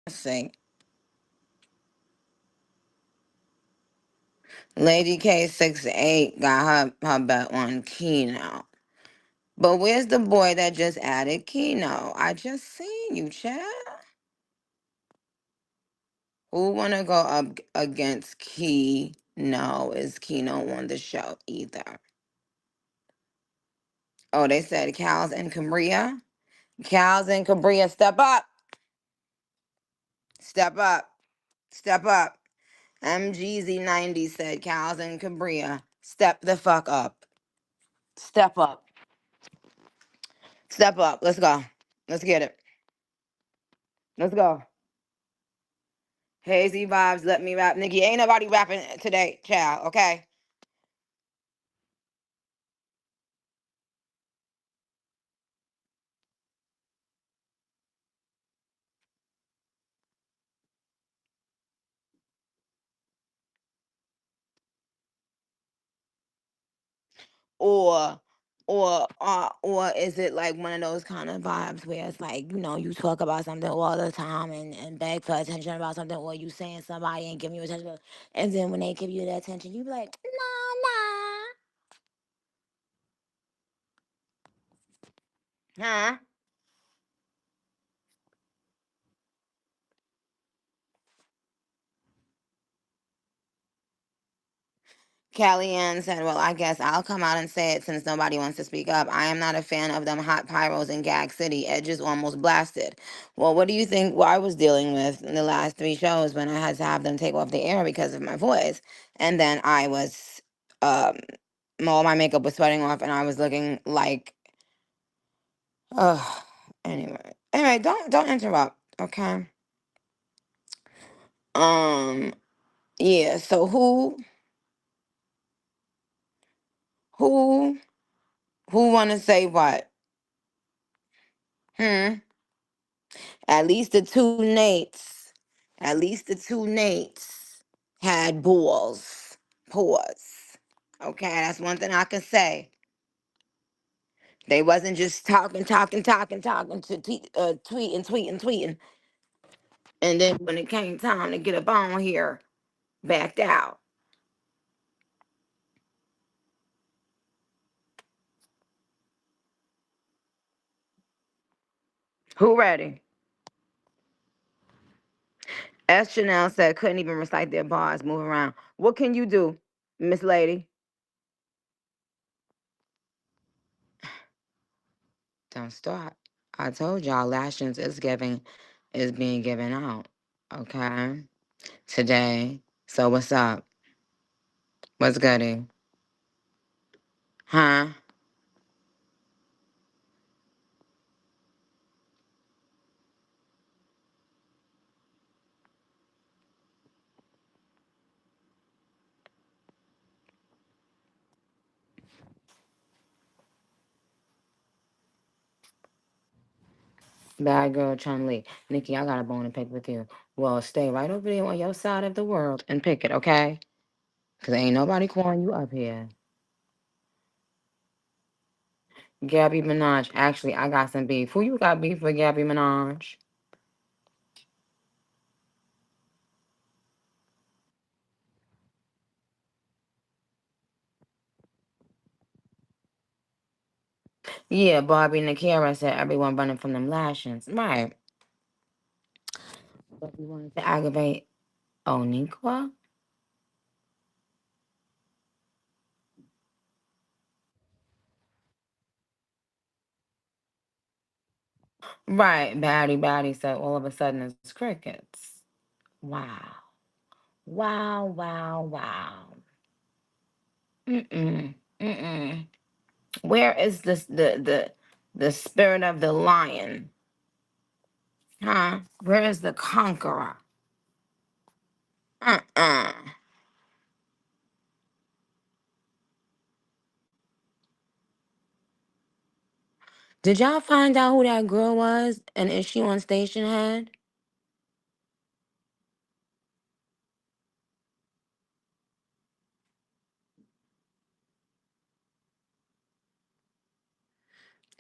See, Lady K68 got her bet on Keno. But where's the boy that just added Keno? I just seen you, Chad. Who wanna go up against Keno? Is Keno on the show either? Oh, they said Cal's and Cambria. Cal's and Cambria, step up. Step up. Step up. MGZ90 said Cal's and Cambria. Step the fuck up. Step up. Step up. Let's go. Let's get it. Let's go. Hazy vibes, let me rap. Nicki, ain't nobody rapping today, child, okay? Or or is it like one of those kind of vibes where it's like, you talk about something all the time and beg for attention about something, or you saying somebody and giving you attention, and then when they give you the attention, you be like, nah, nah. Huh? Kellyanne said, well, I guess I'll come out and say it since nobody wants to speak up. I am not a fan of them hot pyros in Gag City. Edge is almost blasted. Well, what do you think I was dealing with in the last three shows when I had to have them take off the air because of my voice? And then I was, um, all my makeup was sweating off and I was looking like, ugh. Anyway, don't interrupt, okay? Um, yeah, so who, who want to say what? Hmm? At least the two Nates, at least the two Nates had balls. Pause. Okay, that's one thing I can say. They wasn't just talking to tweeting. And then when it came time to get up on here, backed out. Who ready? S. Chanel said couldn't even recite their bars, move around. What can you do, Miss Lady? Don't start. I told y'all lashings is being given out. Okay. Today. So what's up? What's goody? Huh? Bad girl Chun Li. Nikki, I got a bone to pick with you. Well, stay right over there on your side of the world and pick it, okay? Cause ain't nobody calling you up here. Gabby Minaj. Actually, I got some beef. Who you got beef with, Gabby Minaj? Yeah, Barbie Nakira said everyone running from them lashings. Right. But you wanted to aggravate Oniqua? Right. Batty said all of a sudden it's crickets. Wow. Wow. Mm-mm. Mm-mm. Where is this the spirit of the lion? Huh? Where is the conqueror? Uh-uh. Did y'all find out who that girl was? And is she on station head?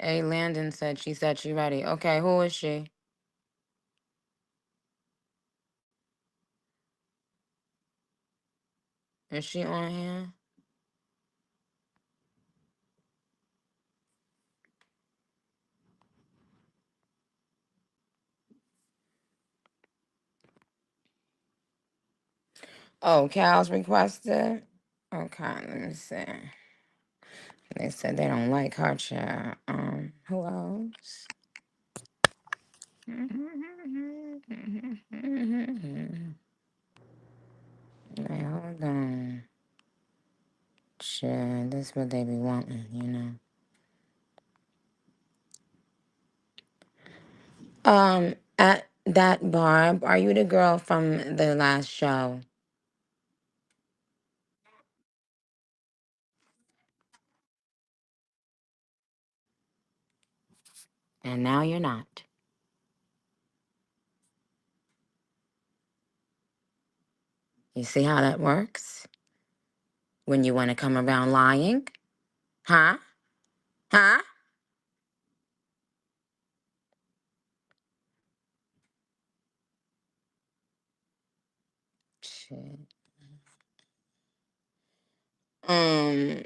A Landon said she ready. Okay, who is she? Is she on here? Oh, Cal's requested. Okay, let me see. They said they don't like her chat. Who else? Wait, hold on. Shit, this what they be wanting, you know. At that Barb, are you the girl from the last show? And now you're not. You see how that works? When you want to come around lying? Huh? Huh? Shit. Um,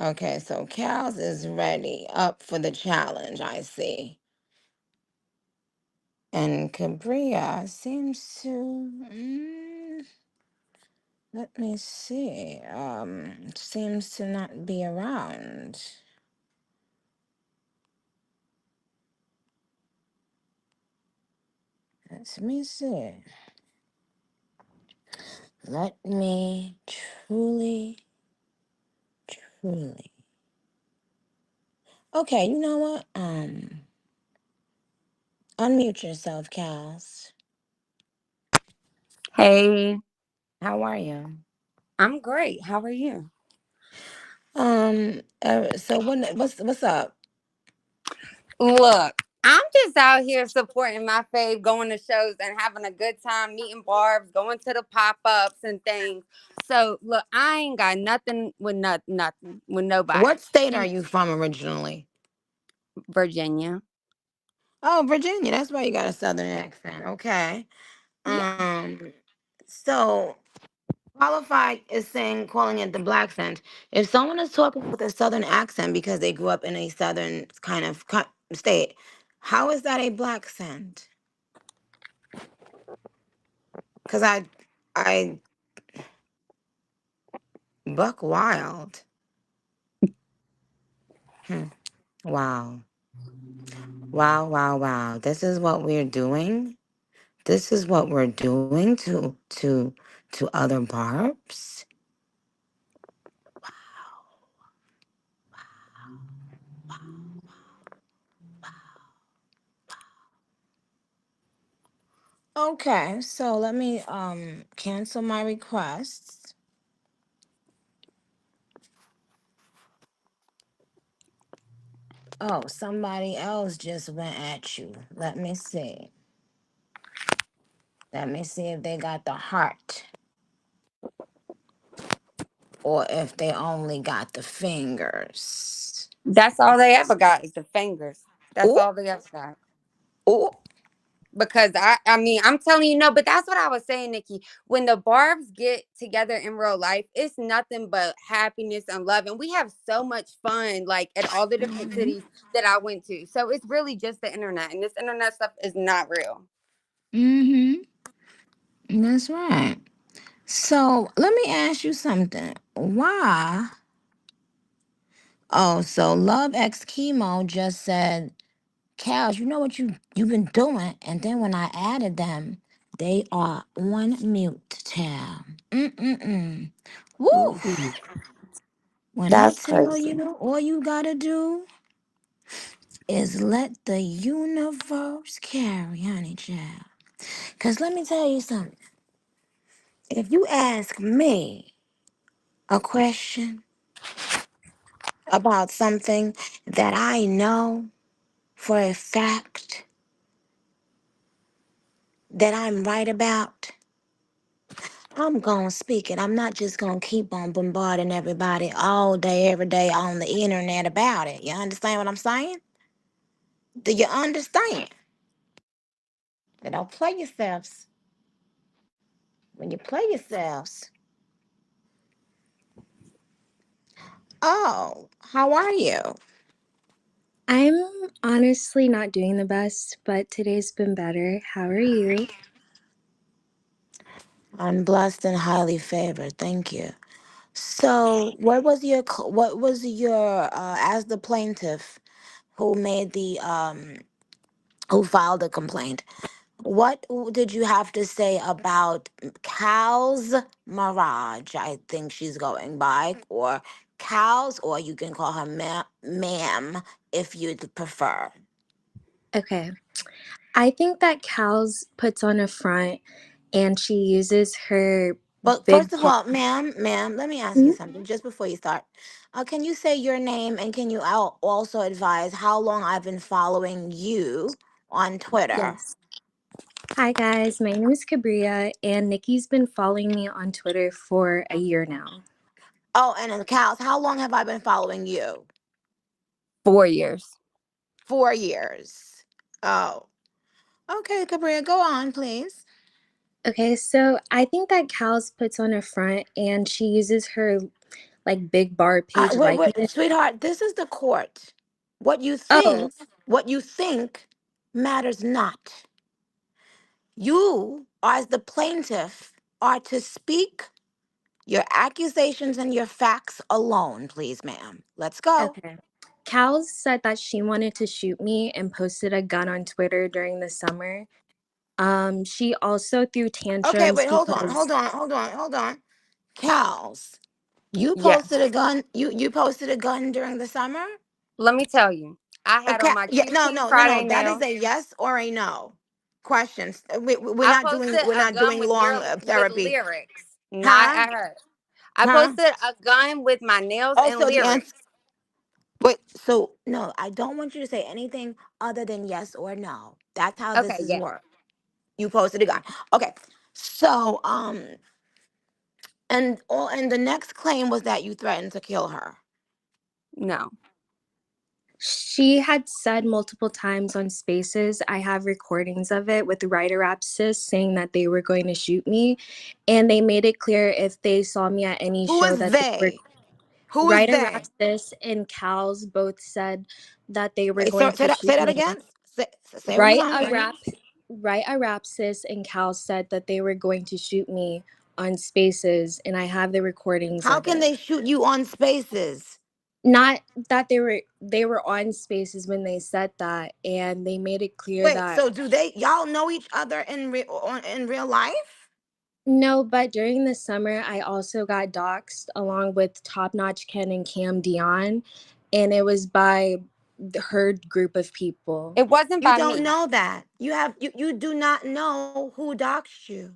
okay, so Cal's is ready, up for the challenge, I see. And Cabria seems to, let me see, seems to not be around. Let me see. Let me truly. Okay, you know what? Unmute yourself, Cass. Hey, How are you? I'm great. How are you? So what's up? Look, I'm just out here supporting my fave, going to shows and having a good time, meeting barbs, going to the pop-ups and things. So look, I ain't got nothing with nothing with nobody. What state are And you from originally? Virginia. Oh, Virginia. That's why you got a southern accent. Okay. Yeah. So qualified is saying calling it the black scent. If someone is talking with a southern accent because they grew up in a southern kind of state, how is that a black scent? Because I buck wild. Hmm. Wow. Wow, wow, wow. This is what we're doing. This is what we're doing to other barbs. Okay, so let me cancel my requests. Oh, somebody else just went at you. Let me see. Let me see if they got the heart or if they only got the fingers. That's all they ever got is the fingers. That's Oh, all they ever got. oh. Because I mean, I'm telling you, no, but that's what I was saying, Nikki. When the Barbs get together in real life, it's nothing but happiness and love. And we have so much fun, like at all the different Mm-hmm. cities that I went to. So it's really just the internet. And this internet stuff is not real. Mm-hmm. That's right. So let me ask you something. Why? Oh, so Love X Chemo just said, Cows, you know what you've been doing, and then when I added them, they are on mute tab. Mm-mm-mm. Mhm. Woof. When I That's tell crazy. you, all you gotta do is let the universe carry, honey child. Cause let me tell you something. If you ask me a question about something that I know for a fact that I'm right about, I'm gonna speak it. I'm not just gonna keep on bombarding everybody all day, every day on the internet about it. You understand what I'm saying? Do you understand? Then don't play yourselves. When you play yourselves, Oh, how are you? I'm honestly not doing the best, but today's been better. How are you? I'm blessed and highly favored. Thank you. So, as the plaintiff who made the who filed the complaint? What did you have to say about Cal's Mirage? I think she's going by, or Cal's, or you can call her ma'am if you'd prefer. Okay. I think that Cal's puts on a front and she uses her But big first of bar. all, ma'am, let me ask you Mhm. something just before you start. Can you say your name and can you also advise how long I've been following you on Twitter? Yes. Hi, guys. My name is Cabria, and Nikki's been following me on Twitter for a year now. Oh, and in Cal's, how long have I been following you? 4 years. 4 years. Oh, okay, Cabria, go on, please. Okay, so I think that Cal's puts on a front and she uses her like big bar page likeness. Sweetheart, this is the court. What you Oh, think, what you think matters not. You, as the plaintiff, are to speak your accusations and your facts alone, please, ma'am. Let's go. okay. Cal said that she wanted to shoot me and posted a gun on Twitter during the summer. She also threw Okay, tantrums wait, hold on, because hold on, hold on, hold on. Cows, you posted Yes. a gun. You posted a gun during the summer. Let me tell you, I had Okay, on my yeah, cute no, pink no, no, no. Friday That is nails. a yes or a no. Questions. I posted We're a not gun doing with long with therapy, lyrics, not huh? at her. I Huh? posted a gun with my nails and Also, the answer. lyrics. Wait. So no, I don't want you to say anything other than yes or no. That's how this Okay, is yeah. work. You posted a gun. Okay. So and the next claim was that you threatened to kill her. No. she had said multiple times on Spaces, I have recordings of it with Ryder Rapsis saying that they were going to shoot me. And they made it clear if they saw me at any Who show is that they were. they? Who is Ryder they? Rapsis and Cal's both said that they were Wait, going to say shoot that me. again. Say it one more Right time. a rap Right a Rapsis and Cal said that they were going to shoot me on Spaces, and I have the recordings How of can it. they shoot you on Spaces? Not that they were on Spaces when they said that, and they made it clear Wait, that so do they y'all know each other in real life? no, but during the summer I also got doxxed along with Top Notch Ken and Cam Dion, and it was by her group of people. It wasn't You by don't me. know that. You do not know who doxed you.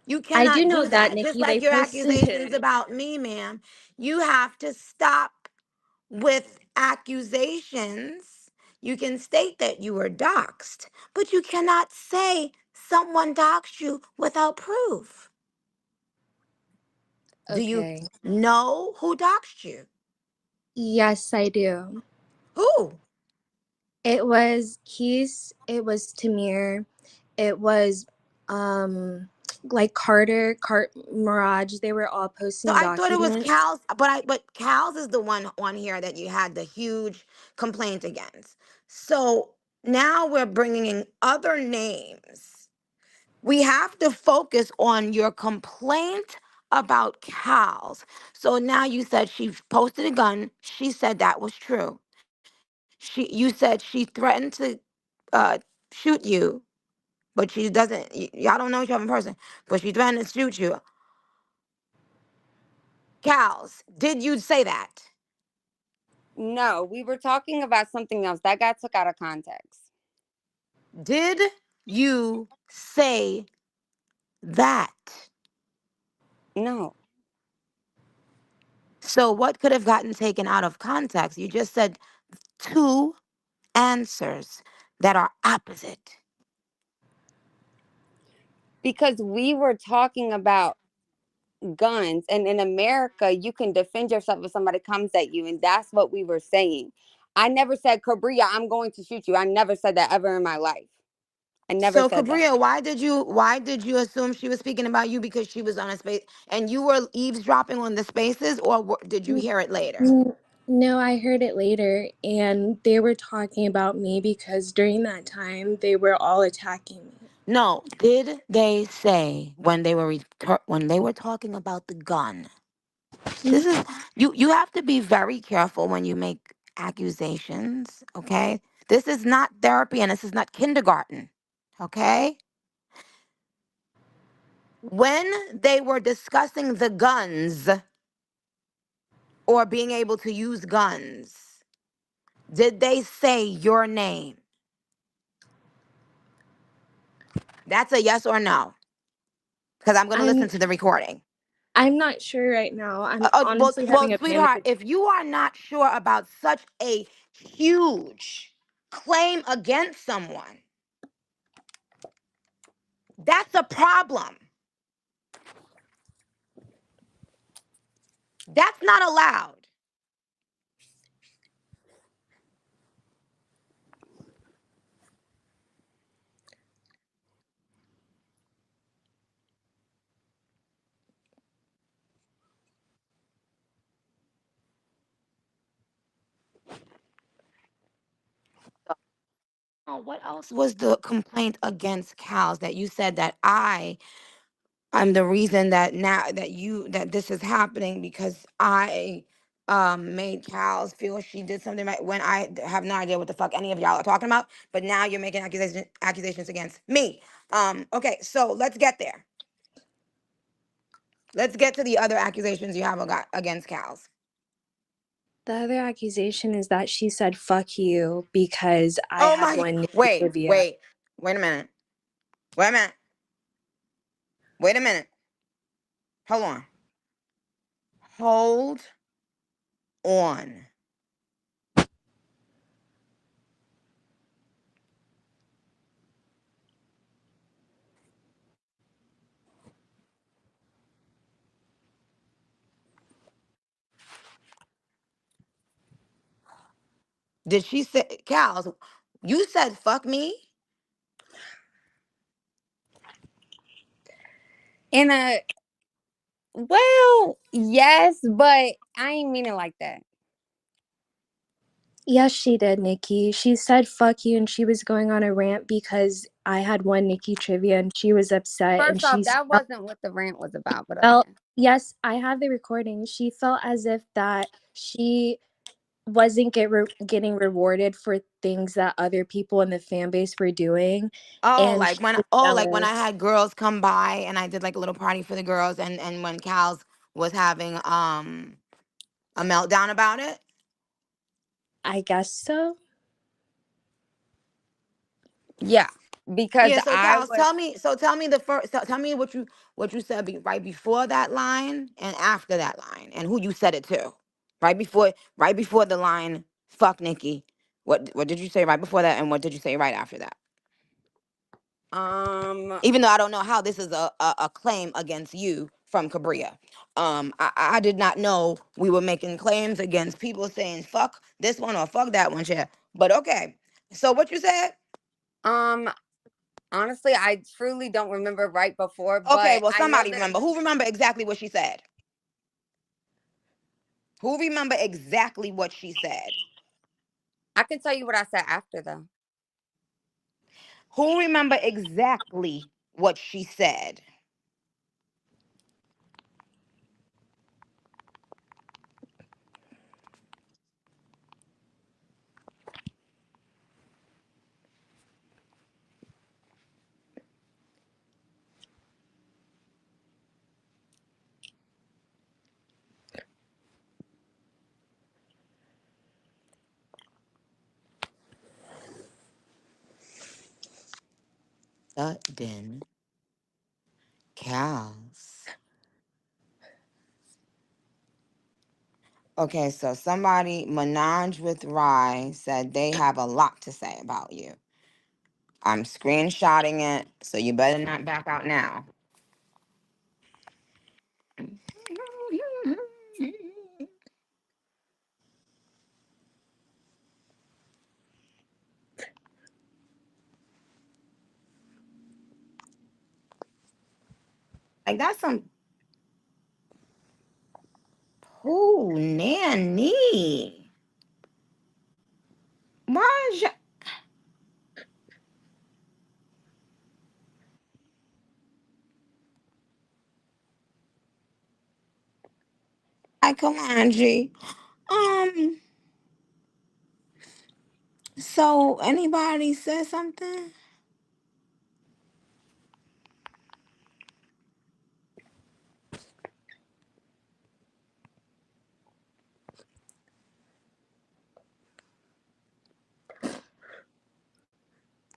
You I cannot do do know that, that. Just Nikki. They like your posted accusations it. about me, ma'am. You have to stop with accusations. You can state that you were doxxed, but you cannot say someone doxed you without proof. Do you Okay. know who doxed you? Yes, I do. Who? It was Tamir, it was like Cart Mirage. They were all So posting I thought it was documents. Cal's, but Cal's is the one on here that you had the huge complaint against. So now we're bringing in other names. We have to focus on your complaint about Cal's. So now you said she posted a gun. She said that was true. You said she threatened to uh, shoot you, but she doesn't. Y'all don't know each other in person, but she threatened to shoot you. Cal's, did you say that? No, we were talking about something else. That got took out of context. Did you say that? No. So, what could have gotten taken out of context? You just said two answers that are opposite. Because we were talking about guns, and in America you can defend yourself if somebody comes at you, and that's what we were saying. I never said, Cabria, I'm going to shoot you. I never said that ever in my life. I never So said that. Cabria, why did you assume she was speaking about you because she was on a space and you were eavesdropping on the spaces, or did you N- hear it later? No, I heard it later, and they were talking about me because during that time they were all attacking me. No, did they say when they were when they were talking about the gun? This is you have to be very careful when you make accusations, okay? This is not therapy and this is not kindergarten. Okay? When they were discussing the guns or being able to use guns, did they say your name? That's a yes or no, because I'm going to listen I'm to the recording. I'm not sure right now. I'm honestly Well, having a panic sweetheart, attack. if you are not sure about such a huge claim against someone, that's a problem. That's not allowed. Oh, what else was the complaint against cows that you said that I'm the reason that now that this is happening because I made cows feel she did something right when I have no idea what the fuck any of y'all are talking about, but now you're making accusations against me. Okay, so let's get there. Let's get to the other accusations you have against cows. The other accusation is that she said "fuck you" because I Oh had my, one Nicki wait, trivia. wait, wait a minute. Wait a minute. Wait a minute. Hold on. Hold on. Did she say, cows, you said fuck me? In a Well, yes, but I ain't mean it like that. Yes, she did, Nikki. She said "fuck you" and she was going on a rant because I had one Nikki trivia and she was upset and First off, she that wasn't what the rant was about, but felt, okay. yes, I have the recording. She felt as if that she wasn't getting rewarded for things that other people in the fan base were doing, Oh, and she was like when I jealous. had girls come by and I did like a little party for the girls and when Cal's was having a meltdown about it. I guess so. Yeah, because Yeah, so I Cal's was tell me the first tell me what you said right before that line and after that line and who you said it to. Right before the line fuck Nikki. What did you say right before that and what did you say right after that? um Even though I don't know how this is a claim against you from Cabria. I did not know we were making claims against people saying fuck this one or fuck that one, yeah. But okay. So what you said? um honestly, I truly don't remember right before, Okay, but well I know somebody that remember. Who remember exactly what she said? Who remember exactly what she said? I can tell you what I said after though. Who remember exactly what she said? Sudden cows. Okay, so somebody, Minaj with Rye, said they have a lot to say about you. I'm screenshotting it, so you better not back out now. Like that's some ooh nanny. Why is like come on, G? Um. So anybody said something?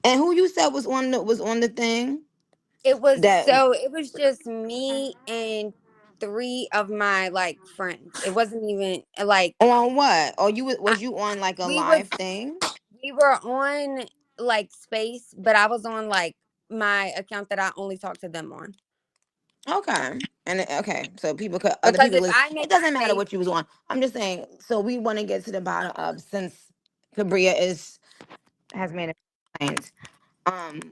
And who you said was on the thing that It was just me and three of my like friends. It wasn't even like on what? Or I, was you on like a we was live thing? we were on like space, but I was on like my account that I only talk to them on. Okay. And okay, so people could other Because people if listen. I It make a doesn't matter space, what you was on. I'm just saying. So we want to get to the bottom of since Cabria is has made a complaint.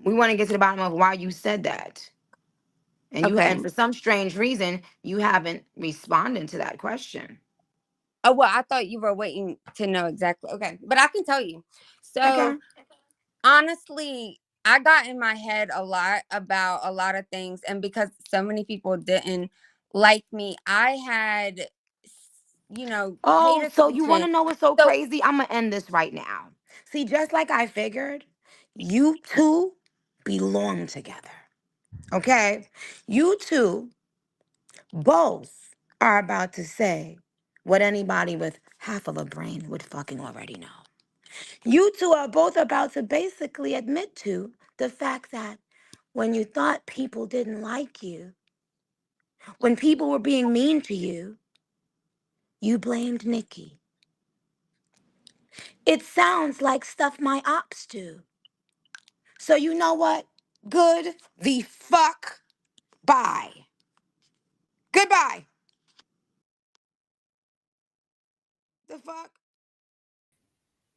We want to get to the bottom of why you said that, and okay. for some strange reason you haven't responded to that question. Oh well, I thought you were waiting to know exactly. Okay, but I can tell you. Okay. So honestly, I got in my head a lot about a lot of things, and because so many people didn't like me, I had, paid Oh, so you want attention. to know what's so So crazy? I'm gonna end this right now. See, just like I figured, you two belong together. Okay, you two both are about to say what anybody with half of a brain would fucking already know. You two are both about to basically admit to the fact that when you thought people didn't like you, when people were being mean to you blamed Nicki. It sounds like stuff my ops do. So you know what? Good the fuck bye. Goodbye. The fuck?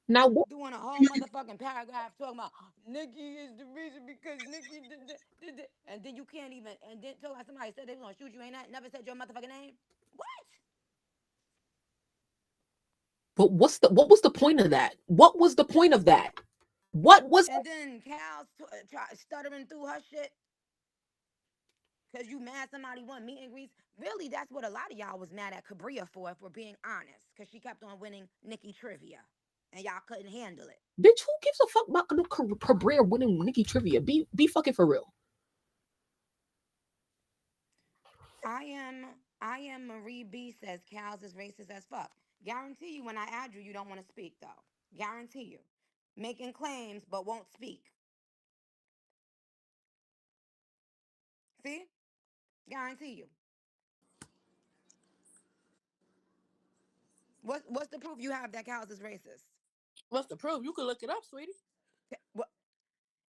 Now, what Doing a whole motherfucking paragraph talking about Nicki is the reason because Nicki did. And then you can't even, and then talk about somebody said they was gonna shoot you, ain't that? Never said your motherfucking name? What? but what was the point of that? What was the point of that? What was And then Cal's stuttering through her shit because you mad somebody won meet and greets. Really, that's what a lot of y'all was mad at Cabria for, if we're being honest, because she kept on winning Nicki trivia, and y'all couldn't handle it. bitch? Who gives a fuck about no career winning Nicki trivia? Be fucking for real. I am, I am Marie B says Cal's is racist as fuck. Guarantee you when I add you, you don't want to speak though. Guarantee you. Making claims but won't speak. See? Guarantee you. What's the proof you have that Cal's is racist? What's the proof? You can look it up, sweetie. What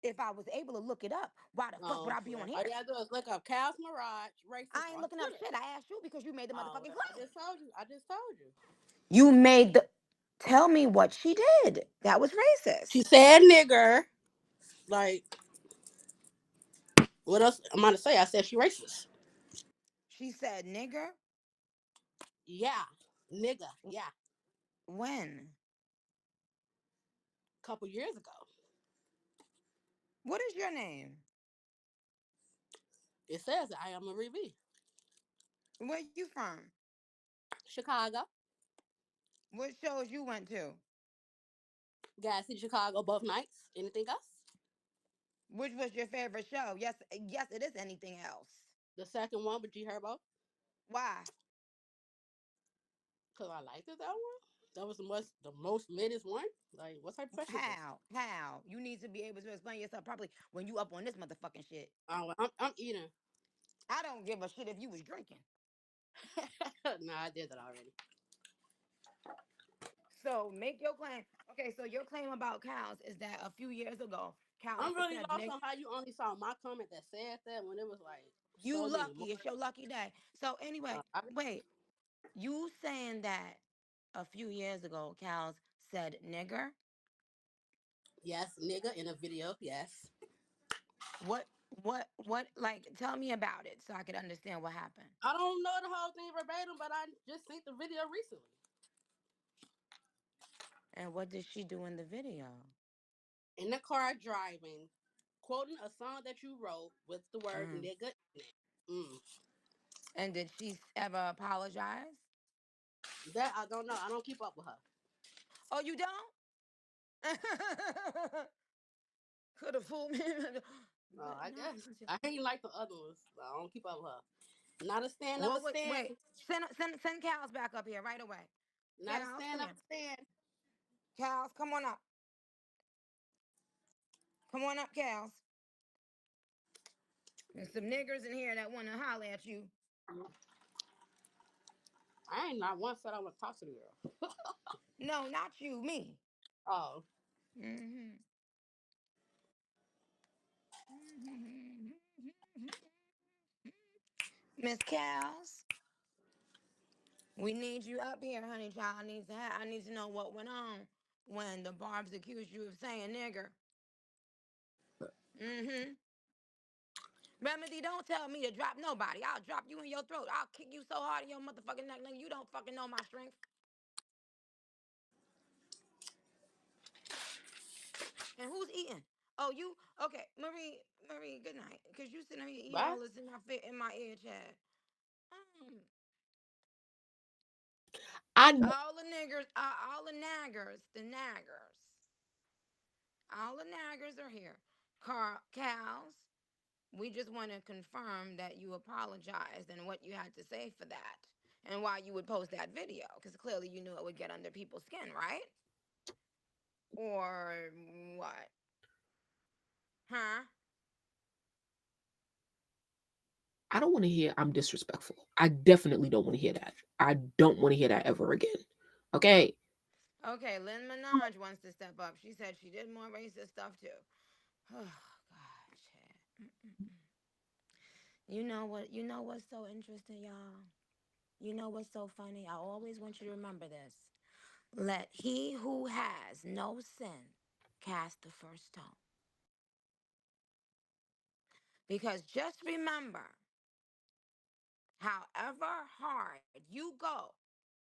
if I was able to look it up? Why the fuck would Oh, I be well, on all here? you gotta do is look up Cal's Mirage racist I ain't on looking up Twitter. shit. I asked you because you made the Oh, motherfucking well, I claim. just told you. I just told you. You made the. Tell me what she did. That was She racist. said nigger. Like, what else am I to say? I said she racist. She said nigger. Yeah, nigga. Yeah, When? a couple years ago. What is your name? It says that I am a review. Where you from? Chicago, What shows you went to? Gas City, Chicago, both nights. Anything else? Which was your favorite show? Yes, yes, it is anything else. The second one with G Herbo, Why? cause I liked it that one. That was the most latest one. Like, what type of question is this? How? How? You need to be able to explain yourself properly when you up on this motherfucking shit. Oh, I'm eating. I don't give a shit if you was drinking. No, I did that already. So make your claim. Okay, so your claim about cows is that a few years ago, cows I'm really said, lost Nick, on how you only saw my comment that said that when it was like you so many more. lucky. It's your lucky day. So anyway, I, wait, you saying that a few years ago, cows said nigger? yes, nigga in a video. Yes, What? What like tell me about it so I could understand what happened. I don't know the whole thing verbatim, but I just seen the video recently. And what did she do in the video? In the car driving, quoting a song that you wrote with the word Mm. nigga in it. Mm. And did she ever apologize? That I don't know. I don't keep up with her. Oh, you don't? Could have fooled me. No, But I not guess until. I ain't like the other ones. I don't keep up with her. Not a stand, never Well, wait, stand. wait. Send Cal's back up here right away. Not a Cal's, stand, come never here. stand. Cal's, come on up. Come on up, Cal's. There's some niggers in here that want to holler at you. I ain't not once said I want to talk to the girl. No, not you, me. Oh, Mm-hmm. Miss Cal's, we need you up here, honey child. I need to know what went on when the Barbs accused you of saying nigger. Mm-hmm. Remedy, don't tell me to drop nobody. I'll drop you in your throat. I'll kick you so hard in your motherfucking neck, nigga. You don't fucking know my strength. And who's eating? Oh, you? Okay, Marie, good night. Because you sitting here eating bye. all this in my ear chat. Um, I all the niggers, all the naggers, all the naggers are here. Cows, we just want to confirm that you apologized and what you had to say for that. And why you would post that video. Because clearly you knew it would get under people's skin, right? Or what? Huh? I don't want to hear I'm disrespectful. I definitely don't want to hear that. I don't want to hear that ever again. Okay. Okay, Lynn Minaj wants to step up. She said she did more racist stuff too. Oh God, Chad. You know what? You know what's so interesting, y'all? You know what's so funny? I always want you to remember this. Let he who has no sin cast the first stone. Because just remember, however hard you go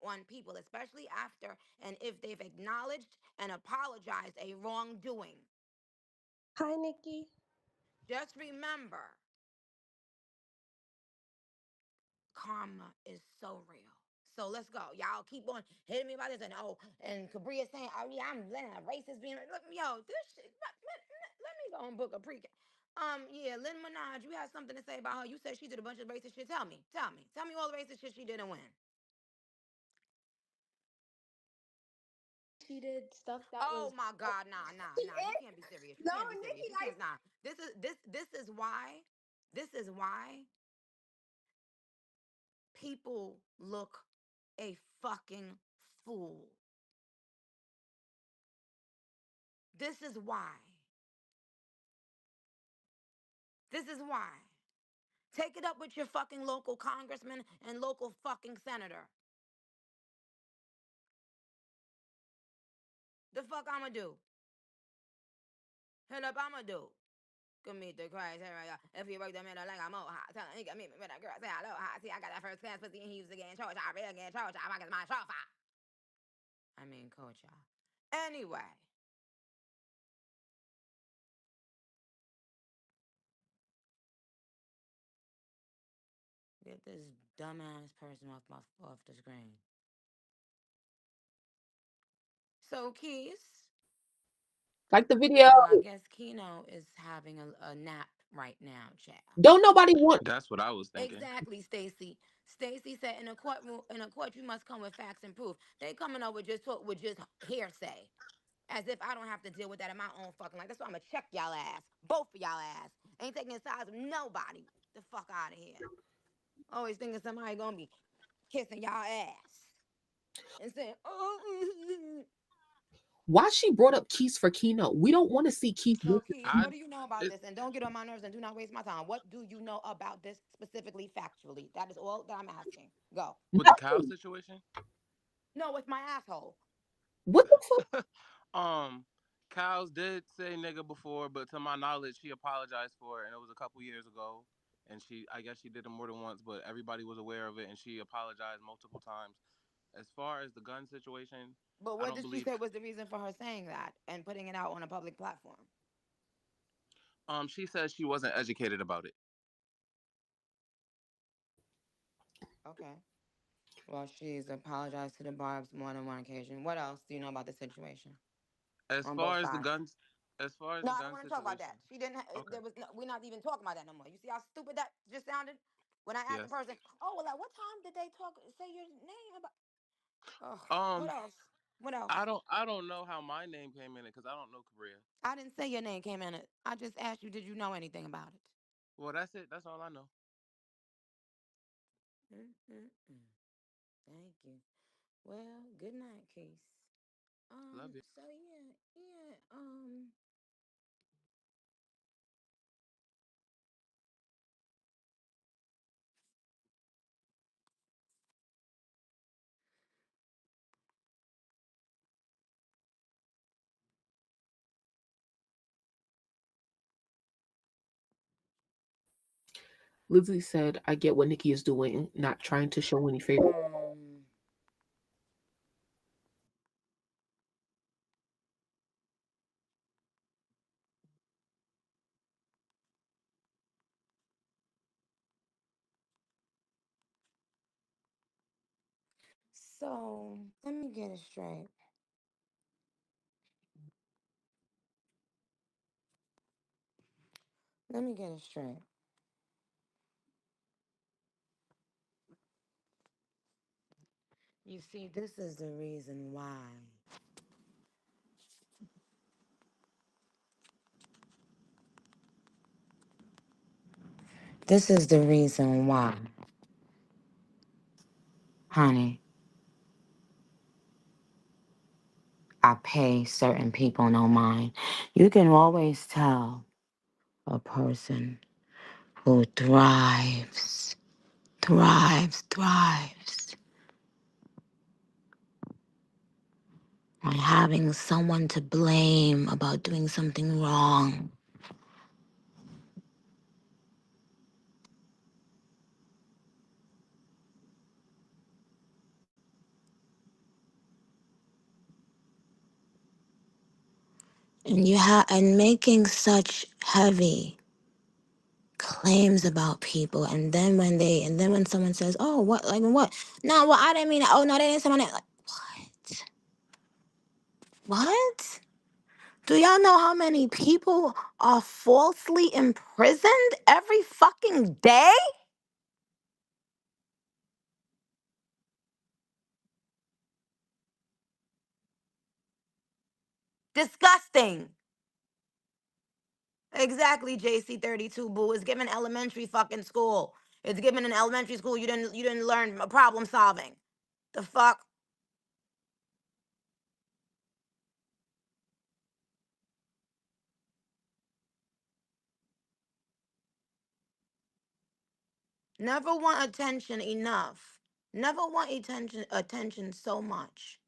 on people, especially after and if they've acknowledged and apologized a wrongdoing, Hi, Nicki. just remember karma is so real. So let's go. Y'all keep on hitting me about this. And Cabria saying, oh, yeah, I'm racist being. Look, yo, this shit. Let me go and book a pre. Yeah, Lynn Minaj, you had something to say about her. You said she did a bunch of racist shit. Tell me. Tell me all the racist shit she did and when. She did stuff that Oh was. my God, nah. You can't be serious. You No, can't be serious. Nicki, You like can't. Nah. This is why people look a fucking fool. This is why. This is why. Take it up with your fucking local congressman and local fucking senator. The fuck I'ma do? Hell up I'ma do? Commit the Christ, if you work the middle like I'm old hot, tell him he can meet me with a girl, say hello, hot. See, I got that first class pussy and he used to get in charge. I really get in charge. I get my trophy. I mean, coach, y'all. Anyway, get this dumbass person off the screen. So, Keys, Like the video. well, I guess Keno is having a nap right now, child. Don't nobody want. That's what I was thinking. Exactly, Stacy. Stacy said in a court you must come with facts and proof. They coming up with just hearsay. As if I don't have to deal with that in my own fucking life. That's why I'm gonna check y'all ass. Both of y'all ass. Ain't taking the sides of nobody. The fuck out of here. Always thinking somebody gonna be kissing y'all ass. And saying, oh, Why she brought up Keys for keynote? We don't want to see Keys. so Keys, I what do you know about it, this? And don't get on my nerves and do not waste my time. What do you know about this specifically, factually? That is all that I'm asking. Go. with the cow situation. No, it's my asshole. What the fuck? um, Cows did say nigga before, but to my knowledge, she apologized for it, and it was a couple years ago. And I guess she did it more than once, but everybody was aware of it, and she apologized multiple times. As far as the gun situation, But I what don't did she believe. say was the reason for her saying that and putting it out on a public platform? She says she wasn't educated about it. Okay. Well, she's apologized to the Barbs more than one occasion. What else do you know about the situation As on both far as the sides? guns, as far as No, the I don't gun want to talk about situation, that. She didn't. okay, There was. No, we're not even talking about that no more. You see how stupid that just sounded when I asked the yes. person, "Oh, well, at what time did they talk? Say your name about?" Oh, what Um, else? What else? I don't know how my name came in it because I don't know Korea. I didn't say your name came in it. I just asked you, did you know anything about it? Well, that's it. That's all I know. Mm-mm-mm. Thank you. Well, good night, Case. Love you. So yeah, yeah. Lizzie said, I get what Nicki is doing, not trying to show any favor. Mm. So let me get it straight. Let me get it straight. You see, this is the reason why. This is the reason why, honey, I pay certain people no mind. You can always tell a person who thrives on having someone to blame about doing something wrong. And making such heavy claims about people, and then when someone says, "Oh, what, like what?" No, well, I didn't mean it. Oh no, they didn't say my name. Like, what? What? Do y'all know how many people are falsely imprisoned every fucking day? Disgusting. Exactly, JC32 boo. It's given elementary fucking school. It's given in elementary school. You didn't learn problem solving. The fuck? Never want attention enough. Never want attention so much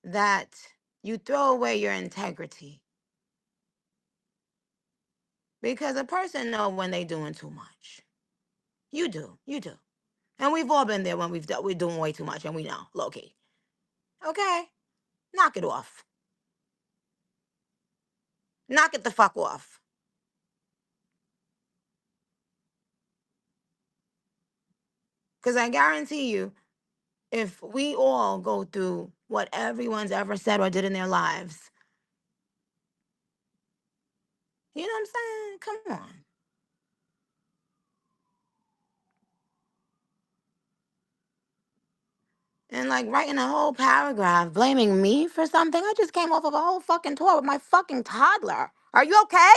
that you throw away your integrity. Because a person know when they doing too much. You do. You do. And we've all been there when we're doing way too much and we know, low key. Okay? Knock it off. Knock it the fuck off. Because I guarantee you, if we all go through what everyone's ever said or did in their lives, you know what I'm saying? Come on. And like writing a whole paragraph blaming me for something. I just came off of a whole fucking tour with my fucking toddler. Are you okay?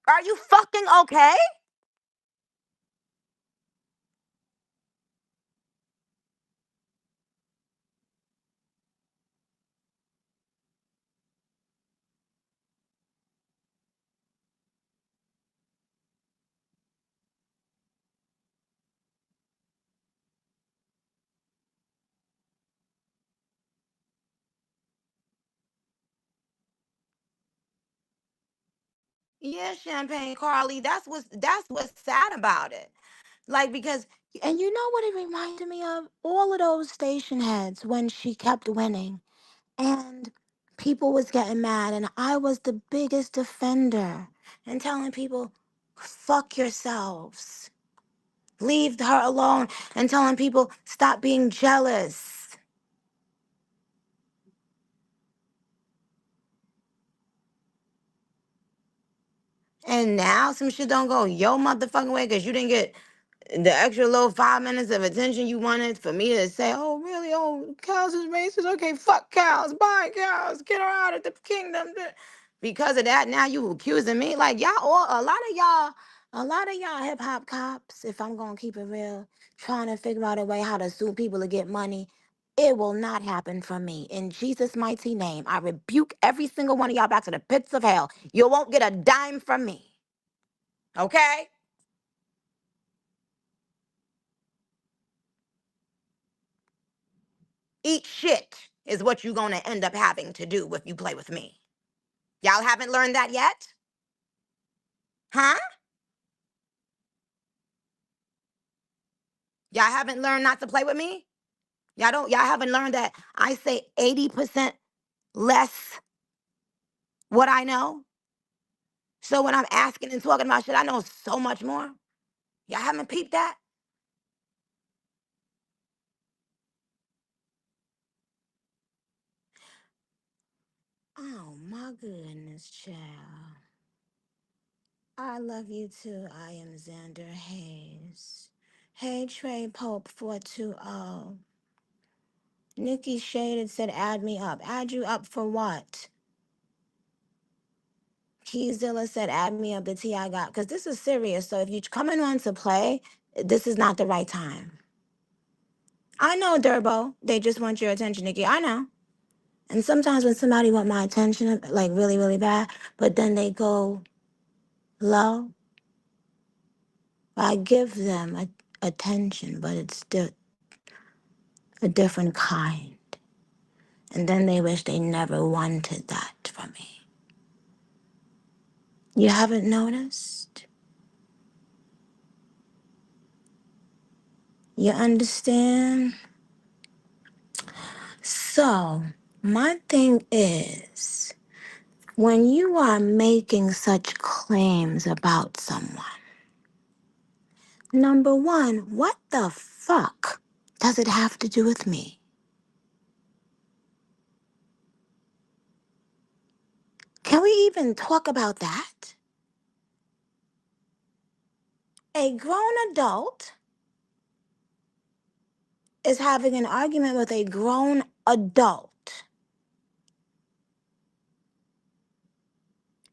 Are you fucking okay? Yeah, Champagne Carly. That's what's sad about it. Like because and you know what it reminded me of? All of those station heads when she kept winning. And people was getting mad and I was the biggest defender and telling people, fuck yourselves. Leave her alone and telling people stop being jealous. And now some shit don't go your motherfucking way because you didn't get the extra little 5 minutes of attention you wanted for me to say, oh, really? Oh, cows is racist? Okay, fuck cows. Bye, cows. Get her out of the kingdom. Because of that, now you accusing me? Like, y'all, a lot of y'all hip hop cops, if I'm going to keep it real, trying to figure out a way how to sue people to get money. It will not happen for me. In Jesus' mighty name, I rebuke every single one of y'all back to the pits of hell. You won't get a dime from me. Okay? Eat shit is what you're going to end up having to do if you play with me. Y'all haven't learned that yet? Huh? Y'all haven't learned not to play with me? Y'all haven't learned that I say 80% less what I know? So when I'm asking and talking about shit, I know so much more. Y'all haven't peeped that? Oh my goodness, child. I love you too. I am Xander Hayes. Hey Trey Pope 420. Nicki shaded said add me up. Add you up for what? Keyzilla said add me up the tea I got. Because this is serious. So if you coming on to play, this is not the right time. I know, Durbo. They just want your attention, Nicki. I know. And sometimes when somebody want my attention, like really, really bad, but then they go low, I give them attention, but it's a different kind. And then they wish they never wanted that from me. You haven't noticed? You understand? So, my thing is, when you are making such claims about someone, number one, what the fuck does it have to do with me? Can we even talk about that? A grown adult is having an argument with a grown adult.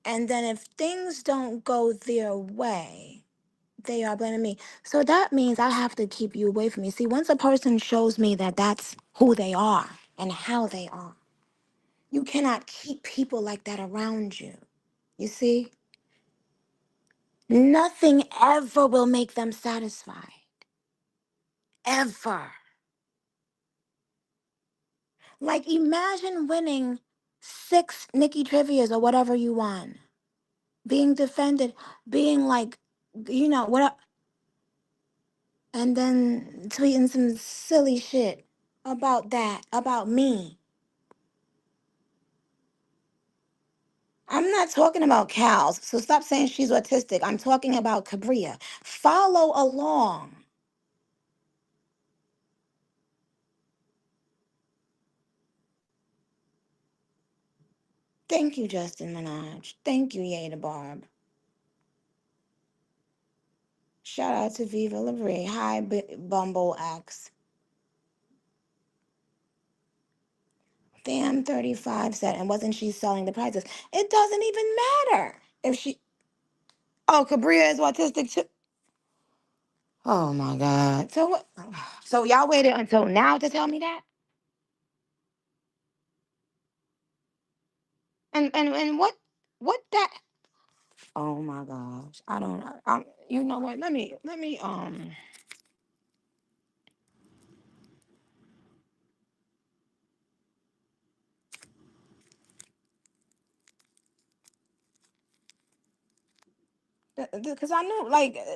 And then if things don't go their way, they are blaming me. So that means I have to keep you away from me. See, once a person shows me that that's who they are and how they are, you cannot keep people like that around you. You see? Nothing ever will make them satisfied. Ever. Like, imagine winning 6 Nicki Trivias or whatever you won. Being defended, being like, what, and then tweeting some silly shit about that, about me. I'm not talking about cows, so stop saying she's autistic. I'm talking about Cabria. Follow along. Thank you, Justin Minaj. Thank you, Yada Barb. Shout out to Viva Labrie. Hi, Bumble X. Fam 35 said, and wasn't she selling the prizes? It doesn't even matter if she. Oh, Cabria is autistic too. Oh my God. So what? So y'all waited until now to tell me that? And what that? Oh my gosh. I don't. You know what? Let me. Because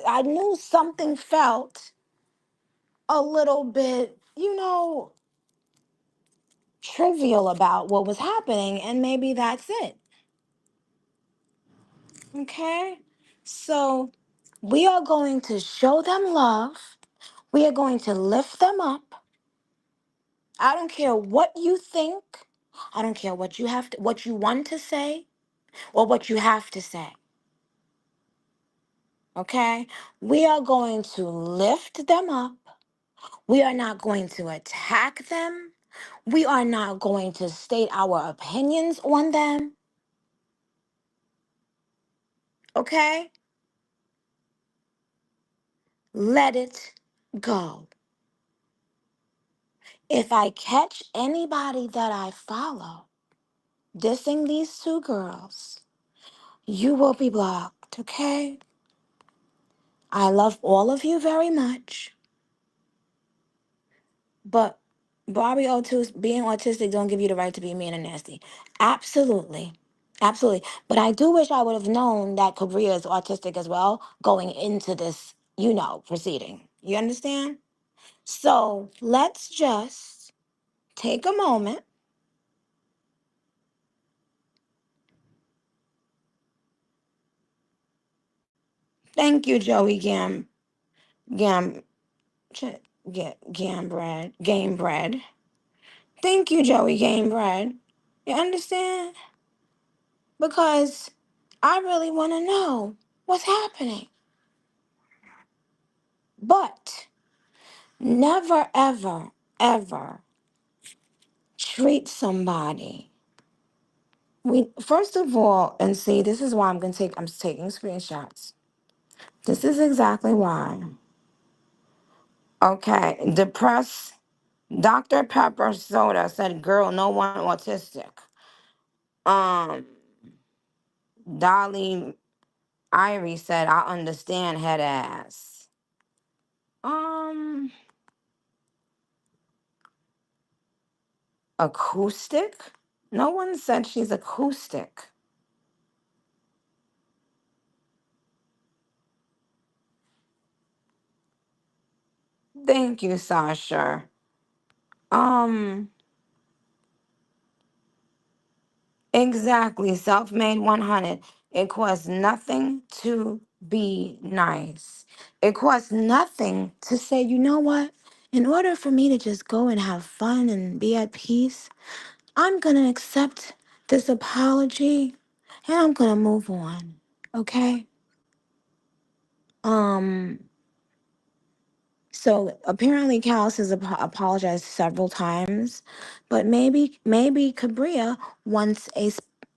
I knew something felt a little bit, trivial about what was happening, and maybe that's it. Okay? So we are going to show them love. We are going to lift them up. I don't care what you think. I don't care what you want to say or what you have to say. Okay? We are going to lift them up. We are not going to attack them. We are not going to state our opinions on them. Okay? Let it go. If I catch anybody that I follow dissing these two girls, you will be blocked, okay? I love all of you very much, but being autistic don't give you the right to be mean and nasty. Absolutely. Absolutely. But I do wish I would have known that Cabria is autistic as well going into this, proceeding. You understand? So let's just take a moment. Thank you, Joey Gam, Ch- Game Bread. Thank you, Joey Game Bread. You understand? Because I really want to know what's happening. But never, ever, ever treat somebody. We first of all, and see, this is why I'm taking screenshots. This is exactly why. Okay, depressed Dr. Pepper Soda said, "Girl, no one autistic." Um, Dolly Irie said, "I understand head ass." Um, Acoustic? No one said she's acoustic. Thank you, Sasha. Um, exactly. Self-made 100. It costs nothing to be nice. It costs nothing to say, you know what? In order for me to just go and have fun and be at peace, I'm going to accept this apology and I'm going to move on. Okay? Um, So apparently Callis has apologized several times, but maybe Cabria wants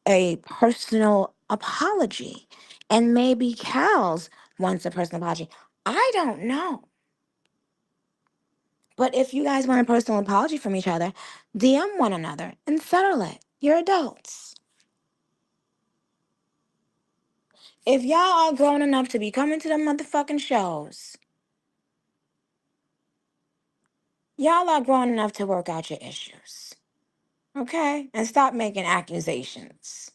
a personal apology, and maybe Cal's wants a personal apology. I don't know. But if you guys want a personal apology from each other, DM one another and settle it. You're adults. If y'all are grown enough to be coming to the motherfucking shows, y'all are grown enough to work out your issues. Okay? And stop making accusations.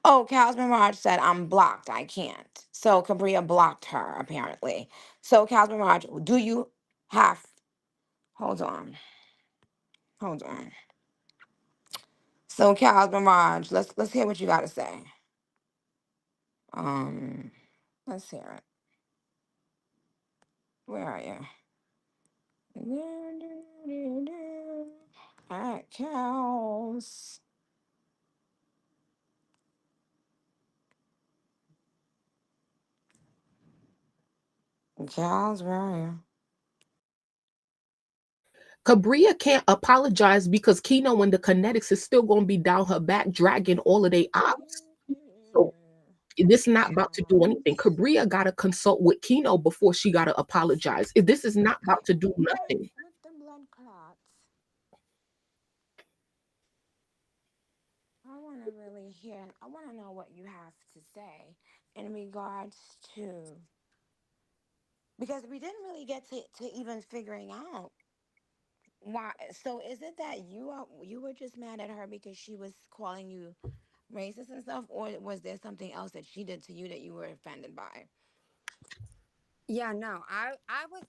Oh, Cal's Mirage said, I'm blocked. I can't. So Cabria blocked her, apparently. So Cal's Mirage, do you have hold on. Hold on. So Cal's Mirage, let's hear what you gotta say. Um, let's hear it. Where are you? All right, Cal's. Cal's, where are you? Cabria can't apologize because Keno and the Kinetics is still gonna be down her back dragging all of they ops. So this not about to do anything. Cabria gotta consult with Keno before she gotta apologize. This is not about to do nothing. With the blood clots. I want to know what you have to say in regards to, because we didn't really get to even figuring out why. So is it that you were just mad at her because she was calling you racist and stuff, or was there something else that she did to you that you were offended by? Yeah, no, I was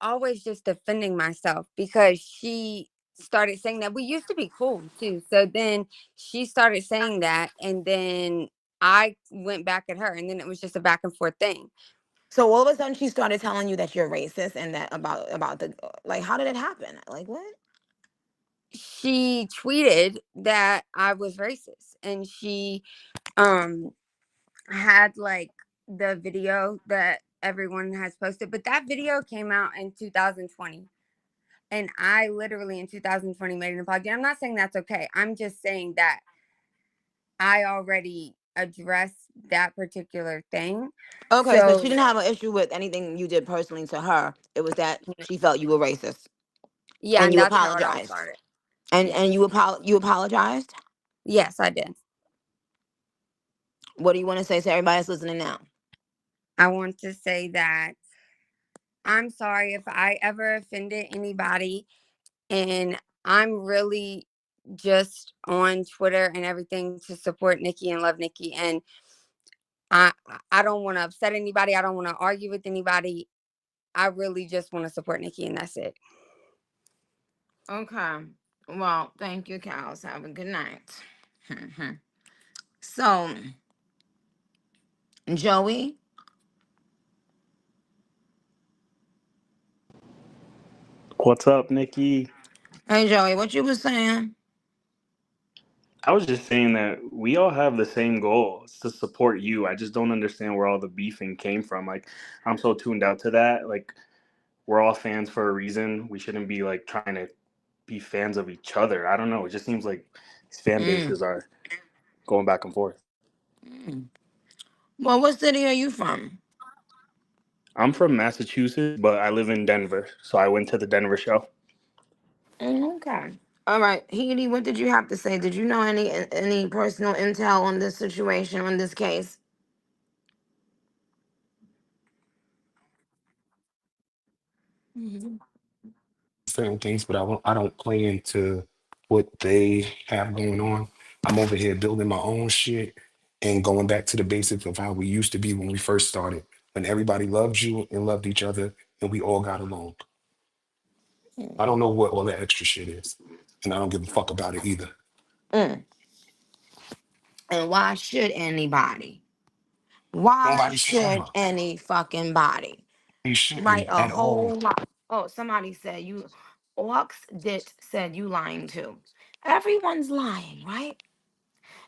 always just defending myself because she started saying that we used to be cool too. So then she started saying that, and then I went back at her, and then it was just a back and forth thing. So all of a sudden she started telling you that you're racist and that about the like how did it happen? Like what? She tweeted that I was racist, and she um had like the video that everyone has posted, but that video came out in 2020. And I literally in 2020 made an apology. I'm not saying that's okay. I'm just saying that I already addressed that particular thing. Okay, so she So didn't have an issue with anything you did personally to her. It was that she felt you were racist yeah, and and you that's how it all apologized. started. And Yes. you apologized? Yes, I did. What do you want to say to everybody that's listening now? I want to say that I'm sorry if I ever offended anybody, and I'm really just on Twitter and everything to support Nicki and love Nicki, and I I don't want to upset anybody. I don't want to argue with anybody. I really just want to support Nicki, and that's it. Okay. Well, thank you, Cows. Have a good night. So, Joey. What's up, Nikki? Hey, Joey, what you was saying? I was just saying that we all have the same goal. It's to support you. I just don't understand where all the beefing came from. Like, I'm so tuned out to that. Like, we're all fans for a reason. We shouldn't be like trying to be fans of each other. I don't know. It just seems like these fan Mm, bases are going back and forth. mm. Well, what city are you from? I'm from Massachusetts, but I live in Denver. So I went to the Denver show. Okay. All right, Heidi, what did you have to say? Did you know any personal intel on this situation, on this case? Mhm. Certain things, but I don't play into what they have going on. I'm over here building my own shit and going back to the basics of how we used to be when we first started, when everybody loved you and loved each other and we all got along. I don't know what all that extra shit is, and I don't give a fuck about it either. Mm. And why should anybody? Why Nobody should should ever. any fucking body You write shouldn't a at all. whole lot? Oh, somebody said you. Ox Dit said you lying too. Everyone's lying, right?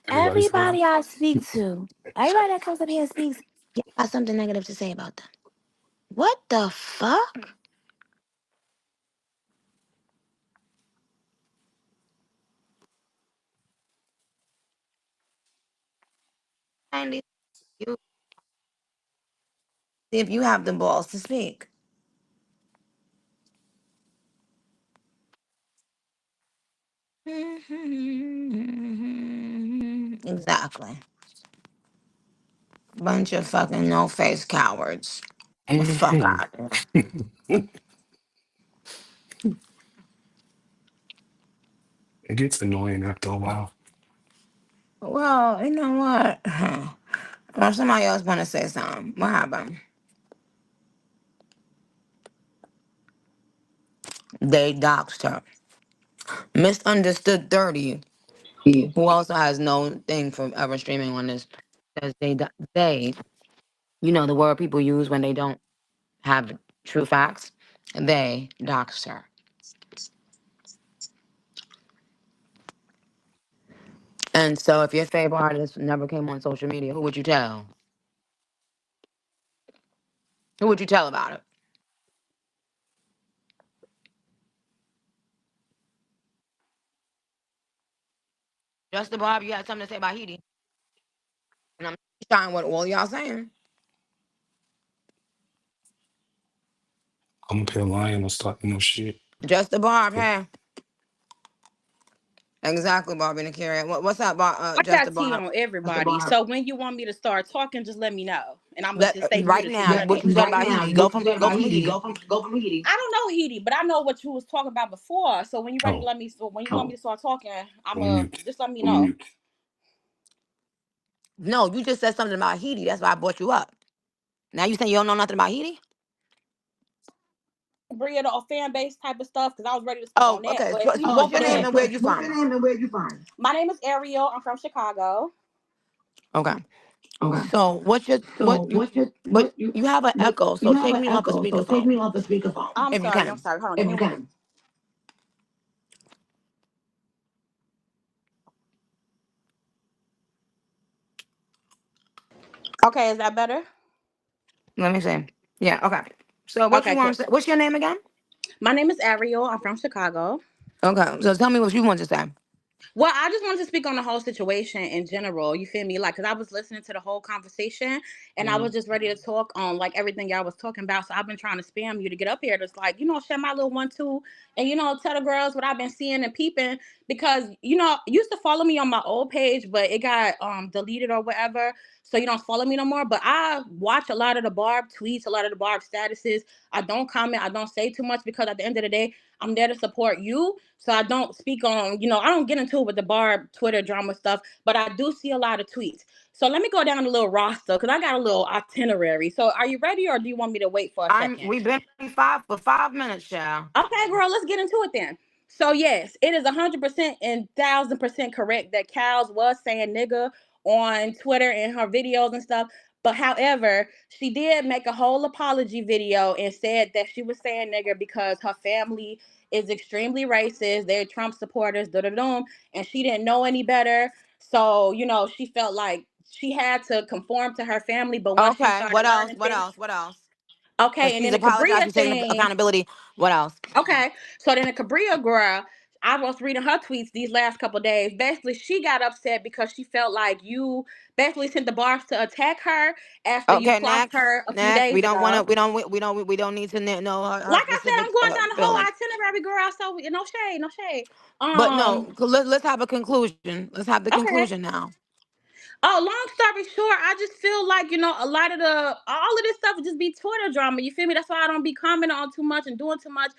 Everybody's lying. Everybody I speak to, everybody that comes up here and speaks, got something negative to say about them. What the fuck? And you see if you have the balls to speak. Exactly. Bunch of fucking no face cowards. Fuck Mhm. out. It gets annoying after a while. Well, you know what? Well, somebody else want to say something. What happened? They doxed her. Misunderstood 30, who also has no thing for ever streaming on this, says they, the word people use when they don't have true facts, they doxed her. And so if your favorite artist never came on social media, who would you tell? Who would you tell about it? Just the Bob, you had something to say about Heidi. And I'm trying what all y'all saying. I'm up here lying or starting no shit. Just the Barb, hey. Exactly, Barbie and Akira. What's up, I Just the got tea Barb? on everybody. So when you want me to start talking, just let me know, and I'm gonna just stay Right muted till now, you what finish. you said Right about now, Heidi? what you said Go about from Edie? Heidi. Go from Edie. I don't know Edie, but I know what you was talking about before. So when you ready to Oh, let me, so when you want me to start talking, I'm on mute. just let me know. No, you just said something about Haiti. That's why I brought you up. Now you saying you don't know nothing about Haiti? Bria the fan base type of stuff because I was ready to speak Oh, on that. okay. But we What's both your go name ahead. and where you What's your from? name and where you from? My name is Ariel. I'm from Chicago. Okay. Okay. So what's your So but what you you have an what echo, you so have take an me off the echo, so take speakerphone me off the speakerphone. I'm if you sorry. I'm can. sorry. Hold on. If you can. Okay, is that better? Let me see. Yeah, okay. So what you Okay, want cool. to say? What's your name again? My name is Ariel. I'm from Chicago. Okay. So tell me what you want to say. Well, I just wanted to speak on the whole situation in general. You feel me? Like, cause I was listening to the whole conversation, and I was Mm. just ready to talk on like everything y'all was talking about. So I've been trying to spam you to get up here, just like share my little 1-2, and tell the girls what I've been seeing and peeping. Because you used to follow me on my old page, but it got deleted or whatever. So you don't follow me no more. But I watch a lot of the Barb tweets, a lot of the Barb statuses. I don't comment. I don't say too much because at the end of the day, I'm there to support you. So I don't speak on, I don't get into it with the Barb Twitter drama stuff, but I do see a lot of tweets. So let me go down a little roster because I got a little itinerary. So are you ready or do you want me to wait for a second? We've been five for 5 minutes, child. Okay, girl, let's get into it then. So yes, it is 100% and 1,000% correct that Cows was saying nigga on Twitter in her videos and stuff. But however, she did make a whole apology video and said that she was saying nigger because her family is extremely racist. They're Trump supporters, da da da, and she didn't know any better. So she felt like she had to conform to her family. But once she Okay. started What else? learning What things, else? What else? Because okay, and she's then the apologized. Cabria She's taking thing. accountability. What else? Okay, so then the Cabria girl, I was reading her tweets these last couple days. Basically, she got upset because she felt like you basically sent the bars to attack her after you Okay. clocked Next. her a few Next. We days don't want to. ago. We don't need to know her Like I said, specific I'm going down the whole feelings. itinerary, girl. So no shade, no shade. But no. Let's have a conclusion. Let's have the Okay. conclusion now. Oh, long story short, I just feel like a lot of all of this stuff would just be Twitter drama. You feel me? That's why I don't be commenting on too much and doing too much.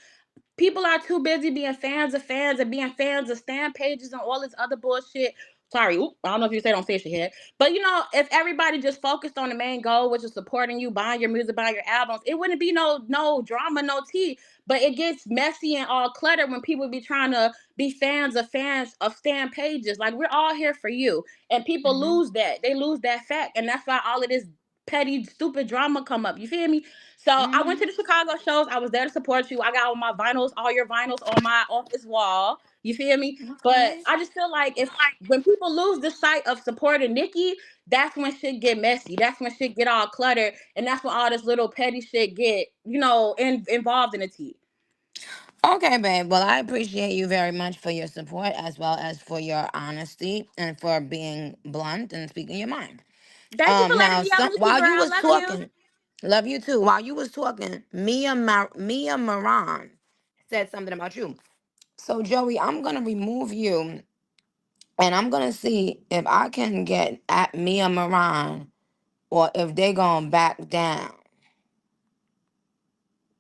People are too busy being fans and being fans of stand pages and all this other bullshit. Sorry, I don't know if you said on fish here, but if everybody just focused on the main goal, which is supporting you, buying your music, buying your albums, it wouldn't be no drama, no tea. But it gets messy and all cluttered when people be trying to be fans of stand pages. Like, we're all here for you, and people Mm-hmm. lose that. They lose that fact, and that's why all of this petty, stupid drama come up. You feel me? So I went Mm-hmm. to the Chicago shows. I was there to support you. I got all my vinyls, all your vinyls on my office wall. You feel me? But Okay. I just feel like if when people lose the sight of supporting Nicki, that's when shit get messy. That's when shit get all cluttered, and that's when all this little petty shit get involved in the tea. Okay, babe. Well, I appreciate you very much for your support as well as for your honesty and for being blunt and speaking your mind. Thank you for letting Now, me out, Nicki while girl. you I was love you. talking, love you too. While you was talking, Mia Moran said something about you. So, Joey, I'm gonna remove you, and I'm gonna see if I can get at Mia Moran or if they gonna back down.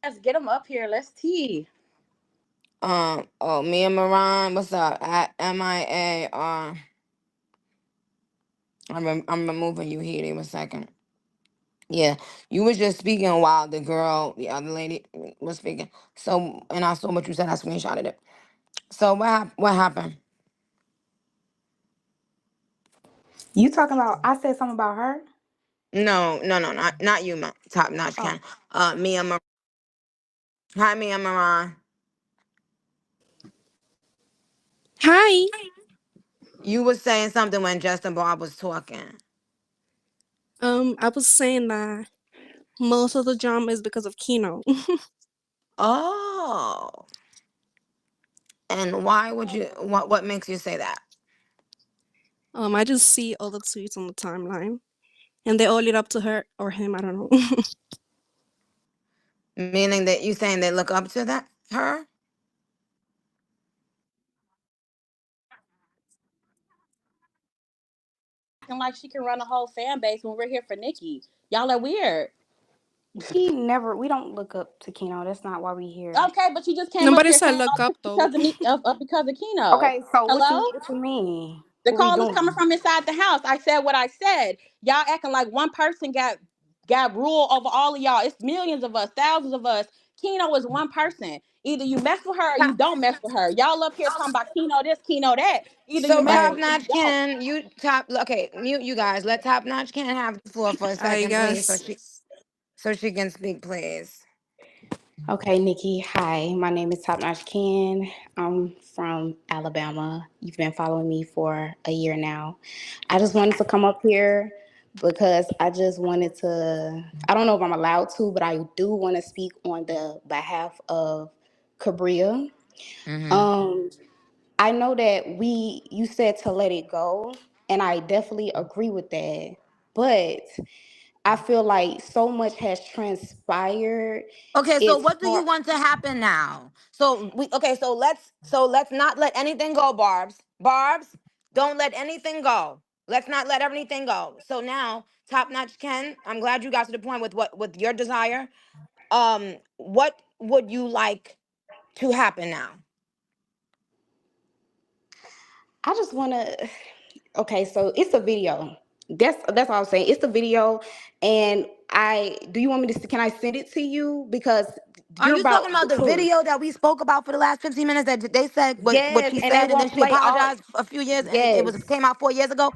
Let's get them up here. Let's tea. Oh, Mia Moran, what's up? At MIA. I'm removing you here. Give a second. Yeah, you was just speaking while the other lady was speaking. So, and I saw what you said. I screenshotted it. So what happened? You talking about? I said something about her. No, no, no, not you, top notch Oh, can. Mia Mar. Hi, Mia Maran. Hi. You was saying something when Justin Barb was talking. I was saying that most of the drama is because of Kino. Oh, and why would you? What makes you say that? I just see all the tweets on the timeline, and they all lead up to her or him. I don't know. Meaning that you saying they look up to that her? Acting like she can run a whole fan base when we're here for Nicki. Y'all are weird. he never. We don't look up to Keno. That's not why we here. Okay, but you just came up Nobody here said saying look all up this though. because of me, because of Kino. Okay, so what you Hello? what you mean? The What we call is coming doing? from inside the house. I said what I said. Y'all acting like one person got rule over all of y'all. It's millions of us, thousands of us. Keno is one person. Either you mess with her or you don't mess with her. Y'all up here talking about Keno this, Keno that. Either you So mess top with Right. her or you notch don't. can you top okay, mute you guys. Let top notch can have the floor for a I second, please, guess. so she can speak, please. Okay, Nikki. Hi, my name is Top Notch Ken. I'm from Alabama. You've been following me for a year now. I just wanted to come up here because I just wanted to. I don't know if I'm allowed to, but I do want to speak on the behalf of Cabria. Mm-hmm. Um, I know that you said to let it go, and I definitely agree with that. But I feel like so much has transpired. Okay, so It's what do you hard. want to happen now? So let's not let anything go, Barb's. Barb's, don't let anything go. Let's not let anything go. So now, top notch Ken, I'm glad you got to the point with what with your desire. What would you like to happen now? I just want to. Okay, so it's a video. That's all I'm saying. It's a video, and I. Do you want me to? Can I send it to you? Because Are you're you talking about the about the truth. video that we spoke about for the last 15 minutes that they said what Yes, she and they said and then won't she play all. apologized a few years and it Yes. was came out 4 years ago?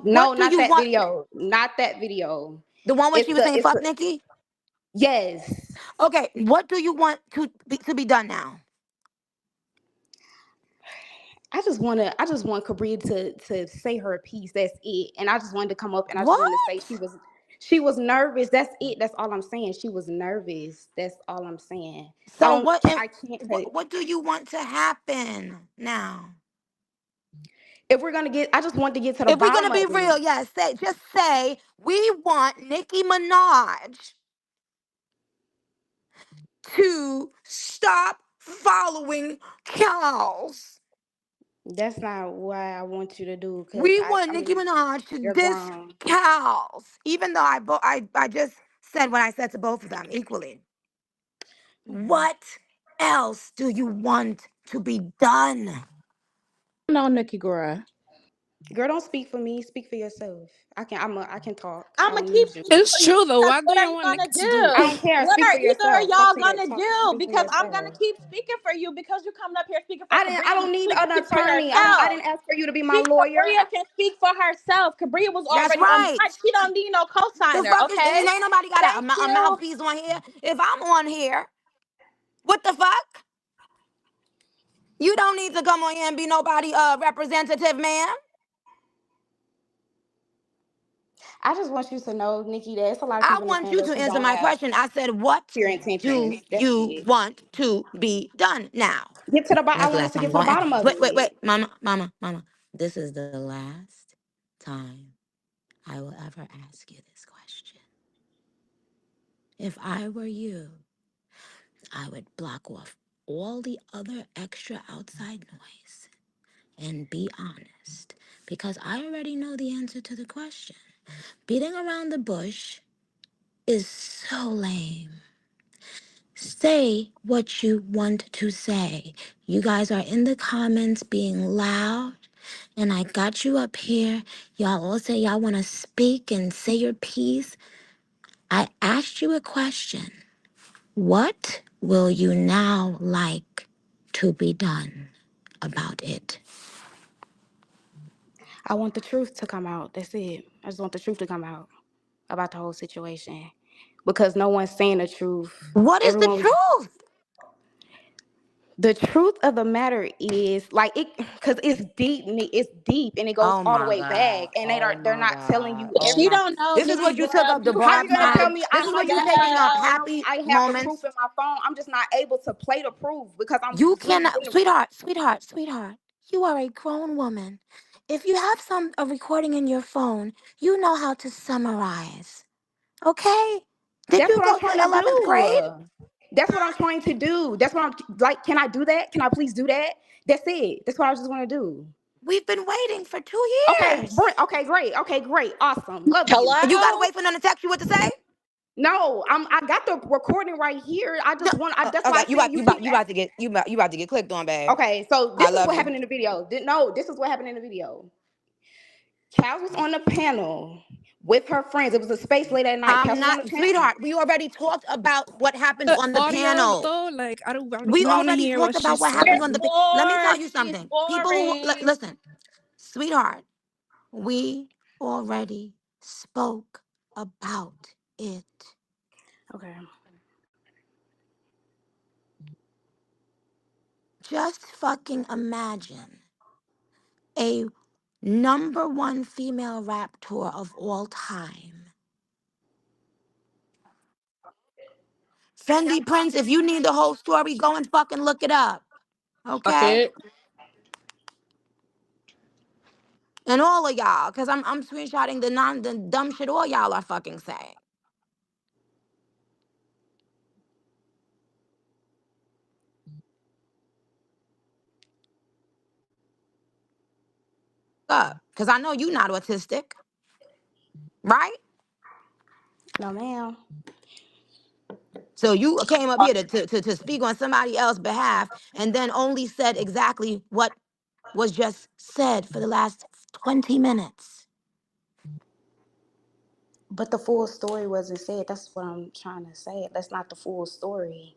No, What do not you that want? video. Not that video. The one where she It's was the. saying It's fuck the. Nikki? Yes. Okay, what do you want to be done now? I just want Cabria to say her piece. That's it. And I just wanted to come up and I just What? wanted to say she was nervous. That's it. That's all I'm saying. She was nervous. That's all I'm saying. I So don't what and I can't what do you want to happen now? if we're gonna get I just want to get to the If we're bottom gonna be of it. real, yes, say we want Nicki Minaj to stop following cows. That's not what I want you to do because We I want I Nicki mean Minaj to you're diss grown. cows, even though I just said what I said to both of them equally. Okay. What else do you want to be done? No, Nikki girl. Girl, don't speak for me. Speak for yourself. I can talk. I I'ma don't keep need you. speaking It's for you true though. because Why do what are you you want gonna Nikki to do I do? don't care. What Speak are for either are yourself. y'all gonna do? Speak for Because I'm gonna yourself. keep speaking for you because you coming up here speaking for I Cabria when don't need she can an speak for attorney. I herself. didn't ask for you to be my She lawyer. Cabria can speak for herself. Cabria was That's already on right. mic. She don't need no The co-signer, fuck is okay? ain't nobody got Thank a you. mouthpiece on here. If I'm on here, what the fuck? You don't need to come on here and be nobody representative, man. I just want you to know, Nikki, that it's a lot of I people in the want fans you that to who answer don't my have question. I said, what pure do intentions. That's you it. want to be done now? Get to the bottom. That's I the want us last to time get I'm to the going to bottom of wait, it. mama. This is the last time I will ever ask you this question. If I were you, I would block off all the other extra outside noise and be honest because I already know the answer to the question. Beating around the bush is so lame. Say what you want to say. You guys are in the comments being loud, and I got you up here. Y'all all say y'all want to speak and say your piece. I asked you a question. What will you now like to be done about it? I want the truth to come out. That's it. I just want the truth to come out about the whole situation because no one's saying the truth. What is the Everyone. truth? The truth of the matter is like it because it's deep and it goes Oh all the my way back God. and Oh they're my not telling God. you Oh She my. don't know This is Nikki what you took girl. up the how you Barb gonna tell time. me This is how what you you gonna tell taking me up happy I have the proof moments. in my phone? I'm just not able to play the proof because I'm You really cannot, getting sweetheart. You are a grown woman. If you have a recording in your phone, you know how to summarize. Okay? Did that's you what I'm go trying to to 11th grade? do. That's what I'm trying to do. That's what I'm like. Can I do that? Can I please do that? That's it. That's what I just want to do. We've been waiting for two Okay, years. Okay, great. Okay, great. Awesome. Love you. And you gotta Hello? wait for them to text you what to say? No, I got the recording right here. I No. just want. That's why Okay, I said you keep. you about to get you about to get clicked on, babe. Okay, so I this is love what you. happened in the video. No, this is what happened in the video. Cal was on the panel with her friends. It was a space late at night. Cal I'm was on not, the panel. sweetheart. We already talked about what happened The on the audio panel. though, like We I want to already hear talked what she about what said. happened It's on the. Let me tell boring. you She's something. People who boring. listen, sweetheart. We already spoke about it. Okay. Just fucking imagine a number one female rap tour of all time. Fendi Prince, if you need the whole story, go and fucking look it up. Okay? Okay. And all of y'all, because I'm screenshotting the dumb shit all y'all are fucking saying. Up. Because I know you not autistic, right? No, ma'am. So you came up here to speak on somebody else's behalf and then only said exactly what was just said for the last 20 minutes. But the full story wasn't said. That's what I'm trying to say. That's not the full story.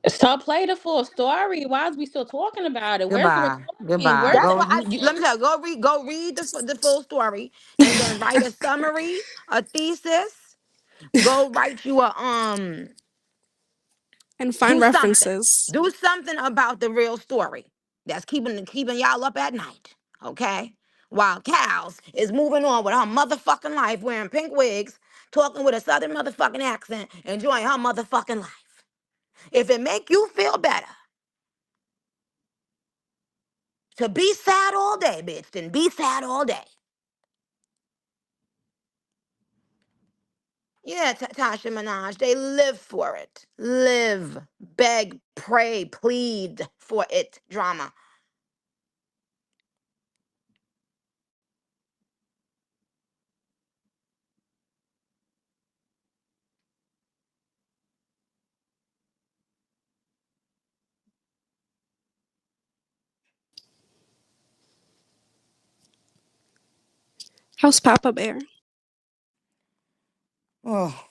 So play the full story. Why is we still talking about it? Where's the Goodbye. recording? Goodbye. Where's That's the Go. what I Let said. me tell you. Go read the full story, and then write a summary, a thesis. Go write you a And find do something. references. Do something about the real story that's keeping y'all up at night. Okay. While Cal's is moving on with her motherfucking life, wearing pink wigs, talking with a southern motherfucking accent, enjoying her motherfucking life. If it make you feel better to be sad all day, bitch, then be sad all day. Yeah, Tasha Minaj, they live for it. Live, beg, pray, plead for it. Drama. How's Papa Bear? Oh,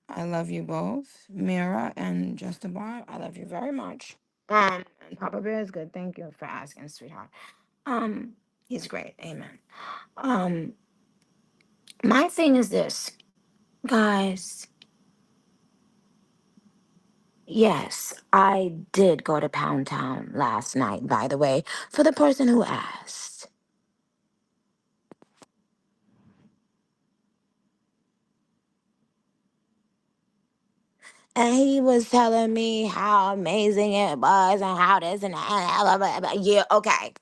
I love you both, Mira and Justin Bar. I love you very much. And Papa Bear is good. Thank you for asking, sweetheart. Um, he's great. Amen. Um, my thing is this, guys. Yes, I did go to Pound Town last night, by the way, for the person who asked. And he was telling me how amazing it was and how this and that. And blah, blah, blah. Yeah, okay.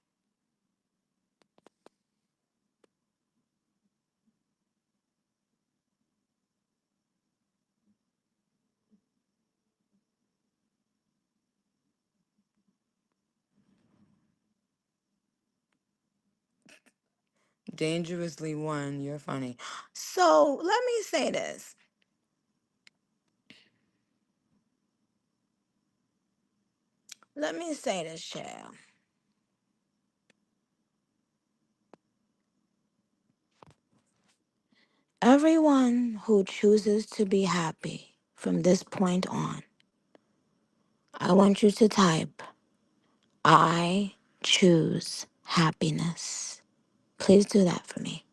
Dangerously one, you're funny. So let me say this. Let me say this, child. Everyone who chooses to be happy from this point on, I want you to type, I choose happiness. Please do that for me.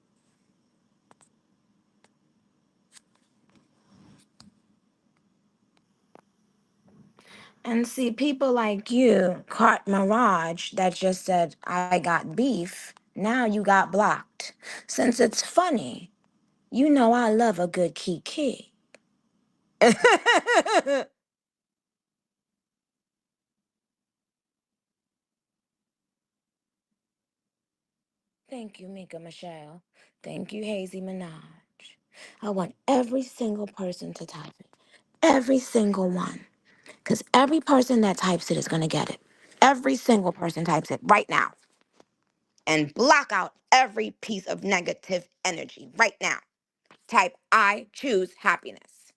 And see, people like you caught Mirage that just said, I got beef. Now you got blocked. Since it's funny, you know I love a good kiki. Thank you, Mika Michelle. Thank you, Hazy Minaj. I want every single person to type it. Every single one. Because every person that types it is going to get it. Every single person types it right now. And block out every piece of negative energy right now. Type, I choose happiness.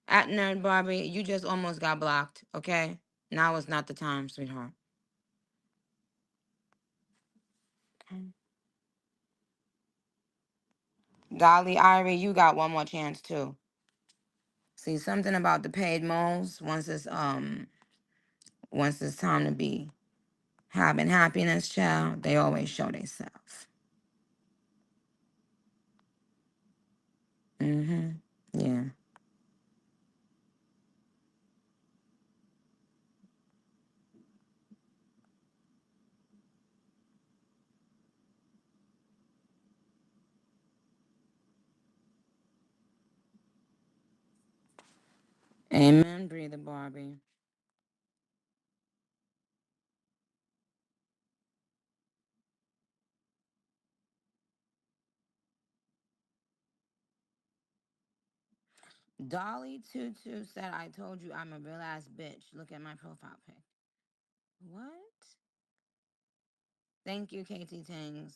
At Nerd Barbie, you just almost got blocked, okay? Now is not the time, sweetheart. Dolly Irie, you got one more chance too. See, something about the paid moles, once it's time to be having happiness, child, they always show themselves. Mm-hmm. Yeah. Amen, breather Barbie. Dolly22 said, I told you I'm a real ass bitch. Look at my profile pic. What? Thank you, KT Tangs.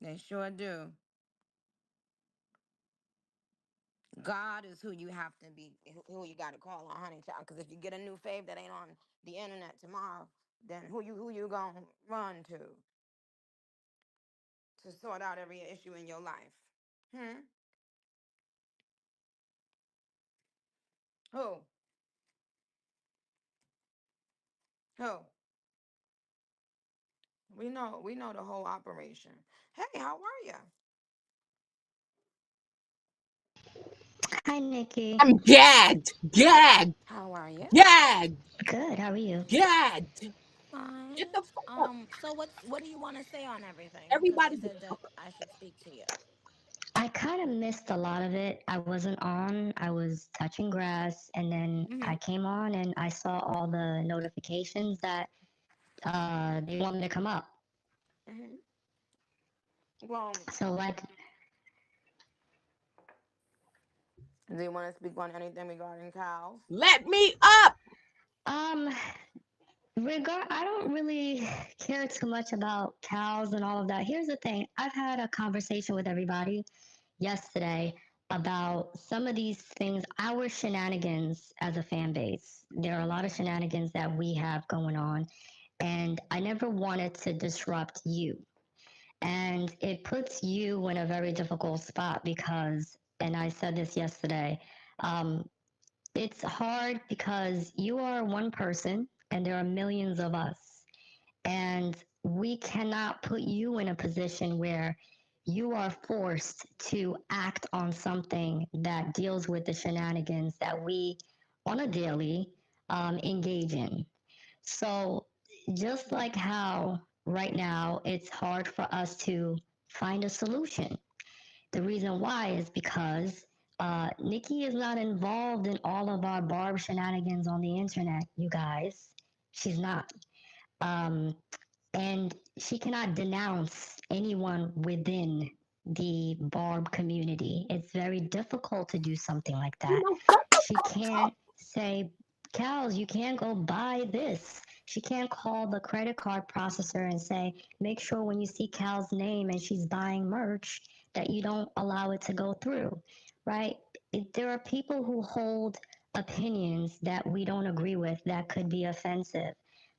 They sure do. God is who you have to be, who you got to call on, honey child. Because if you get a new fave that ain't on the internet tomorrow, then who you gonna run to sort out every issue in your life? Hmm. Who? Who? We know the whole operation. Hey, how are you? Hi, Nikki. I'm gagged, gagged, How are you? gagged, Good. How are you? gagged. Fine. Get the fuck up. So what do you want to say on everything? Because they Everybody get said the that fuck up. I should speak to you. I kind of missed a lot of it. I wasn't on. I was touching grass, and then I Mhm. came on and I saw all the notifications that they want me to come up. Mhm. Well, So like, do you want to speak on anything regarding cows? Let me up. um, I don't really care too much about cows and all of that. Here's the thing: I've had a conversation with everybody yesterday about some of these things, our shenanigans as a fan base. There are a lot of shenanigans that we have going on, and I never wanted to disrupt you. And it puts you in a very difficult spot because, and I said this yesterday, um, it's hard because you are one person and there are millions of us. And we cannot put you in a position where you are forced to act on something that deals with the shenanigans that we on a daily engage in. So, just like how right now it's hard for us to find a solution, the reason why is because Nikki is not involved in all of our barb shenanigans on the internet, you guys. She's not. Um, and she cannot denounce anyone within the barb community. It's very difficult to do something like You that. know, shut the She fuck up. can't say, Cows, you can't go buy this. She can't call the credit card processor and say, make sure when you see Cal's name and she's buying merch that you don't allow it to go through, right? There are people who hold opinions that we don't agree with that could be offensive,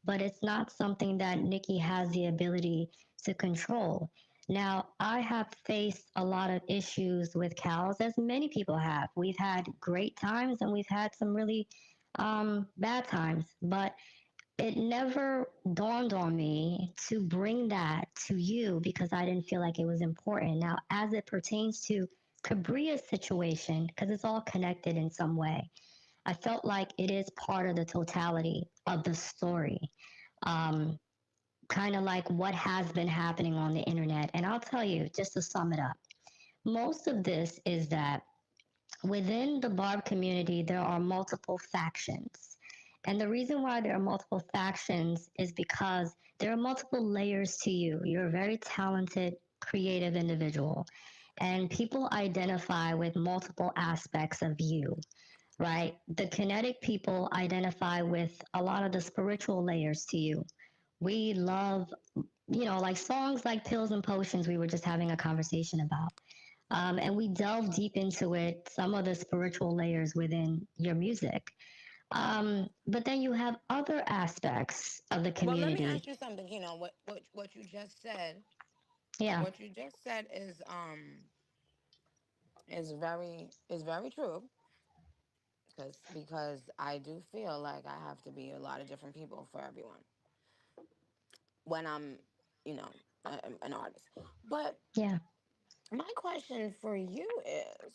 but it's not something that Nikki has the ability to control. Now, I have faced a lot of issues with cows, as many people have. We've had great times and we've had some really bad times, but it never dawned on me to bring that to you because I didn't feel like it was important. Now, as it pertains to Cabria's situation, because it's all connected in some way, I felt like it is part of the totality of the story. Um, kind of like what has been happening on the internet. And I'll tell you, just to sum it up, most of this is that within the Barb community, there are multiple factions. And the reason why there are multiple factions is because there are multiple layers to you. You're a very talented, creative individual, and people identify with multiple aspects of you. right? The kinetic people identify with a lot of the spiritual layers to you. We love, like songs like Pills and Potions, we were just having a conversation about. And we delve deep into it, some of the spiritual layers within your music. But then you have other aspects of the Well, let me community. ask you something. You know what you just said. Yeah, What you just said is very true. Because I do feel like I have to be a lot of different people for everyone when I'm, you know, an artist. But yeah. my question for you is,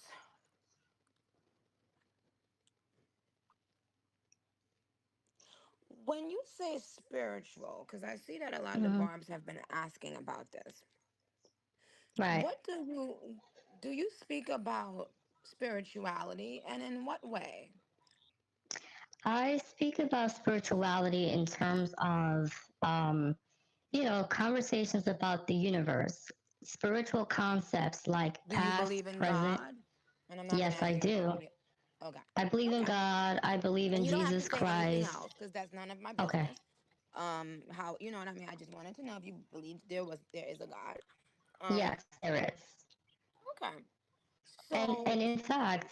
when you say spiritual, because I see that a lot of the Hmm. barbs have been asking about this, Right. what do you speak about spirituality, and in what way? I speak about spirituality in terms of, conversations about the universe, spiritual concepts like Do you past, believe in present. God? And I'm not going to Yes, I ask you if you do. believe. Okay. I believe in Okay. God. I believe And in you don't have to Jesus say anything Christ. else because that's none of my Okay. business. How you know what I mean? I just wanted to know if you believed there is a God. Um, Yes, there is. okay. And So, in fact,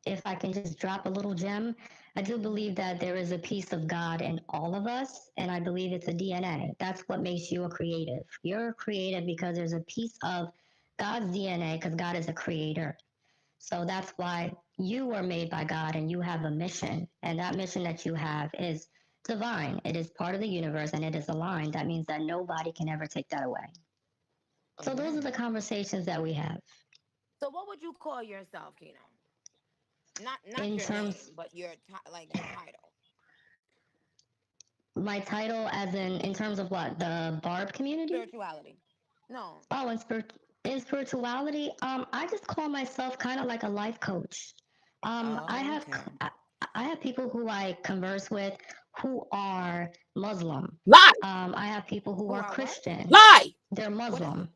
if I can just drop a little gem, I do believe that there is a piece of God in all of us, and I believe it's a DNA. That's what makes you a creative. You're creative because there's a piece of God's DNA, because God is a creator. So that's why you were made by God and you have a mission. And that mission that you have is divine. It is part of the universe and it is aligned. That means that nobody can ever take that away. So those are the amen. conversations that we have. So what would you call yourself, Kino? Not In your name, terms, but like your title. my title, as in terms of what? The BARB community? Spirituality. No. Oh, in spirituality, I just call myself kind of like a life coach. I Oh, have okay. I have people who I converse with who are Muslim. Lie, I have people who Who are are what? Christian. lie, They're What is? Muslim.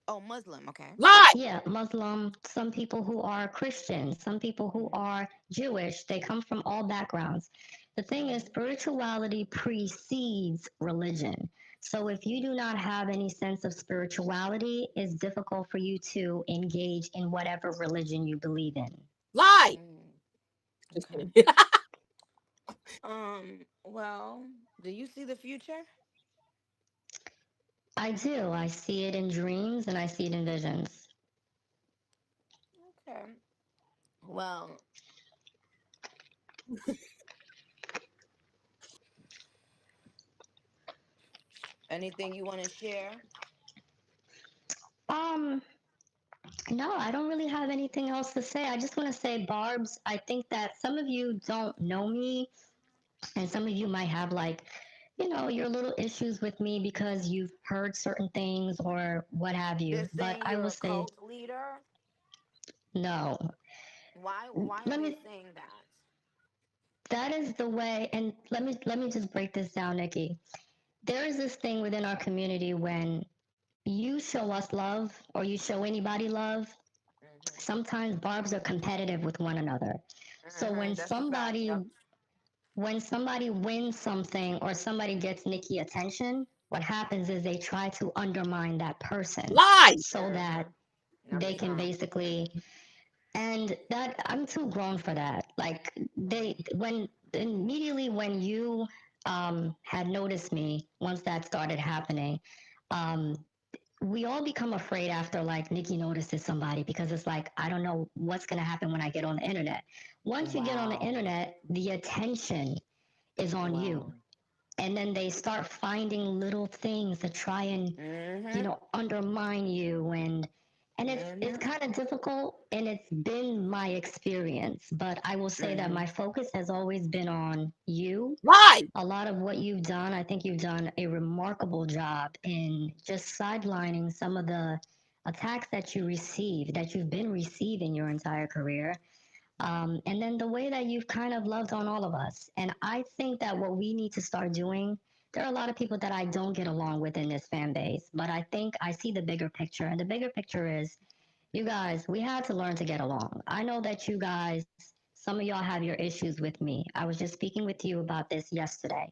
Oh, Muslim. Okay. lie. Yeah, Muslim. Some people who are Christian. Some people who Hmm. are Jewish. They come from all backgrounds. The thing is, Hmm. spirituality precedes religion. So if you do not have any sense of spirituality, it's difficult for you to engage in whatever religion you believe in. Lie. Mm, Just okay. kidding. Well, do you see the future? I do. I see it in dreams and I see it in visions. Okay. Well, anything you want to share? Um, no, I don't really have anything else to say. I just want to say, Barb's, I think that some of you don't know me, and some of you might have like, your little issues with me because you've heard certain things or what have They're you. But saying I you're will a say, cult leader. no. Why are Let they me. saying that? That is the way. And let me just break this down, Nikki. There is this thing within our community when you show us love or you show anybody love. Hmm. Sometimes barbs are competitive with one another. So Hmm. That's a fact. Yep. when somebody wins something or somebody gets Nikki attention, what happens is they try to undermine that person Lie. so that Hmm. Yep, they it's can true. basically, and that I'm too grown for that. Like they when immediately when you had noticed me once that started happening, um we all become afraid after like Nikki notices somebody because it's like I don't know what's gonna happen when I get on the internet. Once you get on the Wow. internet, the attention is on you. Wow. And then they start finding little things to try and, Hmm. undermine you and it's Hmm. kind of difficult and it's been my experience. But I will say that my Hmm. focus has always been on you. Lie. A lot of what you've done, I think you've done a remarkable job in just sidelining some of the attacks that you receive, that you've been receiving your entire career. And then the way that you've kind of loved on all of us. And I think that what we need to start doing, there are a lot of people that I don't get along with in this fan base, but I think I see the bigger picture. And the bigger picture is you guys, we had to learn to get along. I know that you guys some of y'all have your issues with me. I was just speaking with you about this yesterday.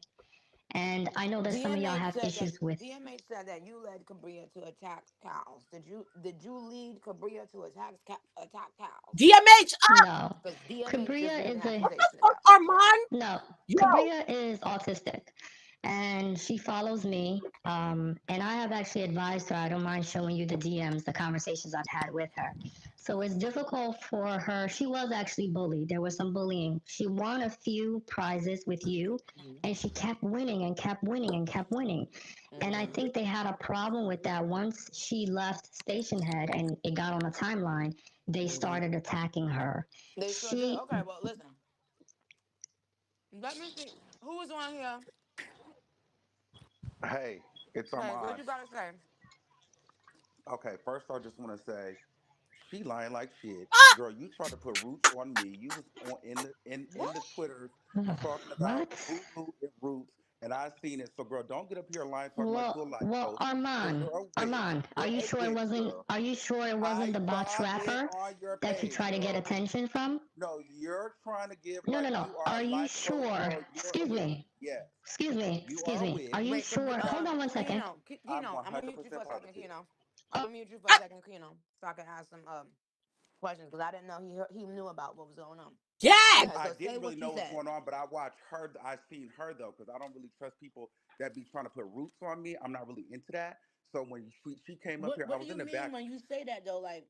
And I know that some of y'all have issues with. DMH said that you led Cabria to attack cows. Did you lead Cabria to attack cows? DMH, No. Because DMH just Cabria made an is a. what the accusation fuck, about you. Armand? No. Yo, Cabria is autistic. And she follows me. And I have actually advised her. I don't mind showing you the DMs, the conversations I've had with her. So it's difficult for her. She was actually bullied. There was some bullying. She won a few prizes with you, and she kept winning and kept winning and kept winning. And I Mm-hmm. think they had a problem with that. Once she left Station Head and it got on a timeline, they Mm-hmm. started attacking her. They sure did. She, Okay, well, listen. Let me see. Who was on here? Hey, it's Hey, what Armand. you gotta say? Okay, first I just want to say she lying like shit. Girl, you tried to put roots on me. You was on in What? the Twitters talking about what? voodoo and roots, and I seen it. So girl, don't get up here lying talking about you a life Well, coach. Girl, Armand, you're a witch. Armand, are You're you a sure it witch, wasn't? girl. Are you sure it wasn't I the botch saw it rapper on your that you page, try to get girl. attention from? No, you're trying to give No, no, like no. you are Are a you life coach, sure? girl. You're a Excuse witch. me. Yes, Excuse me. you Excuse are a me. Are witch. you Wait, sure? Hold on one second. I'm Keno, I'm gonna mute you for 100% a second, positive. Keno. I'm Oh, gonna mute you for a I, second, Keno, so I can ask some questions because I didn't know he knew about what was going on. yeah, Okay, I so say didn't really what you know what's said. going on, but I watched her. I seen her though, because I don't really trust people that be trying to put roots on me. I'm not really into that. So when she came up here, I What do was in you the mean back. when you say that though? Like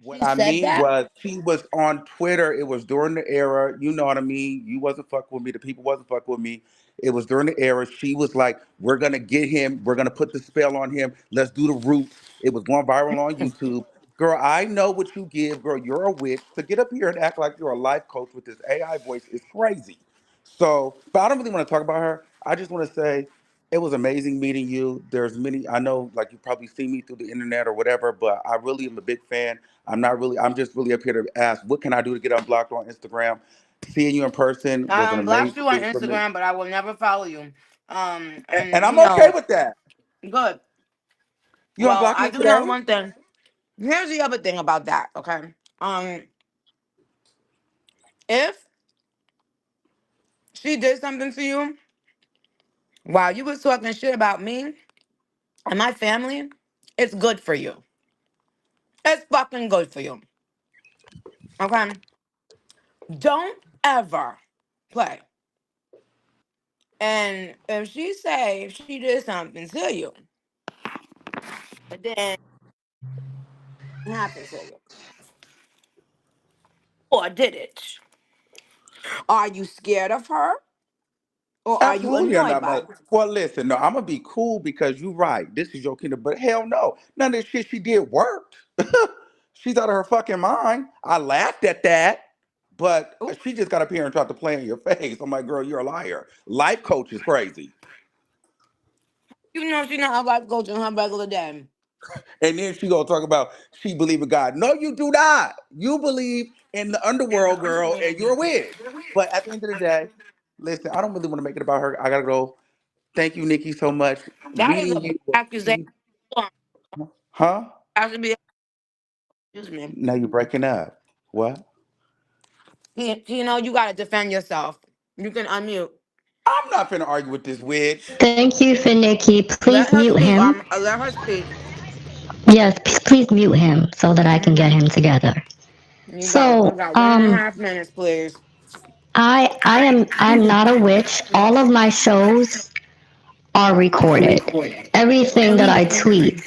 What she I said mean that? was she was on Twitter. It was during the era. You know what I mean? You wasn't fucking with me. The people wasn't fucking with me. It was during the era. She was like, "We're gonna get him. We're gonna put the spell on him. Let's do the roots." It was going viral on YouTube. Girl, I know what you give. Girl, you're a witch. To get up here and act like you're a life coach with this AI voice is crazy. So, but I don't really want to talk about her. I just want to say it was amazing meeting you. There's many, I know, like you probably see me through the internet or whatever, but I really am a big fan. I'm just really up here to ask, what can I do to get unblocked on Instagram? Seeing you in person was I an unblocked amazing you on thing for me. Instagram, but I will never follow you. And And I'm okay with that. good. You Well, unblocked I me do know today? one thing. Here's the other thing about that. Okay, um, if she did something to you while you was talking shit about me and my family, it's good for you. It's fucking good for you. Okay, don't ever play. And if she did something to you, but then it happened to you, or did it? Are you scared of her, or are you Absolutely, I'm annoyed not by mad. her? Well, listen, no, I'm gonna be cool because you're right. This is your kingdom, but hell no, none of this shit she did worked. She's out of her fucking mind. I laughed at that, but Ooh, she just got up here and tried to play in your face. I'm like, girl, you're a liar. Life coach is crazy. you know she not a life coach in her regular day. And then she gonna talk about she believe in God. No, you do not. You believe in the underworld, girl, and you're a witch. But at the end of the day, listen, I don't really want to make it about her. I gotta go. Thank you, Nikki, so much. That is Meeting a big you was accusation. key. Huh? I should be. Excuse me. Now you're breaking up. What? You got to defend yourself. You can unmute. I'm not finna argue with this witch. thank you for Nikki. Please Let her mute speak. him. Let her speak. Yes, please mute him so that I can get Hmm. him together. You So, got 1.5 minutes, please. I'm not a witch. All of my shows are recorded. Everything that I tweet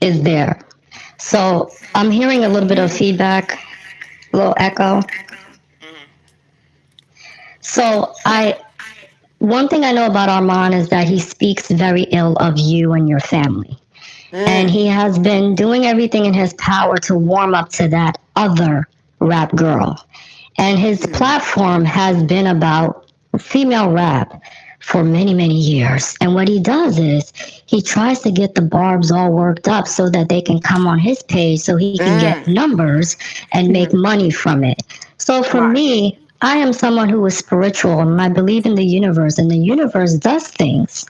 is there. So I'm hearing a little bit of feedback, a little echo. So I one thing I know about Armand is that he speaks very ill of you and your family. And Mm. he has been doing everything in his power to warm up to that other rap girl. And his Mm. platform has been about female rap for many, many years. And what he does is he tries to get the barbs all worked up so that they can come on his page so he can get Mm. numbers and make Mhm. money from it. So for Right. me, I am someone who is spiritual and I believe in the universe, and the universe does things.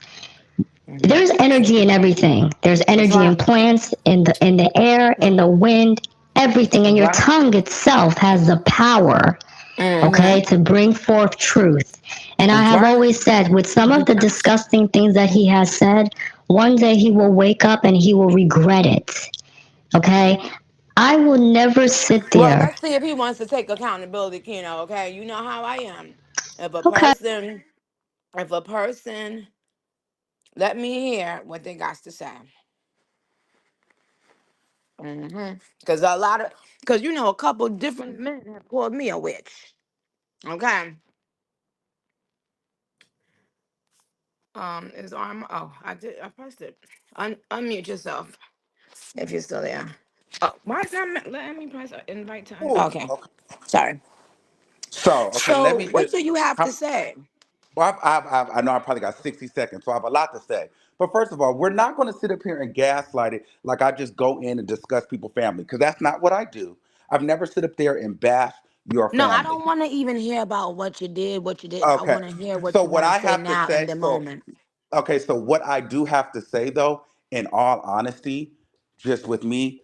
Hmm. There's energy in everything. There's That's energy in right. plants, in the air, in the wind, everything. And That's your right. tongue itself has the power. okay, Mm-hmm. to bring forth truth. And I That's have right. always said, with some of the disgusting things that he has said, one day he will wake up and he will regret it. Okay? I will never sit Well, there. let's see if he wants to take accountability, Keno, okay? You know how I am. If a Okay. person, if a person, let me hear what they got to say. Because a lot of, because you know, a couple different men have called me a witch, okay? Is arm, oh, I did, I pressed it. Unmute yourself if you're still there. Oh, why is that letting me press invite time? Ooh, Okay, okay. sorry. So, okay, let So, me what just. do you have I'm, to say? well, I know I probably got 60 seconds, so I have a lot to say. But first of all, we're not going to sit up here and gaslight it like I just go in and discuss people's family, because that's not what I do. I've never sit up there and bash your No, I family. don't want to even hear about what you did, what you didn't. I Okay. want to hear what So you what want to I say have to now in say, the so moment. okay, so what I do have to say though, in all honesty, just with me,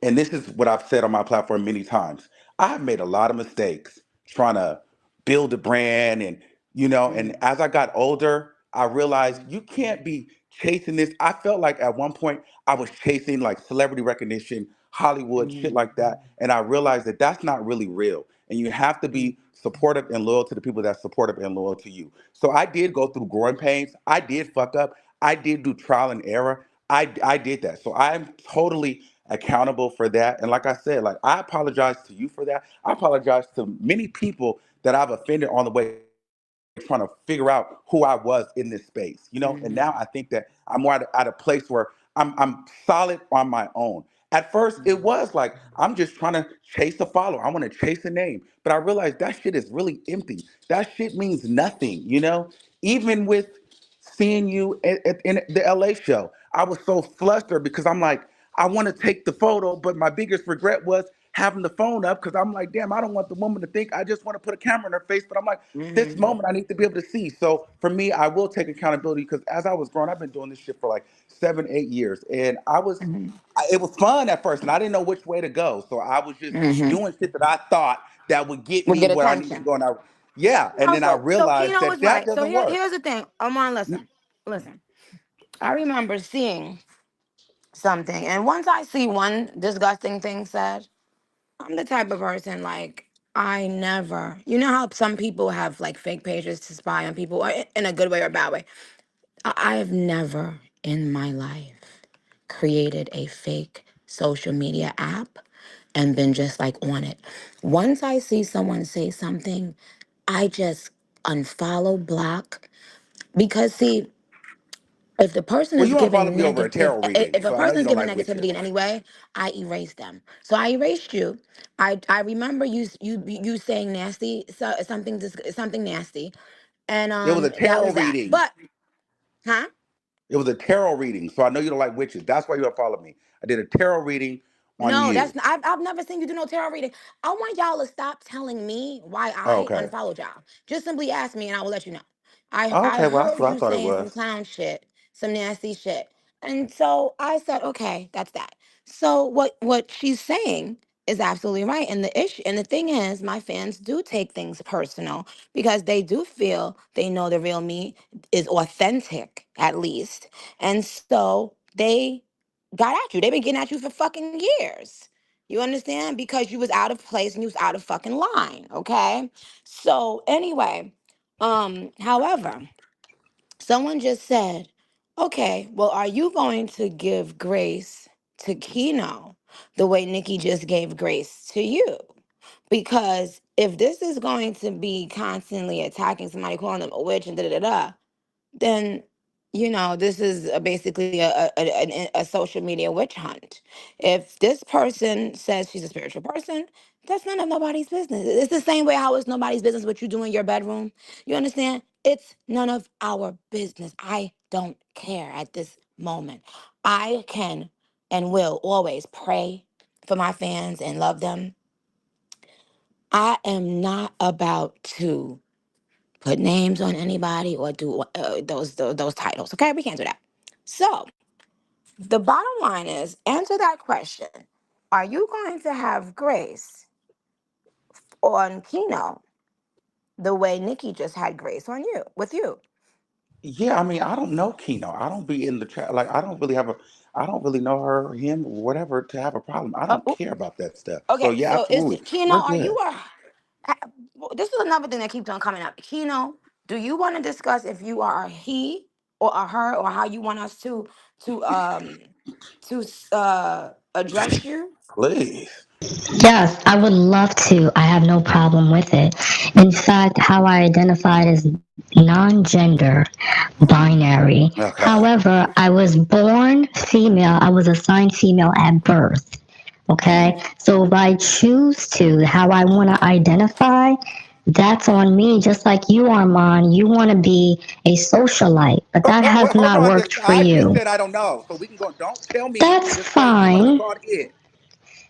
and this is what I've said on my platform many times. I have made a lot of mistakes trying to build a brand and and Mm-hmm. as I got older, I realized you can't be chasing this. I felt like at one point I was chasing like celebrity recognition, Hollywood, shit like that, and I realized that that's not really real. And you have to be supportive and loyal to the people that's supportive and loyal to you. So I did go through growing pains. I did fuck up. I did do trial and error. I did that. So I'm totally accountable for that. And like I said, like I apologize to you for that. I apologize to many people that I've offended on the way trying to figure out who I was in this space, And now I think that I'm more at a place where I'm solid on my own. At first, it was like I'm just trying to chase a follower. I want to chase a name, but I realized that shit is really empty. That shit means nothing. Even with seeing you in the LA show, I was so flustered because I'm like, I want to take the photo, but my biggest regret was having the phone up because I'm like, damn, I don't want the woman to think I just want to put a camera in her face, but I'm like, this Mm-hmm. moment I need to be able to see. So for me, I will take accountability because as I was growing, I've been doing this shit for like 7, 8 years, and it was fun at first, and I didn't know which way to go. So I was just Mm-hmm. doing shit that I thought that would get We'll me get where I need to attention. go, and yeah, and No, then I so realized Keno that was that right. So doesn't work. here's the thing. Amon, listen. I remember seeing something, and once I see one disgusting thing said, I'm the type of person like I never. You know how some people have like fake pages to spy on people, or in a good way or a bad way. I have never in my life created a fake social media app and been just like on it. Once I see someone say something, I just unfollow, block. Because see, if the person Well, is you don't follow giving me over a negative, tarot reading, if a so I know person you is don't giving like witches. negativity in any way, I erase them. So I erased you. I remember you saying nasty, something something nasty, and It was a that tarot was that. reading. But huh? It was a tarot reading, so I know you don't like witches. That's why you don't follow me. I did a tarot reading on No, you. I've never seen you do no tarot reading. I want y'all to stop telling me why Oh, I okay. unfollowed y'all. Just simply ask me and I will let you know. Oh, I okay. Well, that's heard what I you thought it saying was. some clown shit, some nasty shit. And so I said, okay, that's that. So what she's saying is absolutely right. And the issue and the thing is my fans do take things personal because they do feel they know the real me is authentic, at least. And so they got at you. They've been getting at you for fucking years. You understand? Because you was out of place and you was out of fucking line. Okay. So anyway, however, someone just said, okay, well, are you going to give grace to Keno the way Nikki just gave grace to you? Because if this is going to be constantly attacking somebody, calling them a witch and da da da da, then this is basically a social media witch hunt. If this person says she's a spiritual person, that's none of nobody's business. It's the same way how it's nobody's business what you do in your bedroom. You understand? It's none of our business. I don't care at this moment. I can and will always pray for my fans and love them. I am not about to put names on anybody or do those titles. Okay, we can't do that. So the bottom line is, answer that question: are you going to have grace on Keno the way Nicki just had grace on you with you. Yeah, I mean, I don't know Keno. I don't be in the chat. Like, I don't really know her, or him, or whatever to have a problem. I don't Ooh, care about that stuff. So okay, yeah, so is absolutely, Keno, we're are good. you well, this is another thing that keeps on coming up. Keno, do you want to discuss if you are a he or a her, or how you want us to to address you? Please. Yes, I would love to. I have no problem with it. In fact, how I identified as non-gender binary. Okay. However, I was born female. I was assigned female at birth. Okay. Mm-hmm. So if I choose to, how I want to identify, that's on me. Just like you, Armand, you want to be a socialite, but that has Hold not on. worked for I just you. said I don't know, so we can go. Don't tell me That's this crazy word fine. called it.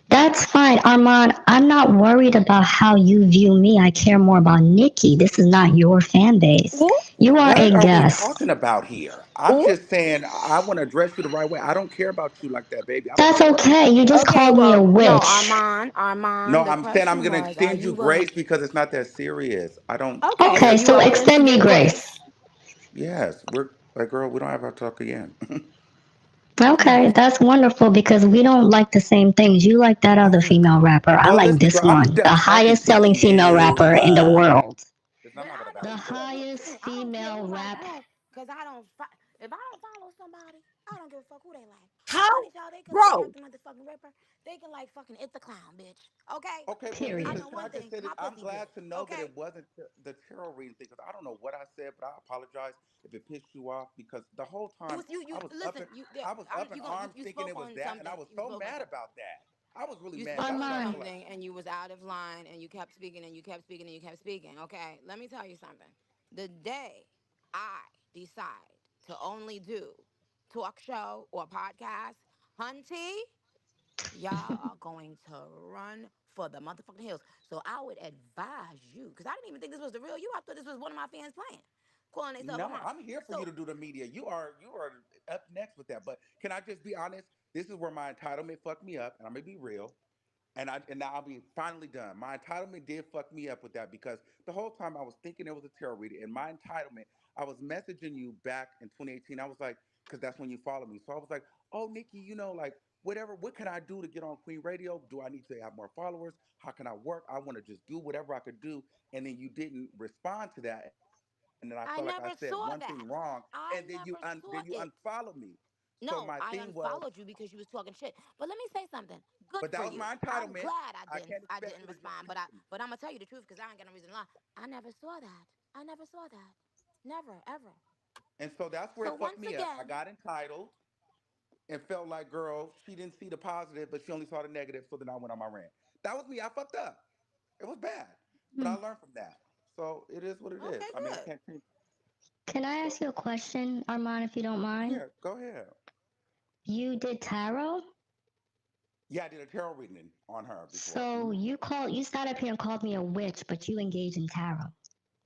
That's fine, Armand. I'm not worried about how you view me. I care more about Nikki. This is not your fan base. Ooh, You are What a are we guest. talking about here? I'm ooh. just saying I want to address you the right way. I don't care about you like that, baby. I don't That's care. okay. You just Okay, called me a well, no, witch. Armand, No, Armand. The I'm saying I'm question gonna was, are extend you you willing? grace because it's not that serious. I don't Okay, so Okay, care. you so are willing to extend me give grace. grace. Yes, we're like, girl. We don't have to talk again. Okay, that's wonderful because we don't like the same things. You like that other Okay. female rapper. I Well, like listen, this girl. I'm one, the done talking highest to selling female you. rapper in the world. Listen, I'm But not gonna I The battle don't you. care who. highest Listen, I don't care female who like rap. who, cause I don't. If I don't follow somebody, I don't give a fuck who they like. How, Honey, child, they can like bro? Mark the motherfucking Ripper. They can like fucking It the Clown, bitch. Okay. Okay, well, I Period. know listen, can I one just thing. say that My I'm pussy good. glad to know that Okay. it wasn't the tarot reading thing because I don't know what I said, but I apologize if it pissed you off because the whole It time was you. I You was up listen. in You. I was I'm. up in You gonna. arms You thinking spoke it was on that, and I something. was You so spoke on mad something. about that. I was really You mad. spoke That's on what I Armand, feel like. something and you was out of line and you kept speaking and you kept speaking and you kept speaking. Okay, let me tell you something. The day I decide to only do talk show or podcast, hunty, y'all are going to run for the motherfucking hills. So I would advise you, because I didn't even think this was the real you. I thought this was one of my fans playing, calling themselves a No, mom. I'm here for you So to do the media. You are up next with that. But can I just be honest? This is where my entitlement fucked me up, and I'm gonna be real. And now I'll be finally done. My entitlement did fuck me up with that because the whole time I was thinking it was a tarot reading, and my entitlement, I was messaging you back in 2018. I was like, because that's when you followed me. So I was like, oh Nikki, like whatever, what can I do to get on Queen Radio? Do I need to have more followers? How can I work? I want to just do whatever I could do. And then you didn't respond to that. And then I felt like I said I one thing never saw wrong, that. and I then never you saw it. unfollowed me. So my No, thing I was, unfollowed you because you was talking shit. But let me say something. but Good that for was you. my I'm entitlement. glad I can't I expect didn't you to just respond. come for me. But I'm gonna tell you the truth because I ain't got no reason to lie. I never saw that. I never saw that. Never ever. And so that's where So it fucked once me up. I again, got entitled and felt like, girl, she didn't see the positive, but she only saw the negative. So then I went on my rant. That was me. I fucked up. It was bad, but I hmm, learned from that. So it is what it is. okay, I mean, I good. can't change. can I So ask you a question, Armand, if you don't mind? yeah, go ahead. You did tarot? Yeah, I did a tarot reading on her before. So you sat up here and called me a witch, but you engage in tarot.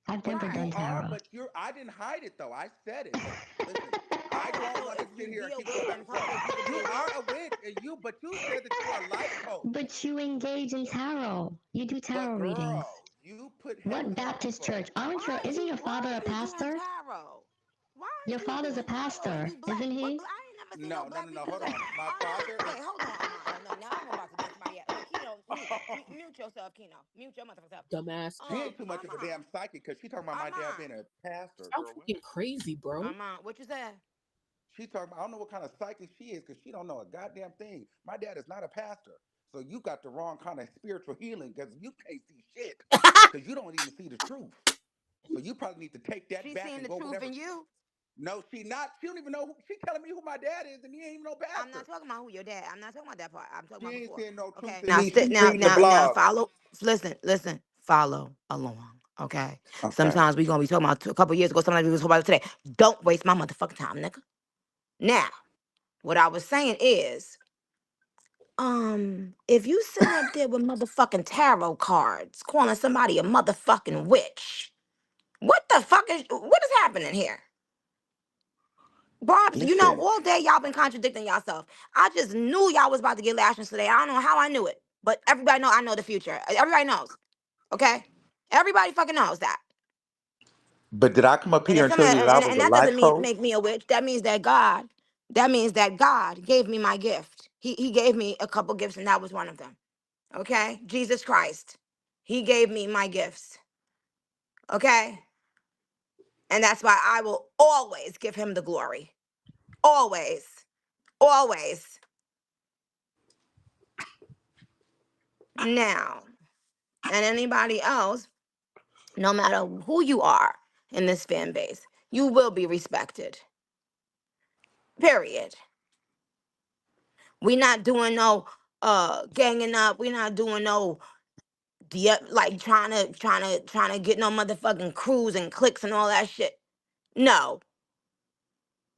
I've But never you done Right. are, tarot. but I didn't hide it though. I said it. But listen, I don't So want to if sit you here be and a keep going witch back in and forth. public, you could be You a are witch. a witch, but you said that you're a life coach. But you engage in tarot. You do But tarot readings. girl, you put What health Baptist info. church? Aren't your isn't your Why father a are you doing pastor? tarot? Why Your are you father's a doing tarot and pastor, you black? isn't What he? I ain't never seen no No, no, black no, no. people. Hold on. My Armand, father is. wait, hold on, Armand. No, no, now I'm about to get somebody else. Wait, Keno, mute yourself, Keno. Mute your motherfucker self. Dumbass. She ain't too much of a Armand, damn psychic because she talking about my dad being Armand, a pastor, Sound girl. What? fucking crazy, bro. Armand, what you said? She talking about, I don't know what kind of psychic she is because she don't know a goddamn thing. My dad is not a pastor. So you got the wrong kind of spiritual healing because you can't see shit because you don't even see the truth. So you probably need to take that She's back seeing and the go truth whatever. in you. No, she not. She don't even know. She telling me who my dad is and he ain't even no I'm not pastor. talking about who your dad. I'm not talking about that part. I'm talking She about ain't before. seeing no truth Okay. in Now me. sit She's now reading the now now blog. follow. Listen. Follow along. Okay. Okay. Sometimes we gonna be talking about a couple years ago. Sometimes we gonna talk about it today. Don't waste my motherfucking time, nigga. Now, what I was saying is, if you sitting up there with motherfucking tarot cards, calling somebody a motherfucking witch, what is happening here? Barb's, Listen, all day y'all been contradicting yourself. I just knew y'all was about to get lashes today. I don't know how I knew it, but everybody know I know the future. Everybody knows, okay? Everybody fucking knows that. But did I come up And here if and some tell you that I was and a that life doesn't mean coach? make me a witch. That means that God gave me my gift. He gave me a couple gifts, and that was one of them. Okay? Jesus Christ. He gave me my gifts. Okay? And that's why I will always give him the glory. Always. Always. Now, and anybody else, no matter who you are in this fan base, you will be respected. Period. We not doing no ganging up. We not doing no like trying to get no motherfucking crews and clicks and all that shit. No.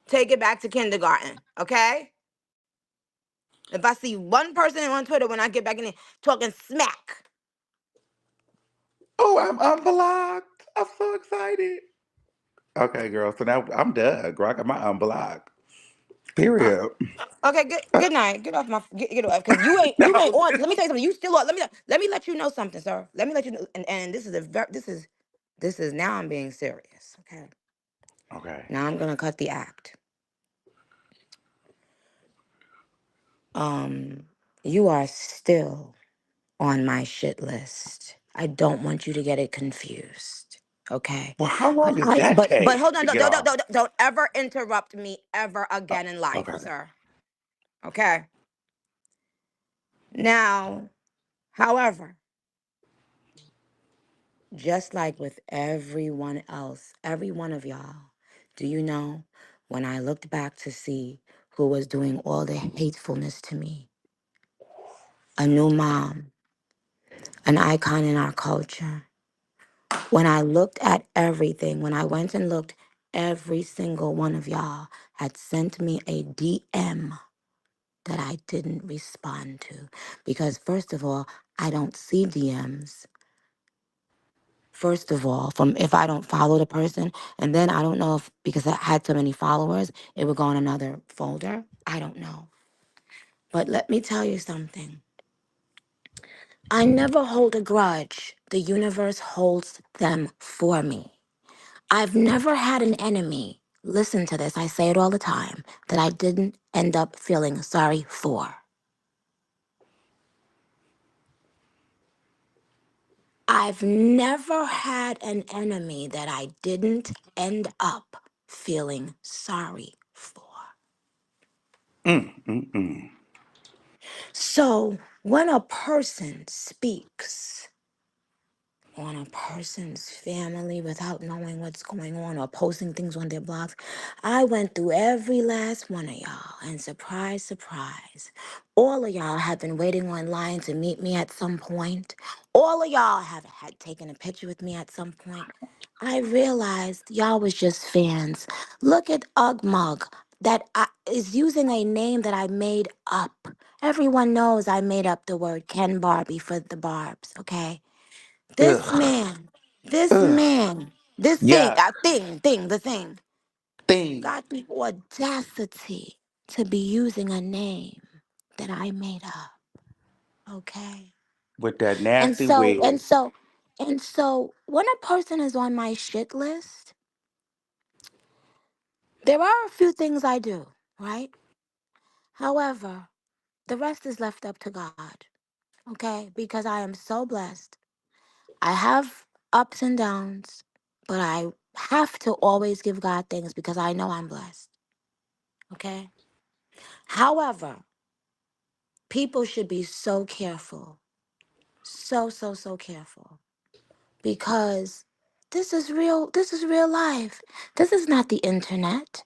Take it back to kindergarten, okay? If I see one person on Twitter when I get back in there talking smack, Oh, I'm unblocked. I'm so excited. Okay, girl. So now I'm done. Girl, I got my unblocked. uh, Period. okay, good night. Get off my get off because you ain't No. on. Let me tell you something. You still on. Let me let you know something, sir. Let me let you know. And this is now I'm being serious. Okay. Okay. Now I'm gonna cut the act. Um, you are still on my shit list. I don't want you to get it confused. Okay. Well, how But long does I that but take hold on, to get off? don't ever interrupt me ever Uh, again in life, okay. sir. Okay. Now, however, just like with everyone else, every one of y'all, do you know when I looked back to see who was doing all the hatefulness to me, a new mom, an icon in our culture, when I looked at everything, when I went and looked, every single one of y'all had sent me a DM that I didn't respond to. Because, first of all, I don't see DMs. First of all, from if I don't follow the person, and then I don't know if because I had so many followers, it would go in another folder. I don't know. But let me tell you something. I never hold a grudge. The universe holds them for me. I've never had an enemy, listen to this, I say it all the time, that I didn't end up feeling sorry for. I've never had an enemy that I didn't end up feeling sorry for. Mm. So when a person speaks on a person's family without knowing what's going on or posting things on their blogs. I went through every last one of y'all, and surprise, surprise, all of y'all have been waiting online to meet me at some point. All of y'all have had taken a picture with me at some point. I realized y'all was just fans. Look at Ugmug is using a name that I made up. Everyone knows I made up the word Ken Barbie for the Barbs, okay? This Ugh. man, this Ugh. man, this thing, Yuck. the thing, Thing. got the audacity to be using a name that I made up. Okay. With that And nasty so, and wig. so, and so, when a person is on my shit list, there are a few things I do, right? However, the rest is left up to God. Okay. Because I am so blessed. I have ups and downs, but I have to always give God thanks because I know I'm blessed. Okay. However, people should be so careful. So, so, so careful. Because this is real. This is real life. This is not the internet.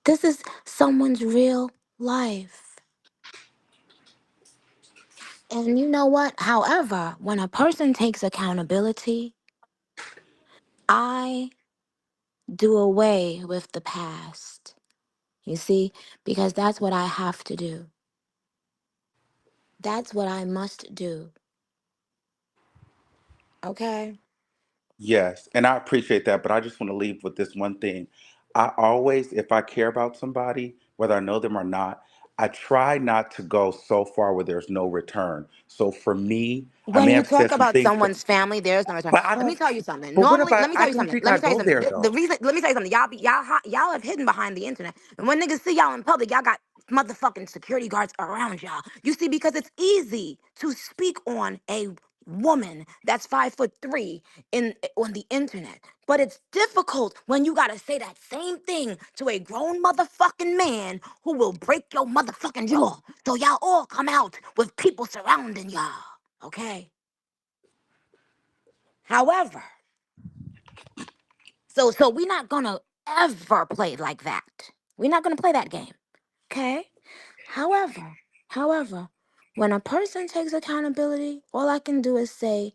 This is someone's real life. And you know what? However, when a person takes accountability, I do away with the past. You see? Because that's what I have to do. That's what I must do. Okay? Yes, and I appreciate that, but I just want to leave with this one thing. I always, if I care about somebody, whether I know them or not, I try not to go so far where there's no return. So for me, I When may you have said talk some about things, someone's family, there's no return. but I Let me don't. tell you something. But what if Normally, let me I tell you don't something. think Let I me tell you go something. there The though? reason, let me tell you something. Y'all have hidden behind the internet. And when niggas see y'all in public, y'all got motherfucking security guards around y'all. You see, because it's easy to speak on a woman that's 5'3" on the internet. But it's difficult when you gotta say that same thing to a grown motherfucking man who will break your motherfucking jaw. So y'all all come out with people surrounding y'all. Okay? However, so we're not gonna ever play like that. We're not gonna play that game. Okay? However, when a person takes accountability, all I can do is say,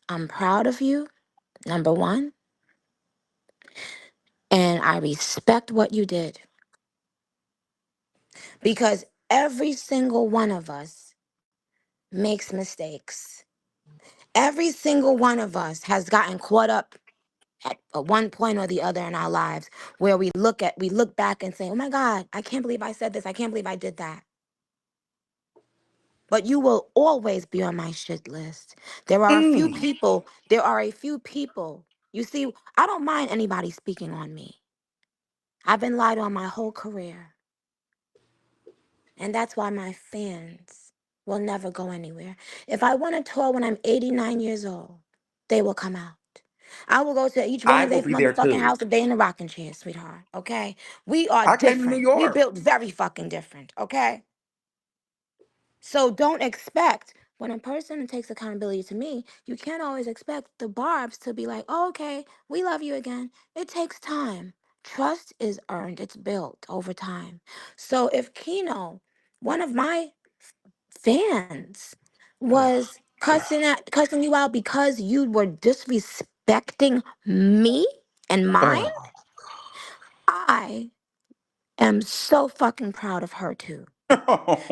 I'm proud of you, number one, and I respect what you did. Because every single one of us makes mistakes. Every single one of us has gotten caught up at one point or the other in our lives where we look back and say, oh my God, I can't believe I said this. I can't believe I did that. But you will always be on my shit list. Mm. There are a few people. You see, I don't mind anybody speaking on me. I've been lied on my whole career. And that's why my fans will never go anywhere. If I want to tour when I'm 89 years old, they will come out. I will go to each one I of will their be there motherfucking too. house if they in a rocking chair, sweetheart. Okay? We are I came to New different. We York. built very fucking different. Okay? So don't expect when a person takes accountability to me, you can't always expect the Barbs to be like, oh, okay, we love you again. It takes time. Trust is earned, it's built over time. So if Kino, one of my fans, was cussing you out because you were disrespecting me and mine, I am so fucking proud of her too.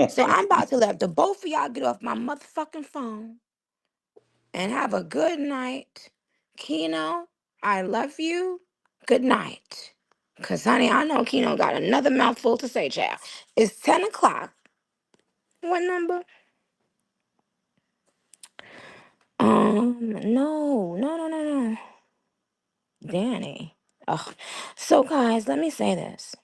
So I'm about to let the both of y'all get off my motherfucking phone and have a good night. Keno, I love you. Good night. Cause honey, I know Keno got another mouthful to say, child. It's 10 o'clock. What number? No. Danny. Ugh. So guys, let me say this.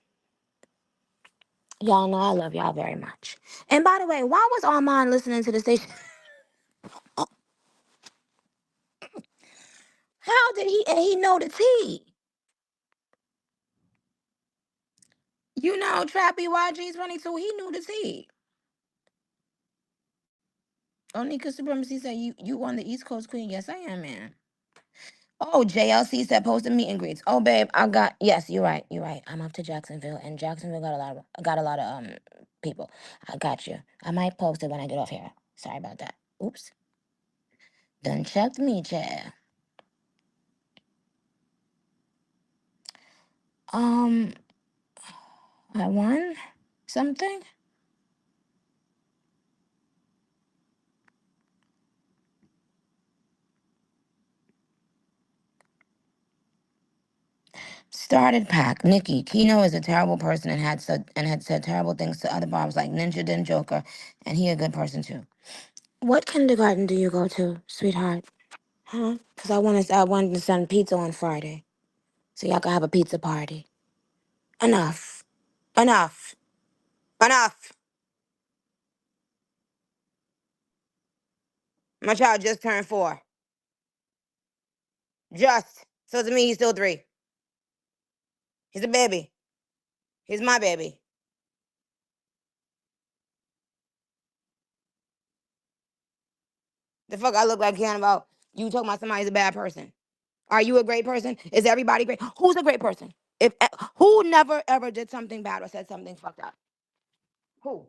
Y'all know I love y'all very much. And by the way, why was Armand listening to the station? How did he know the tea? You know, Trappy YG's 22, he knew the tea. Onika Supremacy said, you on the East Coast Queen. Yes, I am, man. Oh, JLC said post a meet and greets. Oh, babe, yes, you're right. You're right. I'm up to Jacksonville, and Jacksonville got a lot of people. I got you. I might post it when I get off here. Sorry about that. Oops. Done checked me, chair. Um, I won something? Started pack. Nicki, Kino is a terrible person and had said terrible things to other Barbs like Ninja Den Joker, and he a good person too. What kindergarten do you go to, sweetheart? Huh? Cause I wanted to send pizza on Friday, so y'all can have a pizza party. Enough, enough, enough. My child just turned 4. Just so to me, he's still 3. He's a baby. He's my baby. The fuck I look like caring about you talking about somebody's a bad person? Are you a great person? Is everybody great? Who's a great person? If who never ever did something bad or said something fucked up? Who?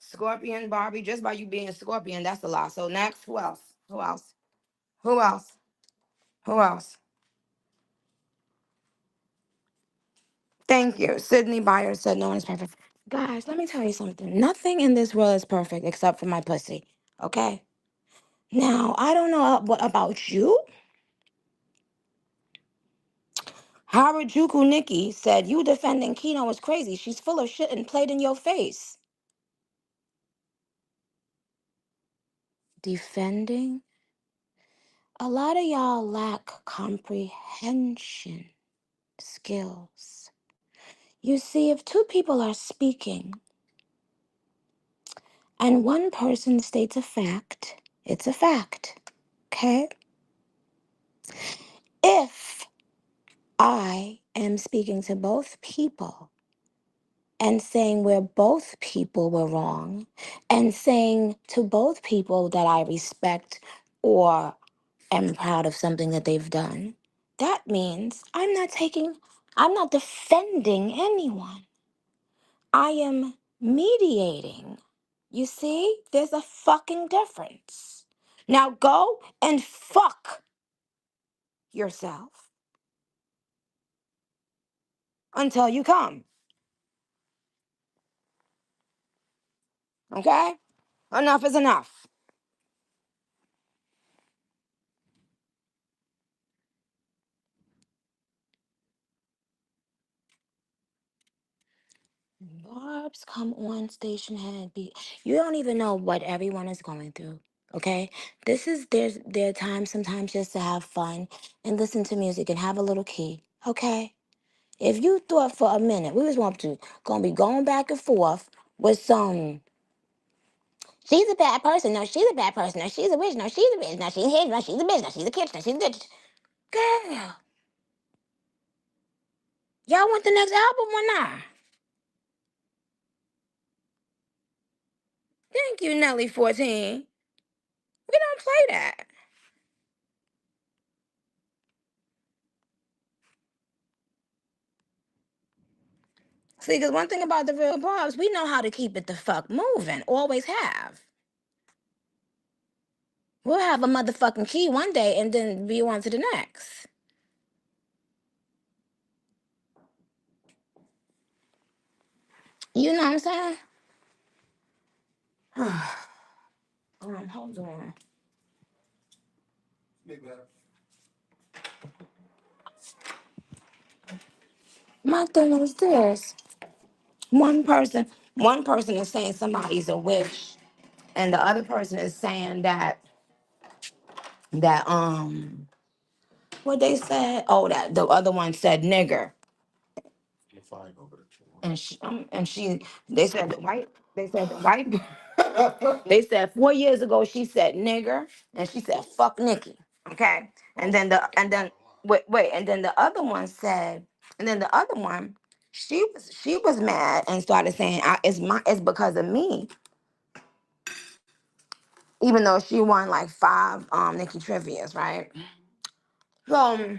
Scorpion, Barbie. Just by you being a scorpion, that's a lie. So next, who else? Who else? Who else? Who else? Thank you. Sydney Byers said no one is perfect. Guys, let me tell you something. Nothing in this world is perfect except for my pussy. Okay? Now, I don't know what about you. Harajuku Nikki said, you defending Kino is crazy. She's full of shit and played in your face. Defending? A lot of y'all lack comprehension skills. You see, if two people are speaking and one person states a fact, it's a fact. Okay? If I am speaking to both people and saying where both people were wrong and saying to both people that I respect or am proud of something that they've done, that means I'm not defending anyone. I am mediating. You see, there's a fucking difference. Now go and fuck yourself until you come. Okay? Enough is enough. Barbs come on station head beat. You don't even know what everyone is going through. Okay? There's their time sometimes just to have fun and listen to music and have a little key. Okay? If you thought for a minute we was gonna be going back and forth with some she's a bad person, no, she's a bad person, no, she's a witch, no, she's a bitch, no, she's a hitch, no, she's a bitch, no, she's a kitchen, no, she's a bitch. Girl, y'all want the next album or not? Thank you, Nelly 14. We don't play that. See, because one thing about the real barbs, we know how to keep it the fuck moving. Always have. We'll have a motherfucking key one day and then be on to the next. You know what I'm saying? Hold on. My thing is this. One person is saying somebody's a witch, and the other person is saying that what they said. Oh, that the other one said nigger, and they said the white they said 4 years ago she said nigger and she said fuck Nicki. Okay, and then the other one said, and then the other one, she was mad and started saying it's because of me, even though she won like five Nicki trivias, right? So,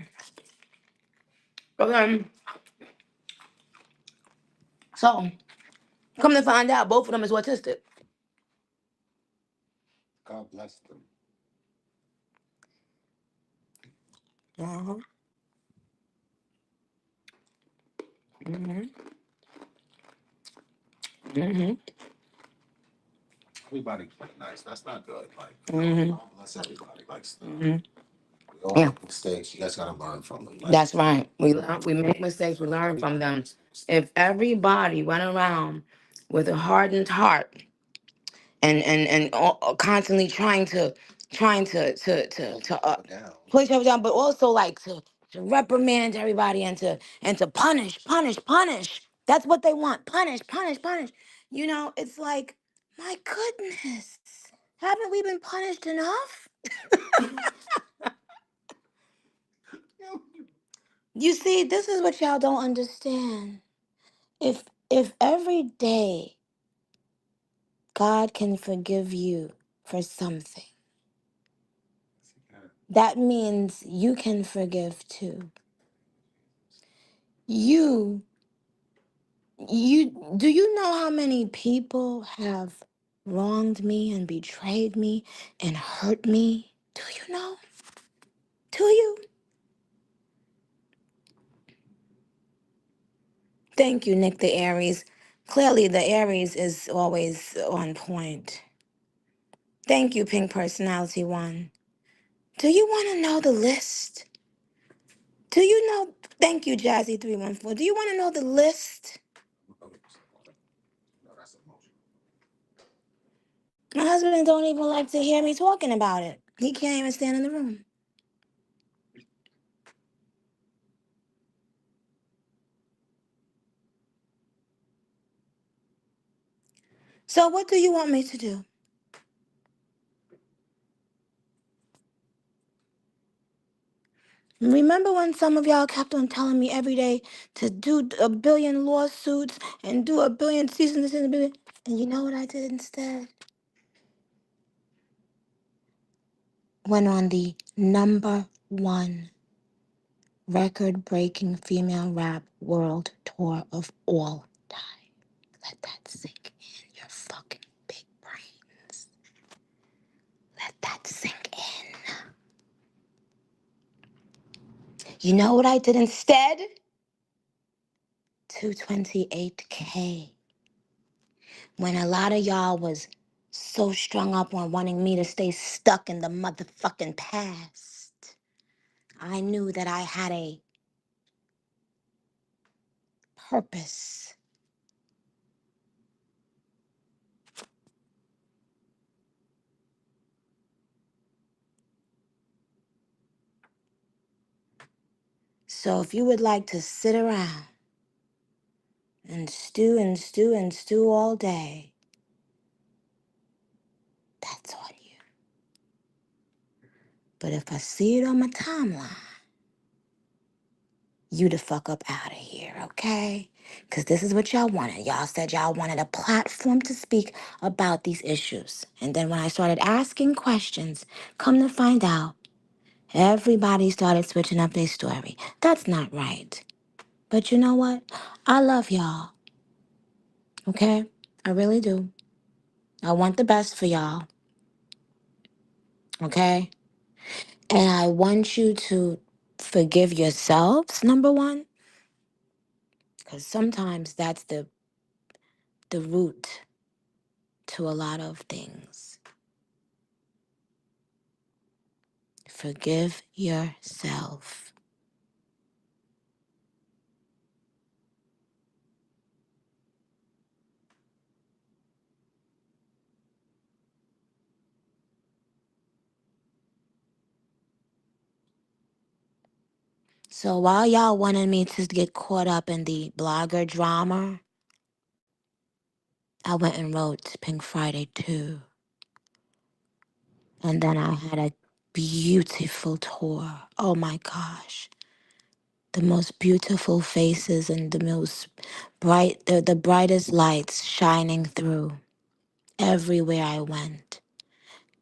but then, so come to find out, both of them is autistic. Uh-huh. Mm-hmm. Mm-hmm. Mm-hmm. Mm-hmm. Yeah. That's right. We make mistakes, we learn from them. If everybody went around with a hardened heart and constantly trying to push everyone down, but also like to reprimand everybody and to punish. That's what they want. Punish. You know, it's like, my goodness, haven't we been punished enough? You see, this is what y'all don't understand. If every day God can forgive you for something, that means you can forgive too. You do you know how many people have wronged me and betrayed me and hurt me? Do you know? Do you? Thank you, Nick the Aries. Clearly the Aries is always on point. Thank you, Pink Personality One. Do you want to know the list? Do you know? Thank you, Jazzy314. Do you want to know the list? My husband don't even like to hear me talking about it. He can't even stand in the room. So what do you want me to do? Remember when some of y'all kept on telling me every day to do a billion lawsuits and do a billion seasons and a billion? And you know what I did instead? Went on the #1 record-breaking female rap world tour of all time. Let that sink in your fucking big brains. Let that sink in. You know what I did instead? 228K. When a lot of y'all was so strung up on wanting me to stay stuck in the motherfucking past, I knew that I had a purpose. So if you would like to sit around and stew and stew and stew all day, that's on you. But if I see it on my timeline, you the fuck up out of here, okay? Because this is what y'all wanted. Y'all said y'all wanted a platform to speak about these issues. And then when I started asking questions, come to find out, everybody started switching up their story. That's not right. But you know what? I love y'all, okay? I really do. I want the best for y'all, okay? And I want you to forgive yourselves, #1, because sometimes that's the root to a lot of things. Forgive yourself. So while y'all wanted me to get caught up in the blogger drama, I went and wrote Pink Friday 2. And then I had a beautiful tour. Oh my gosh. The most beautiful faces and the most the brightest lights shining through everywhere I went.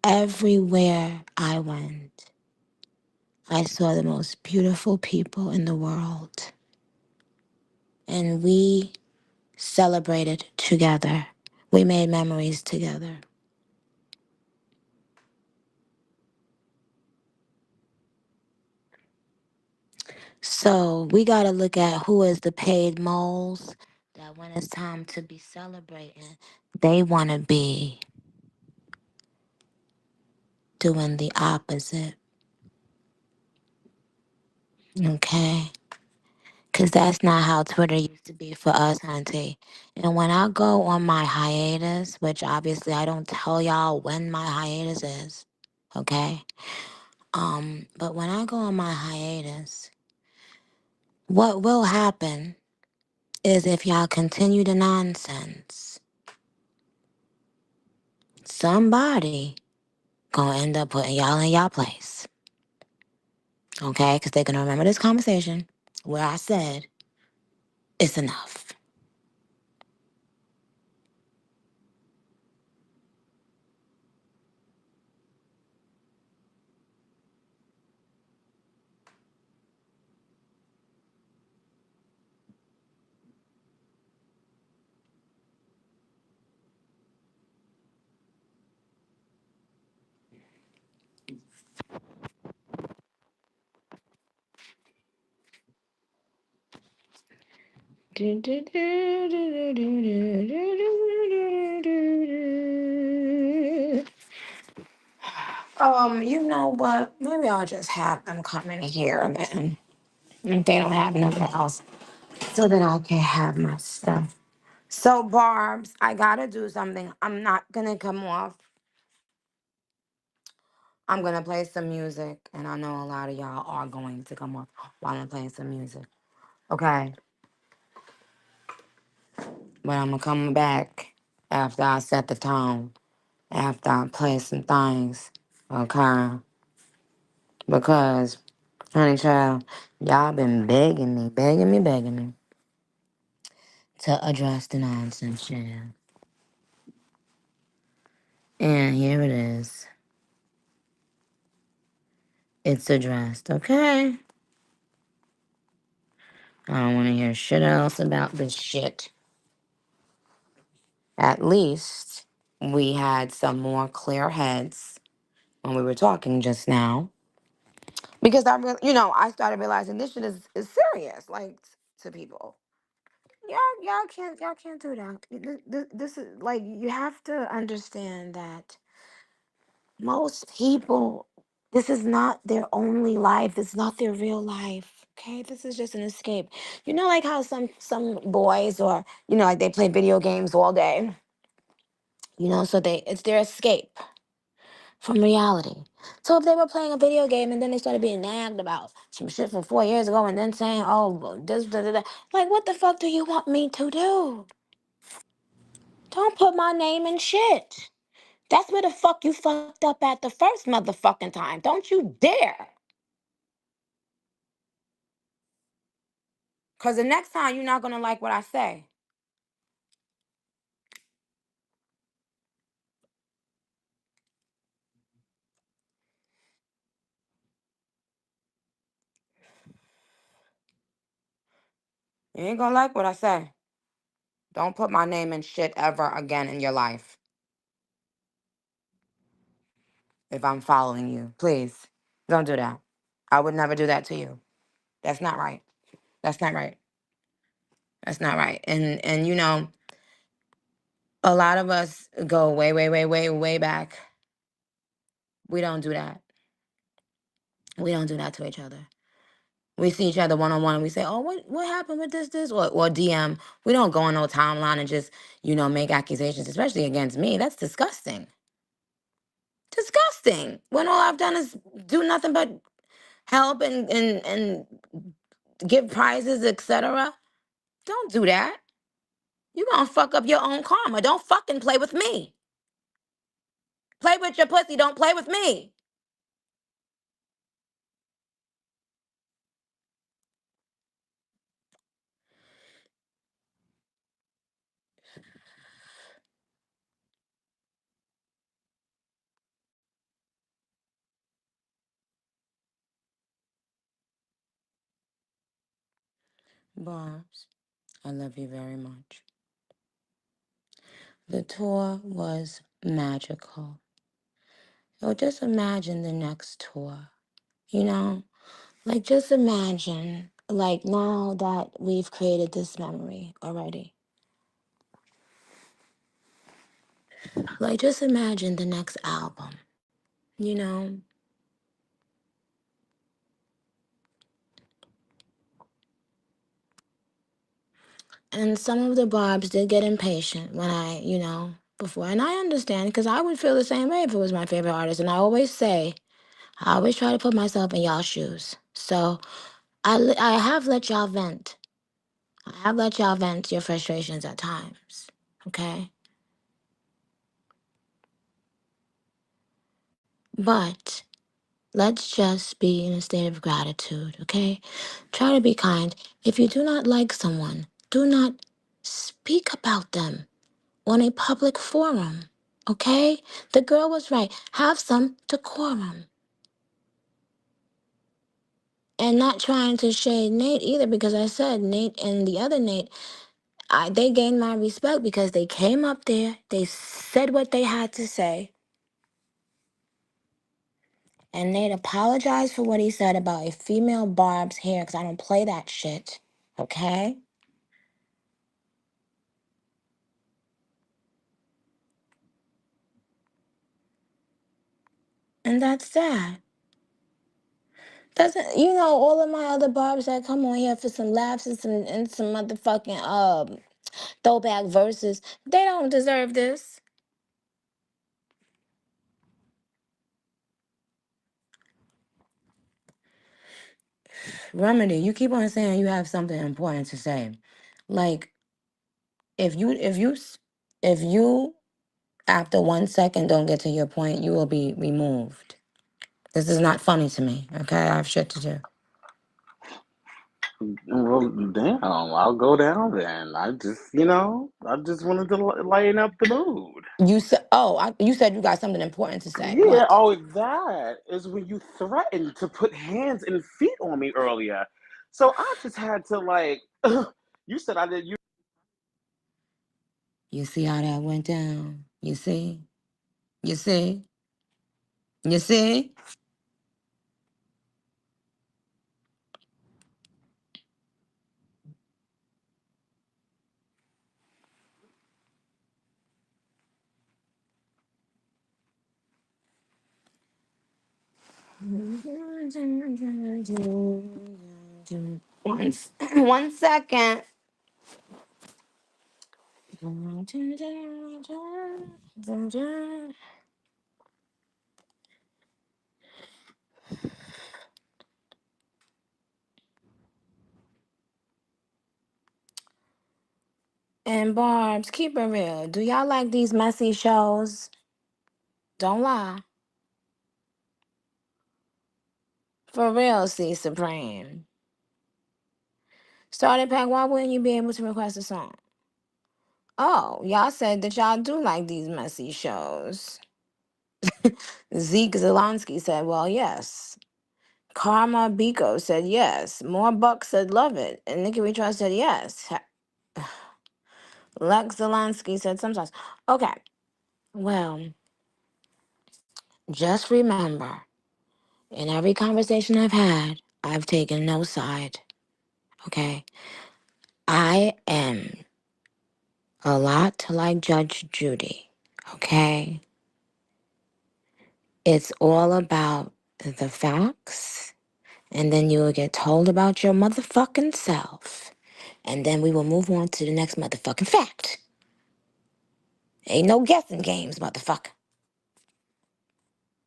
Everywhere I went, I saw the most beautiful people in the world. And we celebrated together. We made memories together. So we got to look at who is the paid moles that when it's time to be celebrating, they want to be doing the opposite. Okay? Because that's not how Twitter used to be for us, auntie. And when I go on my hiatus, which obviously I don't tell y'all when my hiatus is, okay? But when I go on my hiatus, what will happen is if y'all continue the nonsense, somebody gonna end up putting y'all in y'all place, okay? Because they're gonna remember this conversation where I said, it's enough. You know what? Maybe I'll just have them come in here, man. if they don't have nothing else, so that I can have my stuff. So, Barb's, I gotta do something. I'm not gonna come off. I'm gonna play some music, and I know a lot of y'all are going to come off while I'm playing some music. Okay, but I'm gonna come back after I set the tone, after I play some things. Okay, because, honey child, y'all been begging me to address the nonsense, child. And here it is. It's addressed, okay? I don't want to hear shit else about this shit. At least we had some more clear heads when we were talking just now. Because I started realizing this shit is serious, like to people. Y'all can't do that. This is like you have to understand that most people, this is not their only life. This is not their real life. Okay, this is just an escape. Like how some boys or like they play video games all day. So it's their escape from reality. So if they were playing a video game and then they started being nagged about some shit from 4 years ago and then saying, "Oh, well, this, da, da, da," like what the fuck do you want me to do? Don't put my name in shit. That's where the fuck you fucked up at the first motherfucking time. Don't you dare. Because the next time you're not going to like what I say. You ain't going to like what I say. Don't put my name in shit ever again in your life. If I'm following you, please don't do that. I would never do that to you. That's not right. That's not right. That's not right. And a lot of us go way, way, way, way, way back. We don't do that. We don't do that to each other. We see each other one on one and we say, "Oh, what happened with this?" Or DM. We don't go on no timeline and just, make accusations, especially against me. That's disgusting. Disgusting. When all I've done is do nothing but help and give prizes, etc. Don't do that. You gonna fuck up your own karma. Don't fucking play with me. Play with your pussy. Don't play with me. Barbs, I love you very much. The tour was magical. So just imagine the next tour. You know, like just imagine, like now that we've created this memory already, like just imagine the next album, you know? And some of the barbs did get impatient when before. And I understand because I would feel the same way if it was my favorite artist. And I always try to put myself in y'all's shoes. So I have let y'all vent. I have let y'all vent your frustrations at times. Okay? But let's just be in a state of gratitude, okay? Try to be kind. If you do not like someone, do not speak about them on a public forum, okay? The girl was right. Have some decorum. And not trying to shade Nate either, because I said Nate and the other Nate, they gained my respect because they came up there, they said what they had to say, and Nate apologized for what he said about a female Barb's hair, because I don't play that shit, okay? And that's that. Doesn't all of my other barbs that come on here for some laughs and some motherfucking throwback verses, they don't deserve this. Remedy, you keep on saying you have something important to say. Like if you after 1 second don't get to your point, you will be removed. This is not funny to me. Okay, I have shit to do. Well, damn, I'll go down then. I just wanted to lighten up the mood. You said, you said you got something important to say. Yeah, What? oh, that is when you threatened to put hands and feet on me earlier. So I just had to you said I did. You see how that went down? You see? You see? You see? One, 1 second. And Barbs, keep it real. Do y'all like these messy shows? Don't lie. For real, C Supreme. Started Pack, why wouldn't you be able to request a song? Oh, y'all said that y'all do like these messy shows. Zeke Zelonsky said, well, yes. Karma Biko said yes. More Buck said love it. And Nicki Trust said yes. Lex Zelonsky said sometimes. Okay, well, just remember, in every conversation I've had, I've taken no side. Okay? I am a lot like Judge Judy. Okay? It's all about the facts, and then you will get told about your motherfucking self. And then we will move on to the next motherfucking fact. Ain't no guessing games, motherfucker.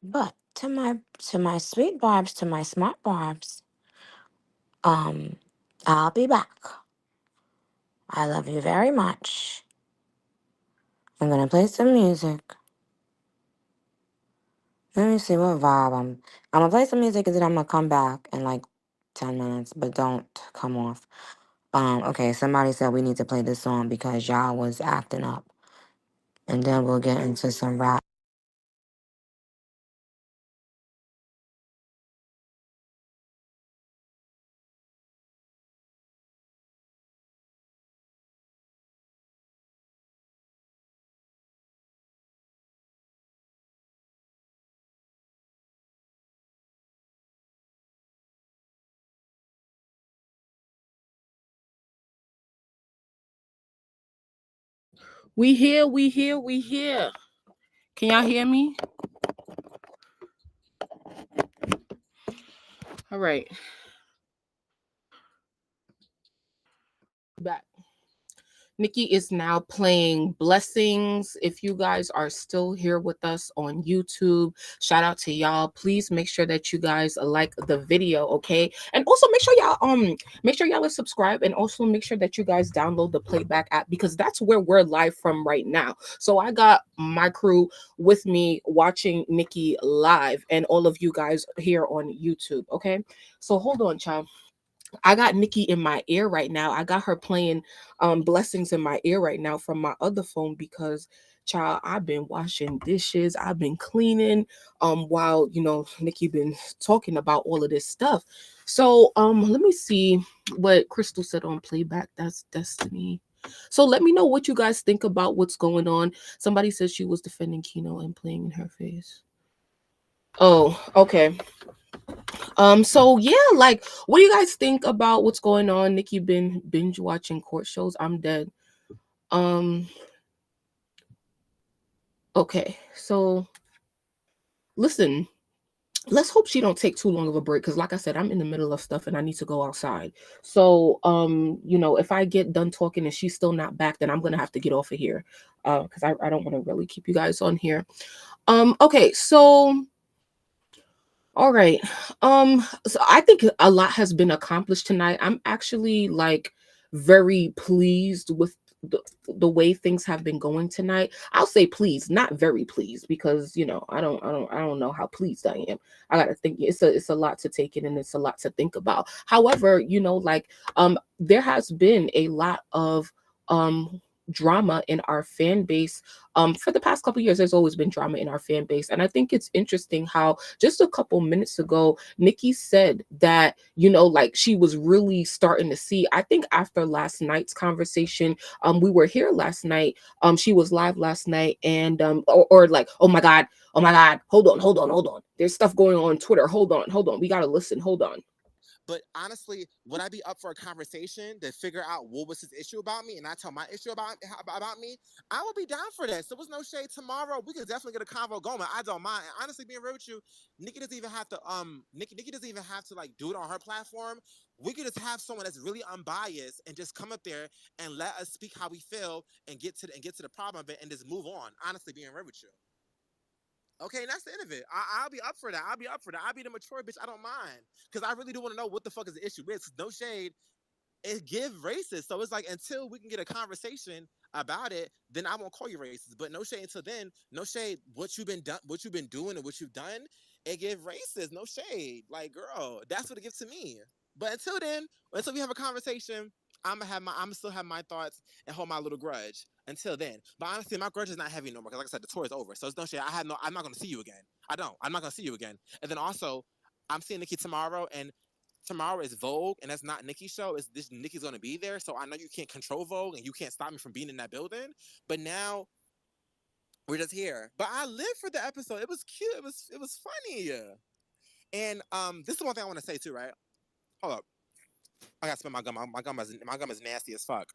But to my sweet barbs, to my smart barbs, I'll be back. I love you very much. I'm gonna play some music. Let me see what vibe I'm gonna play some music and then I'm gonna come back in like 10 minutes, but don't come off. Okay, somebody said we need to play this song because y'all was acting up. And then we'll get into some rap. We here, we here, we here. Can y'all hear me? All right. Back. Nicki is now playing Blessings. If you guys are still here with us on YouTube, shout out to y'all. Please make sure that you guys like the video, okay? And also make sure y'all subscribe, and also make sure that you guys download the Playback app, because that's where we're live from right now. So I got my crew with me watching Nicki live, and all of you guys here on YouTube, okay? So hold on, child. I got Nicki in my ear right now. I got her playing Blessings in my ear right now from my other phone because, child, I've been washing dishes, I've been cleaning while Nicki been talking about all of this stuff. So let me see what Crystal said on Playback. That's Destiny. So let me know what you guys think about what's going on. Somebody says she was defending Kino and playing in her face. Oh, okay. So yeah, like, what do you guys think about what's going on? Nicki been binge watching court shows. I'm dead. Okay, so listen, let's hope she don't take too long of a break, because like I said, I'm in the middle of stuff and I need to go outside. So if I get done talking and she's still not back, then I'm gonna have to get off of here, because I don't want to really keep you guys on here. Okay, so all right. So I think a lot has been accomplished tonight. I'm actually like very pleased with the way things have been going tonight. I'll say pleased, not very pleased, because I don't know how pleased I am. I gotta think. It's a lot to take in, and it's a lot to think about. However, there has been a lot of drama in our fan base. For the past couple years, there's always been drama in our fan base, and I think it's interesting how just a couple minutes ago, Nicki said that like she was really starting to see. I think after last night's conversation, we were here last night. She was live last night, and or like, oh my god, hold on, there's stuff going on Twitter. Hold on, we gotta listen. Hold on. But honestly, would I be up for a conversation to figure out what was his issue about me, and I tell my issue about me? I would be down for that. So there's no shade. Tomorrow we could definitely get a convo going. I don't mind. And honestly, being real with you, Nicki doesn't even have to Nicki doesn't even have to like do it on her platform. We could just have someone that's really unbiased and just come up there and let us speak how we feel and get to the problem of it and just move on. Honestly, being real with you. Okay, and that's the end of it. I'll be up for that. I'll be the mature bitch. I don't mind. Because I really do want to know what the fuck is the issue is. No shade. It give racist. So it's like until we can get a conversation about it, then I won't call you racist. But no shade until then. No shade. What you've been doing and what you've done, it give racist. No shade. Like, girl, that's what it gives to me. But until then, until we have a conversation, I'm still have my thoughts and hold my little grudge until then. But honestly, my grudge is not heavy no more. Because like I said, the tour is over. So it's no shade. I'm not gonna see you again. I'm not gonna see you again. And then also, I'm seeing Nicki tomorrow, and tomorrow is Vogue, and that's not Nicki's show. It's this Nicki's gonna be there, so I know you can't control Vogue, and you can't stop me from being in that building. But now we're just here. But I lived for the episode. It was cute. It was funny. And this is one thing I want to say too, right? Hold up, I gotta spit my gum. My gum is nasty as fuck.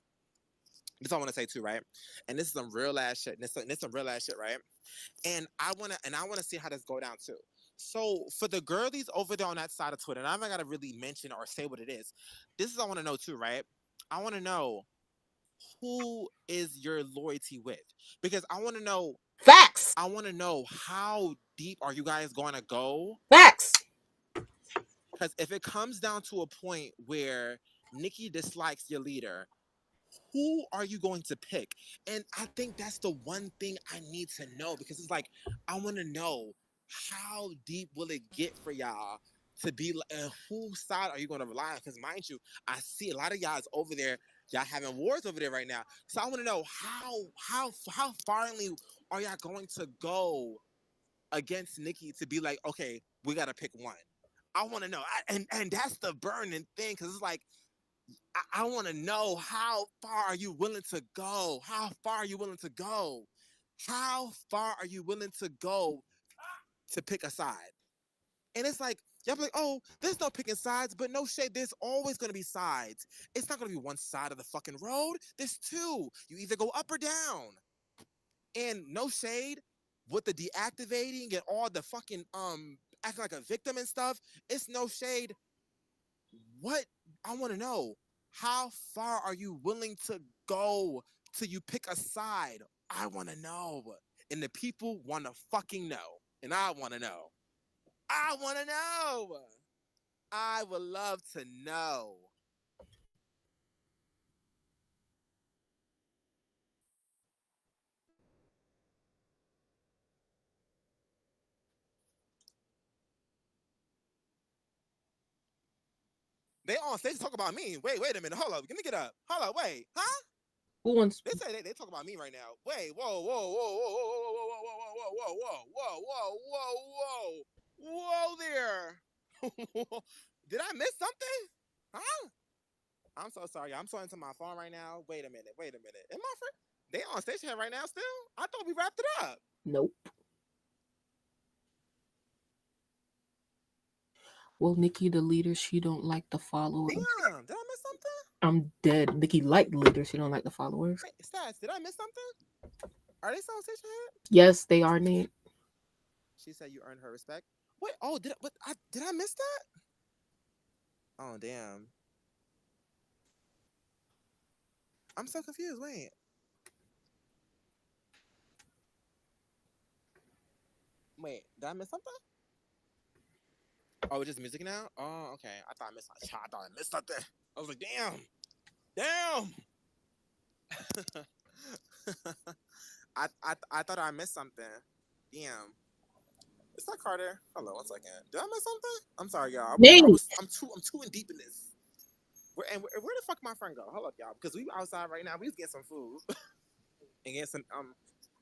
This is what I want to say too, right? And this is some real ass shit. This is some real ass shit, right? And I wanna see how this go down too. So for the girlies over there on that side of Twitter, and I'm not gotta really mention or say what it is. This is what I want to know too, right? I want to know who is your loyalty with, because I want to know. Facts. I want to know how deep are you guys going to go? Facts. Because if it comes down to a point where Nicki dislikes your leader, who are you going to pick? And I think that's the one thing I need to know, because it's like, I want to know how deep will it get for y'all to be, and whose side are you going to rely on? Because mind you, I see a lot of y'all's over there, y'all having wars over there right now. So I want to know how farly are y'all going to go against Nicki to be like, okay, we got to pick one. I want to know. And that's the burning thing, because it's like, I want to know, how far are you willing to go? How far are you willing to go? How far are you willing to go to pick a side? And it's like, y'all be like, oh, there's no picking sides, but no shade, there's always going to be sides. It's not going to be one side of the fucking road. There's two. You either go up or down. And no shade, with the deactivating and all the fucking acting like a victim and stuff, it's no shade. What I want to know, how far are you willing to go till you pick a side? I want to know. And the people want to fucking know. And I want to know. I want to know. I would love to know. They on stage talk about me. Wait a minute. Hold up. Let me get up. Hold up. Wait. Huh? Who wants? They say they talk about me right now. Wait. Whoa there. Did I miss something? Huh? I'm so sorry. I'm so into my phone right now. Wait a minute. Am I friend? They on stage here right now still? I thought we wrapped it up. Nope. Well, Nicki, the leader, she don't like the followers. Damn. Did I miss something? I'm dead. Nicki like the leader, she don't like the followers. Wait, Stats, did I miss something? Are they still on stage here? Yes, they are, Nate. She said you earned her respect. Wait, oh, did I miss that? Oh damn, I'm so confused. Wait, did I miss something? Oh, it's just music now. Oh, okay. I thought I missed something. I was like, damn. I thought I missed something. Damn. Is that Carter? Hello, 1 second. Did I miss something? I'm sorry, y'all. Nate. I'm too in deep in this. Where the fuck my friend go? Hold up, y'all, because we outside right now. We was getting some food and getting some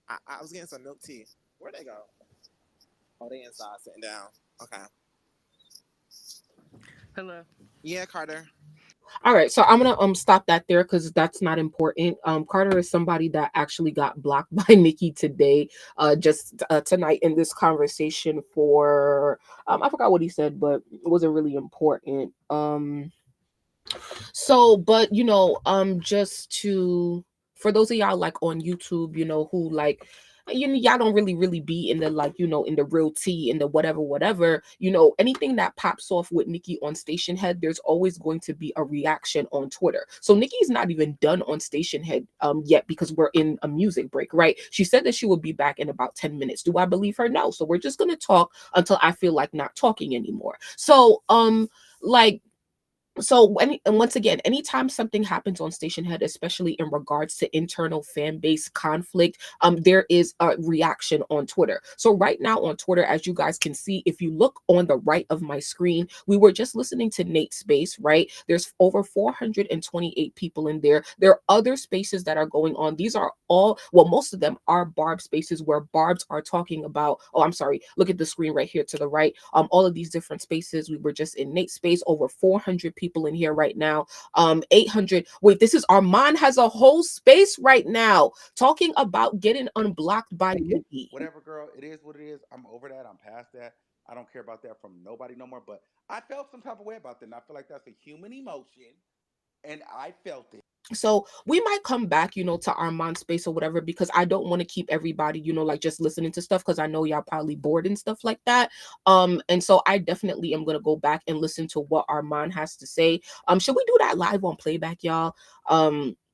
I was getting some milk tea. Where'd they go? Oh, they inside sitting down. Okay. Hello. Yeah, Carter. All right, so I'm gonna stop that there because that's not important. Carter is somebody that actually got blocked by Nicki today, just tonight in this conversation for I forgot what he said, but it wasn't really important. So, but just to for those of y'all like on YouTube, who like y'all don't really be in the like in the real tea in the whatever, anything that pops off with Nicki on Station Head, there's always going to be a reaction on Twitter. So Nicki's not even done on Station Head yet because we're in a music break, right? She said that she would be back in about 10 minutes. Do I believe her? No. So we're just gonna talk until I feel like not talking anymore. So like and once again, anytime something happens on Station Head, especially in regards to internal fan base conflict, there is a reaction on Twitter. So right now on Twitter, as you guys can see, if you look on the right of my screen, we were just listening to Nate's space, right? There's over 428 people in there. There are other spaces that are going on. These are all, well, most of them are BARB spaces where BARBs are talking about, oh, I'm sorry, look at the screen right here to the right. All of these different spaces. We were just in Nate's space, over 400 people in here right now. 800. Wait, this is Armon has a whole space right now talking about getting unblocked by Nicki. Whatever, girl. It is what it is. I'm over that. I'm past that. I don't care about that from nobody no more. But I felt some type of way about that. And I feel like that's a human emotion. And I felt it. So we might come back, to Armand space or whatever, because I don't want to keep everybody, like just listening to stuff because I know y'all probably bored and stuff like that. And so I definitely am gonna go back and listen to what Armand has to say. Should we do that live on playback, y'all?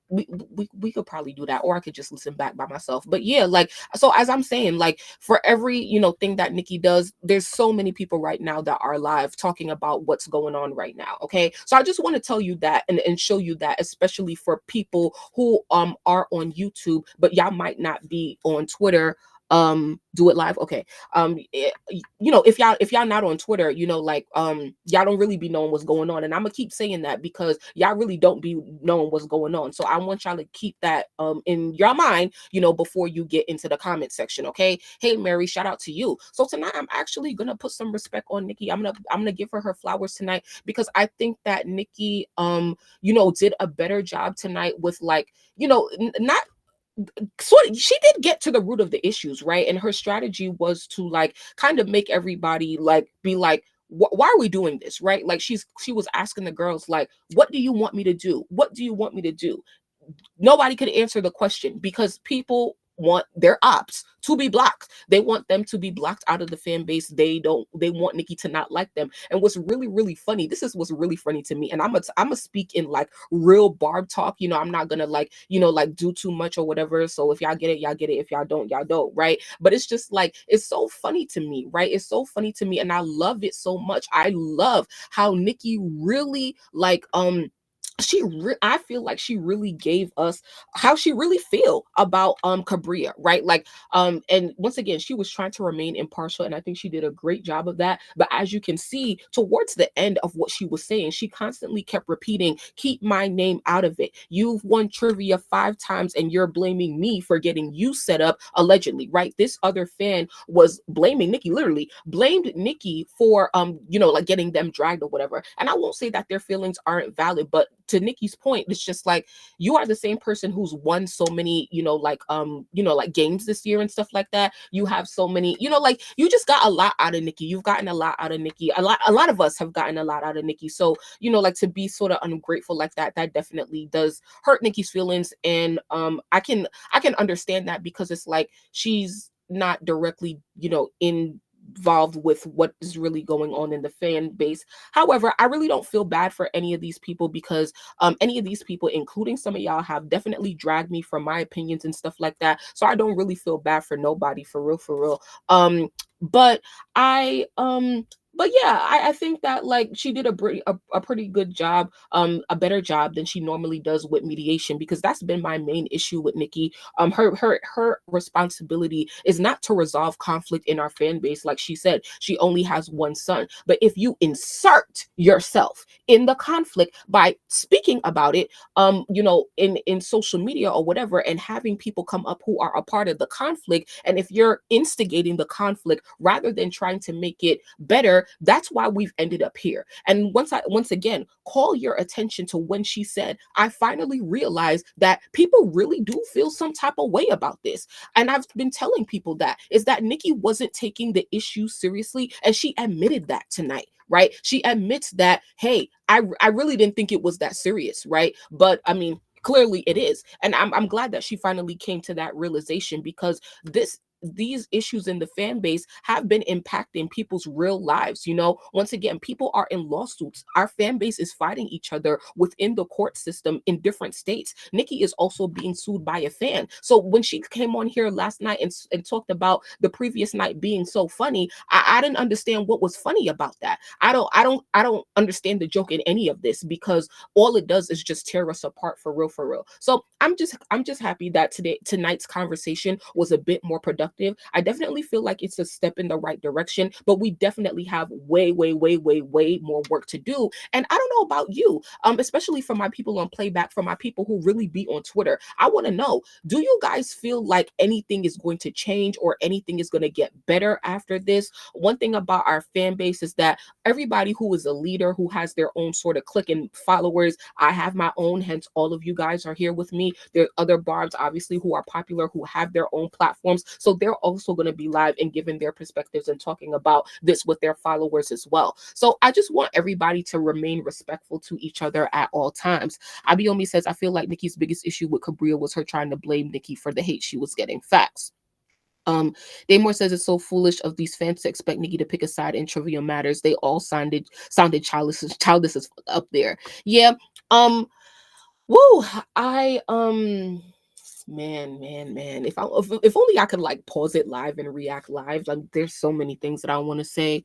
We could probably do that, or I could just listen back by myself. But yeah, like, so as I'm saying, like, for every thing that Nicki does, there's so many people right now that are live talking about what's going on right now. Okay, so I just want to tell you that and show you that, especially for people who are on YouTube, but y'all might not be on Twitter. Do it live. Okay. If y'all not on Twitter, like y'all don't really be knowing what's going on, and I'm gonna keep saying that because y'all really don't be knowing what's going on. So I want y'all to keep that in your mind, before you get into the comment section. Okay. Hey Mary, shout out to you. So tonight I'm actually gonna put some respect on Nicki. I'm gonna give her flowers tonight because I think that Nicki did a better job tonight with, like, not sort of, she did get to the root of the issues, right? And her strategy was to, like, kind of make everybody, like, be like, why are we doing this, right? Like, she was asking the girls, like, what do you want me to do? What do you want me to do? Nobody could answer the question because people want their ops to be blocked. They want them to be blocked out of the fan base. They want Nicki to not like them. And what's really funny, this is what's really funny to me, and I'm gonna speak in like real BARB talk. I'm not gonna like do too much or whatever. So if y'all get it, y'all get it. If y'all don't, right? But it's just like, it's so funny to me, right? It's so funny to me, and I love it so much. I love how Nicki really, like, I feel like she really gave us how she really feel about Cabria, right? Like, and once again, she was trying to remain impartial, and I think she did a great job of that. But as you can see, towards the end of what she was saying, she constantly kept repeating, keep my name out of it. You've won trivia 5 times and you're blaming me for getting you set up, allegedly, right? This other fan was blaming Nicki, literally blamed Nicki for like getting them dragged or whatever. And I won't say that their feelings aren't valid, but to Nicki's point, it's just like, you are the same person who's won so many, like games this year and stuff like that. You have so many, like, you just got a lot out of Nicki. You've gotten a lot out of Nicki. A lot of us have gotten a lot out of Nicki. So, like, to be sort of ungrateful like that definitely does hurt Nicki's feelings. And I can understand that because it's like, she's not directly, in involved with what is really going on in the fan base. However, I really don't feel bad for any of these people because any of these people, including some of y'all, have definitely dragged me from my opinions and stuff like that. So I don't really feel bad for nobody, for real, for real. But I but yeah, I think that like she did a pretty good job, a better job than she normally does with mediation, because that's been my main issue with Nicki. Her responsibility is not to resolve conflict in our fan base. Like she said, she only has one son. But if you insert yourself in the conflict by speaking about it, in social media or whatever, and having people come up who are a part of the conflict, and if you're instigating the conflict rather than trying to make it better, that's why we've ended up here. And once again call your attention to when she said, I finally realized that people really do feel some type of way about this. And I've been telling people that is that Nicki wasn't taking the issue seriously, and she admitted that tonight, right? She admits that, hey, I really didn't think it was that serious, right? But I mean, clearly it is. And I'm glad that she finally came to that realization, because these issues in the fan base have been impacting people's real lives. Once again, people are in lawsuits. Our fan base is fighting each other within the court system in different states. Nicki is also being sued by a fan. So when she came on here last night and talked about the previous night being so funny, I didn't understand what was funny about that. I don't understand the joke in any of this, because all it does is just tear us apart, for real, for real. So I'm just happy that tonight's conversation was a bit more productive. I definitely feel like it's a step in the right direction, but we definitely have way more work to do. And I don't know about you, especially for my people on playback, for my people who really be on Twitter. I want to know, do you guys feel like anything is going to change or anything is going to get better after this? One thing about our fan base is that everybody who is a leader, who has their own sort of clique and followers, I have my own, hence all of you guys are here with me. There are other barbs, obviously, who are popular, who have their own platforms. So they're also going to be live and giving their perspectives and talking about this with their followers as well. So I just want everybody to remain respectful to each other at all times. Abiomi says, I feel like Nicki's biggest issue with Cabria was her trying to blame Nicki for the hate she was getting. Facts. Daymore says it's so foolish of these fans to expect Nicki to pick a side in trivial matters. They all sounded childish as up there. Yeah. Woo. Man. If only I could like pause it live and react live. Like there's so many things that I want to say.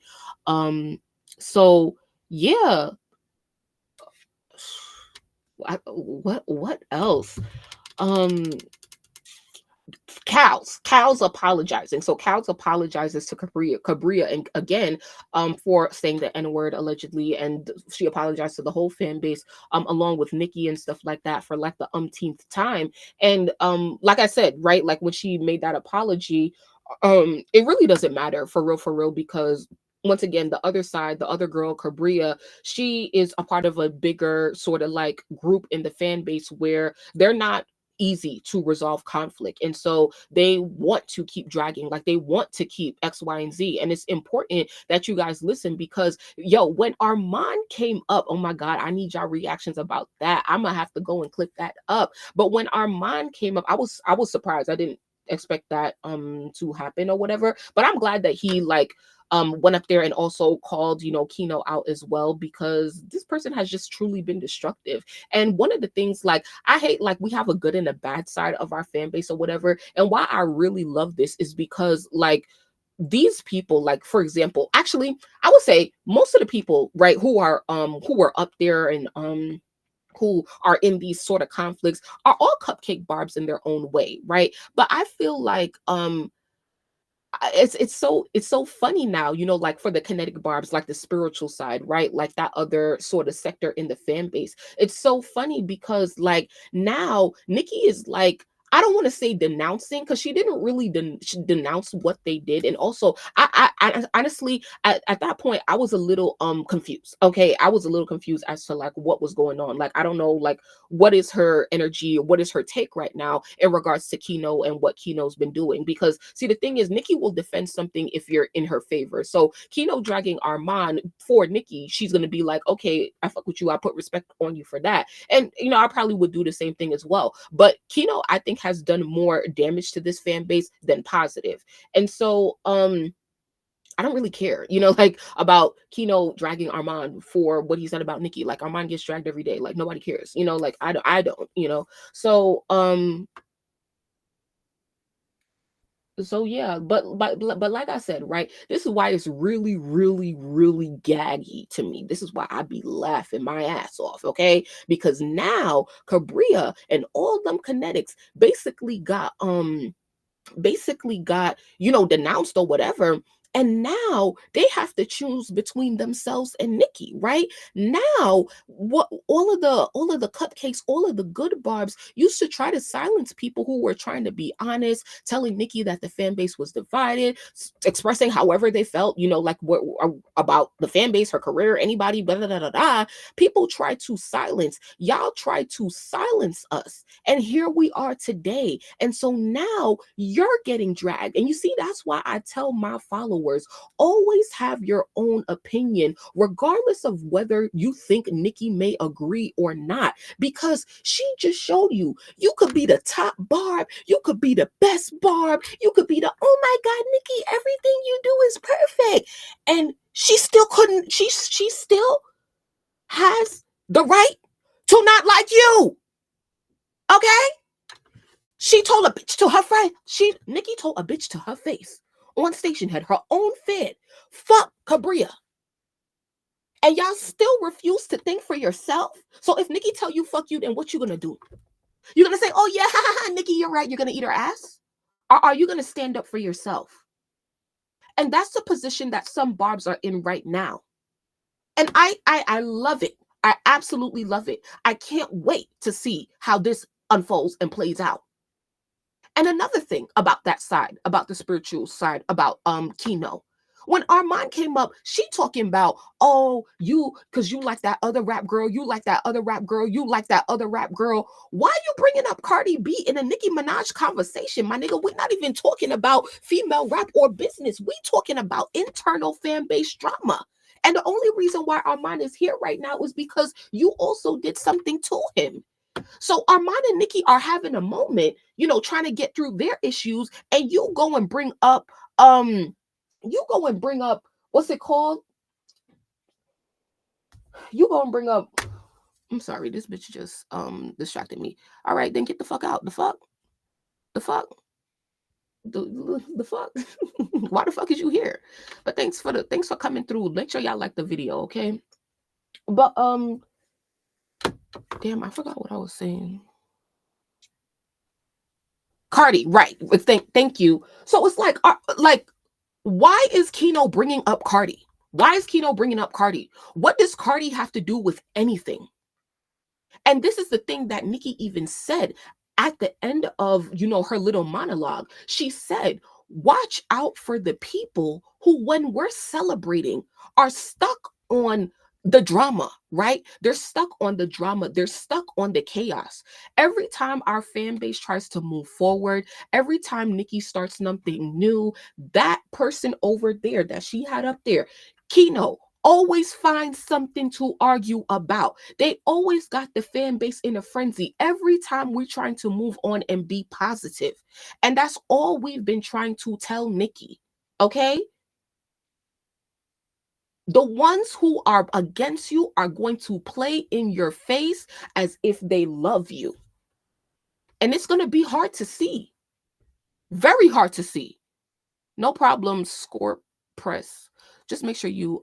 So yeah. What else? Cal's apologizing. So Cal's apologizes to Cabria, and again, for saying the N-word allegedly, and she apologized to the whole fan base, along with Nicki and stuff like that, for like the umpteenth time. And like I said, right, like when she made that apology, it really doesn't matter, for real, because once again, the other side, the other girl, Cabria, she is a part of a bigger sort of like group in the fan base where they're not easy to resolve conflict, and so they want to keep dragging, like they want to keep X, Y, and Z. And it's important that you guys listen, because when Armon came up, oh my god, I need y'all reactions about that. I'm gonna have to go and click that up. But when Armon came up, I was surprised. I didn't expect that to happen or whatever, but I'm glad that he like went up there and also called, Kino out as well, because this person has just truly been destructive. And one of the things, like, I hate, like, we have a good and a bad side of our fan base or whatever. And why I really love this is because, like, these people, like, for example, actually, I would say most of the people, right, who are up there and who are in these sort of conflicts are all cupcake barbs in their own way, right? But I feel like it's so funny now, like for the kinetic barbs, like the spiritual side, right, like that other sort of sector in the fan base. It's so funny because like now Nicki is like, I don't want to say denouncing, because she didn't really denounce what they did. And also I honestly at that point I was a little confused. Okay, I was a little confused as to like what was going on. Like I don't know, like what is her energy, or what is her take right now in regards to Kino and what Kino's been doing. Because see, the thing is, Nicki will defend something if you're in her favor. So Kino dragging Armon for Nicki, she's gonna be like, okay, I fuck with you, I put respect on you for that. And I probably would do the same thing as well. But Kino, I think, has done more damage to this fan base than positive. And so I don't really care, you know, like about Kino dragging Armon for what he said about Nicki. Like Armon gets dragged every day. Like nobody cares, you know, like I don't, you know. So yeah, but like I said, right, this is why it's really gaggy to me. This is why I be laughing my ass off, okay? Because now Cabria and all them kinetics basically got, you know, denounced or whatever. And now they have to choose between themselves and Nicki, right? Now, what all of the cupcakes, all of the good barbs used to try to silence people who were trying to be honest, telling Nicki that the fan base was divided, expressing however they felt, you know, like what about the fan base, her career, anybody, blah, blah, blah, blah, blah. People try to silence, y'all try to silence us. And here we are today. And so now you're getting dragged. And you see, that's why I tell my followers, always have your own opinion, regardless of whether you think Nicki may agree or not, because she just showed you, you could be the top barb, you could be the best barb, you could be the, oh my God, Nicki, everything you do is perfect. And she still couldn't, she still has the right to not like you. Okay? She told a bitch to her friend. Nicki told a bitch to her face on station, had her own fan. Fuck Cabria. And y'all still refuse to think for yourself. So if Nicki tell you fuck you, then what you gonna do? You gonna say, oh yeah, Nicki, you're right. You're gonna eat her ass? Or are you gonna stand up for yourself? And that's the position that some barbs are in right now. And I love it. I absolutely love it. I can't wait to see how this unfolds and plays out. And another thing about that side, about the spiritual side, about Kino. When Armon came up, she talking about, oh, you, because you like that other rap girl, you like that other rap girl, you like that other rap girl. Why are you bringing up Cardi B in a Nicki Minaj conversation, my nigga? We're not even talking about female rap or business. We talking about internal fan base drama. And the only reason why Armon is here right now is because you also did something to him. So Armon and Nicki are having a moment, you know, trying to get through their issues, and you go and bring up, what's it called? You go and bring up, I'm sorry, this bitch just distracted me. All right, then get the fuck out. The fuck? The fuck? The fuck? Why the fuck is you here? But thanks for coming through. Make sure y'all like the video, okay? But damn, I forgot what I was saying. Cardi, right? Thank you. So it's like, why is Kino bringing up Cardi? Why is Kino bringing up Cardi? What does Cardi have to do with anything? And this is the thing that Nicki even said at the end of, you know, her little monologue. She said, watch out for the people who, when we're celebrating, are stuck on the drama, right? They're stuck on the drama. They're stuck on the chaos. Every time our fan base tries to move forward, every time Nicki starts something new, that person over there that she had up there, Kino, always finds something to argue about. They always got the fan base in a frenzy every time we're trying to move on and be positive. And that's all we've been trying to tell Nicki, okay? The ones who are against you are going to play in your face as if they love you. And it's going to be hard to see. Very hard to see. No problem, score press. Just make sure you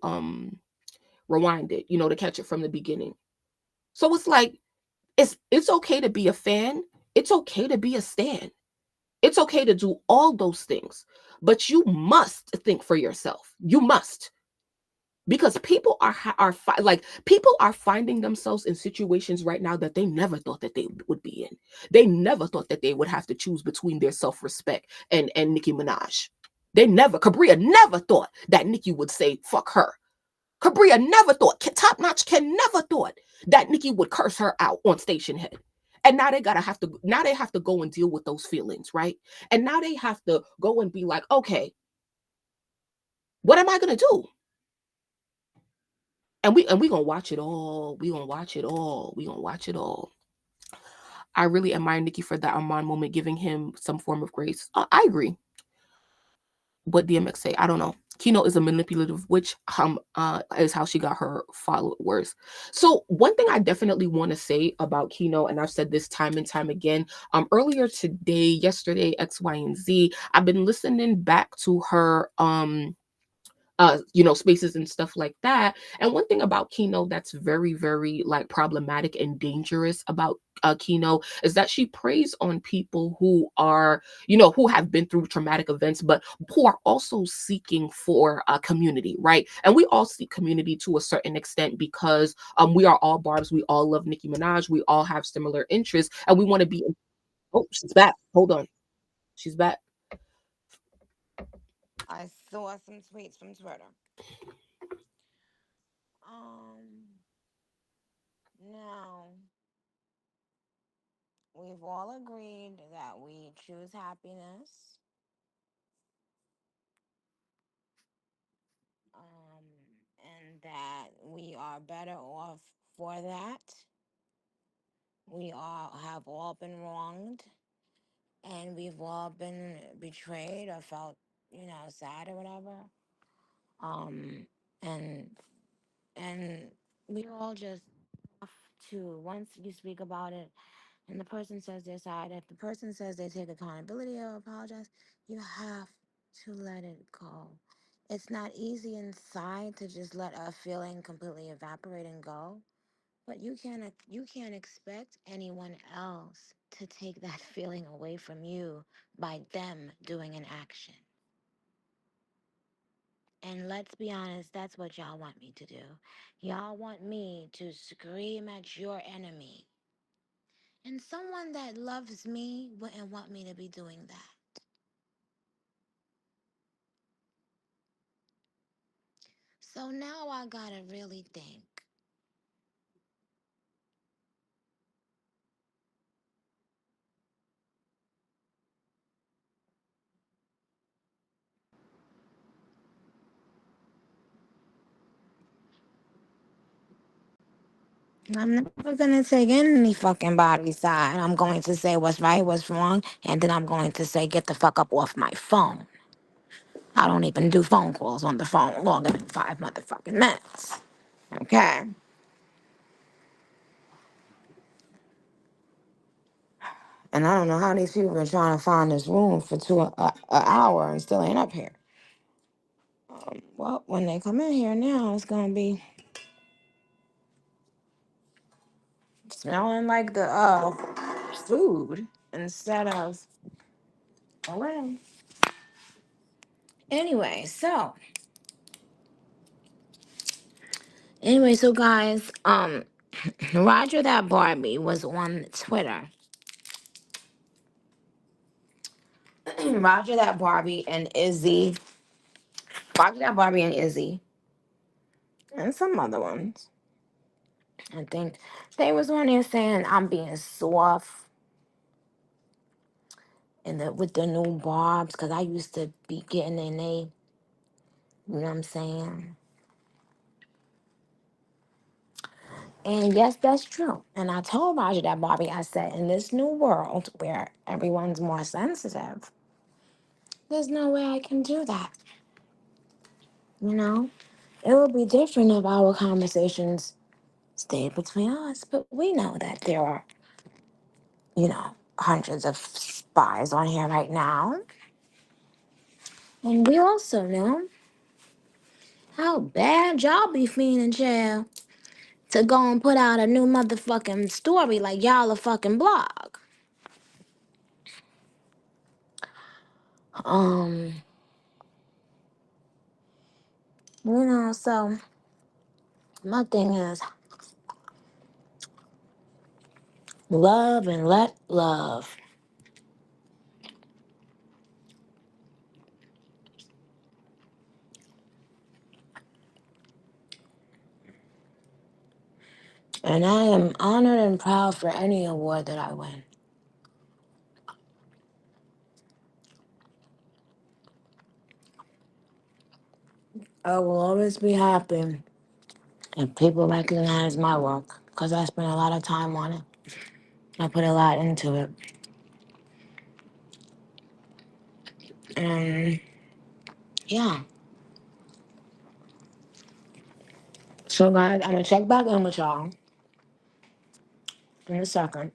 rewind it, you know, to catch it from the beginning. So it's like, it's okay to be a fan. It's okay to be a stan. It's okay to do all those things, but you must think for yourself. You must. Because people people are finding themselves in situations right now that they never thought that they would be in. They never thought that they would have to choose between their self-respect and Nicki Minaj. Cabria never thought that Nicki would say fuck her. Cabria never thought, Top Notch Ken never thought that Nicki would curse her out on Station Head. And now they have to go and deal with those feelings, right? And now they have to go and be like, okay, what am I gonna do? And we gonna watch it all. We gonna watch it all. We gonna watch it all. I really admire Nicki for that Armon moment, giving him some form of grace. I agree. what DMX say? I don't know. Kino is a manipulative witch. Is how she got her followers. So one thing I definitely want to say about Kino, and I've said this time and time again. Earlier today, yesterday, X, Y, and Z. I've been listening back to her spaces and stuff like that. And one thing about Kino that's very, very like problematic and dangerous about Kino is that she preys on people who are, who have been through traumatic events, but who are also seeking for a community, right? And we all seek community to a certain extent because we are all barbs. We all love Nicki Minaj. We all have similar interests, and we want to be. Oh, she's back. Hold on, she's back. I saw some tweets from Twitter. Now we've all agreed that we choose happiness. And that we are better off for that. We all have all been wronged, and we've all been betrayed or felt, sad or whatever. And and we all just have to, once you speak about it and the person says their side, if the person says they take accountability or apologize, you have to let it go. It's not easy inside to just let a feeling completely evaporate and go, but you can't expect anyone else to take that feeling away from you by them doing an action. And let's be honest, that's what y'all want me to do. Y'all want me to scream at your enemy. And someone that loves me wouldn't want me to be doing that. So now I gotta really think. I'm never gonna take any fucking body side. I'm going to say what's right, what's wrong, and then I'm going to say, get the fuck up off my phone. I don't even do phone calls on the phone longer than 5 motherfucking minutes. Okay? And I don't know how these people are trying to find this room for an hour and still ain't up here. Well, when they come in here now, it's gonna be smelling like the food instead of well. Anyway, so guys, Roger that Barbie was on Twitter. Roger that Barbie and Izzy. Roger that Barbie and Izzy. And some other ones. I think they was on there saying I'm being soft with the new barbs because I used to be getting in they, you know what I'm saying? And yes, that's true. And I told Roger that Barbie, I said, in this new world where everyone's more sensitive, there's no way I can do that. You know? It would be different if our conversations stayed between us, but we know that there are, hundreds of spies on here right now. And we also know how bad y'all be feeling, child, to go and put out a new motherfucking story like y'all a fucking blog. Um, so my thing is love and let love. And I am honored and proud for any award that I win. I will always be happy if people recognize my work because I spent a lot of time on it. I put a lot into it. And Yeah. So guys, I'm gonna check back in with y'all in a second.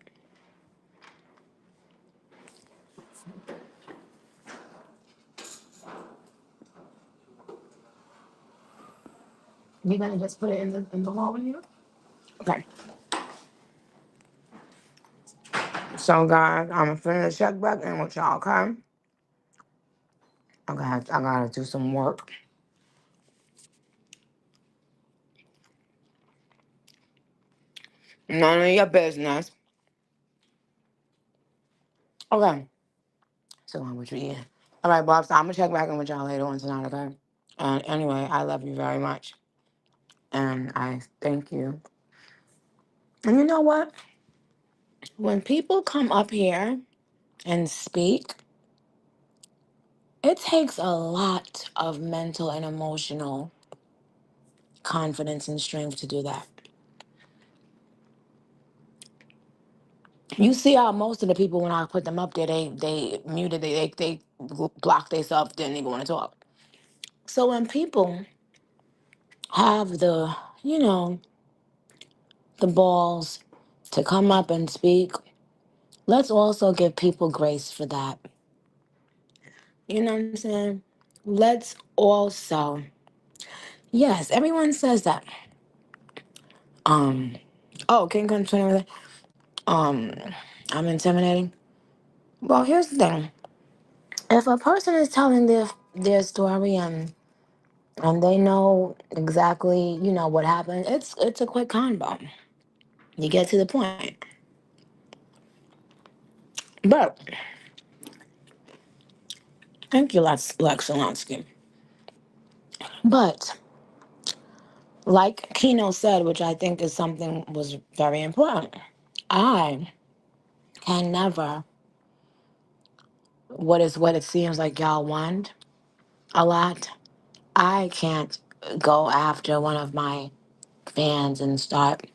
You gonna just put it in the hall with you? Okay. So guys, I'm gonna finish check back in with y'all, okay? I gotta do some work. None of your business. Okay. So what you eating? All right, Bob. So I'm gonna check back in with y'all later on tonight, okay? And anyway, I love you very much, and I thank you. And you know what? When people come up here and speak, it takes a lot of mental and emotional confidence and strength to do that. You see how most of the people, when I put them up there, they muted, they blocked themselves, didn't even want to talk. So when people have the, you know, the balls to come up and speak, let's also give people grace for that. You know what I'm saying? Let's also, yes, everyone says that. Um, oh, can you continue with it? Um, I'm intimidating. Well, here's the thing. If a person is telling their story and they know exactly, you know, what happened, it's a quick convo. You get to the point. But thank you, Lex Zelensky. But like Kino said, which I think is something was very important, I can never what it seems like y'all want a lot. I can't go after one of my fans and start,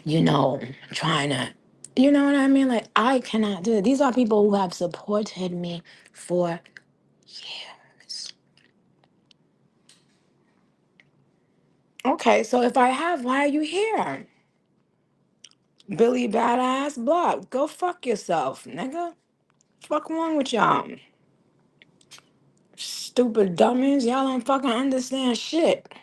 you know, trying to, you know what I mean? Like, I cannot do it. These are people who have supported me for years. Okay, so if I have, why are you here? Billy Badass Block. Go fuck yourself, nigga. Fuck wrong with y'all? Stupid dummies. Y'all don't fucking understand shit.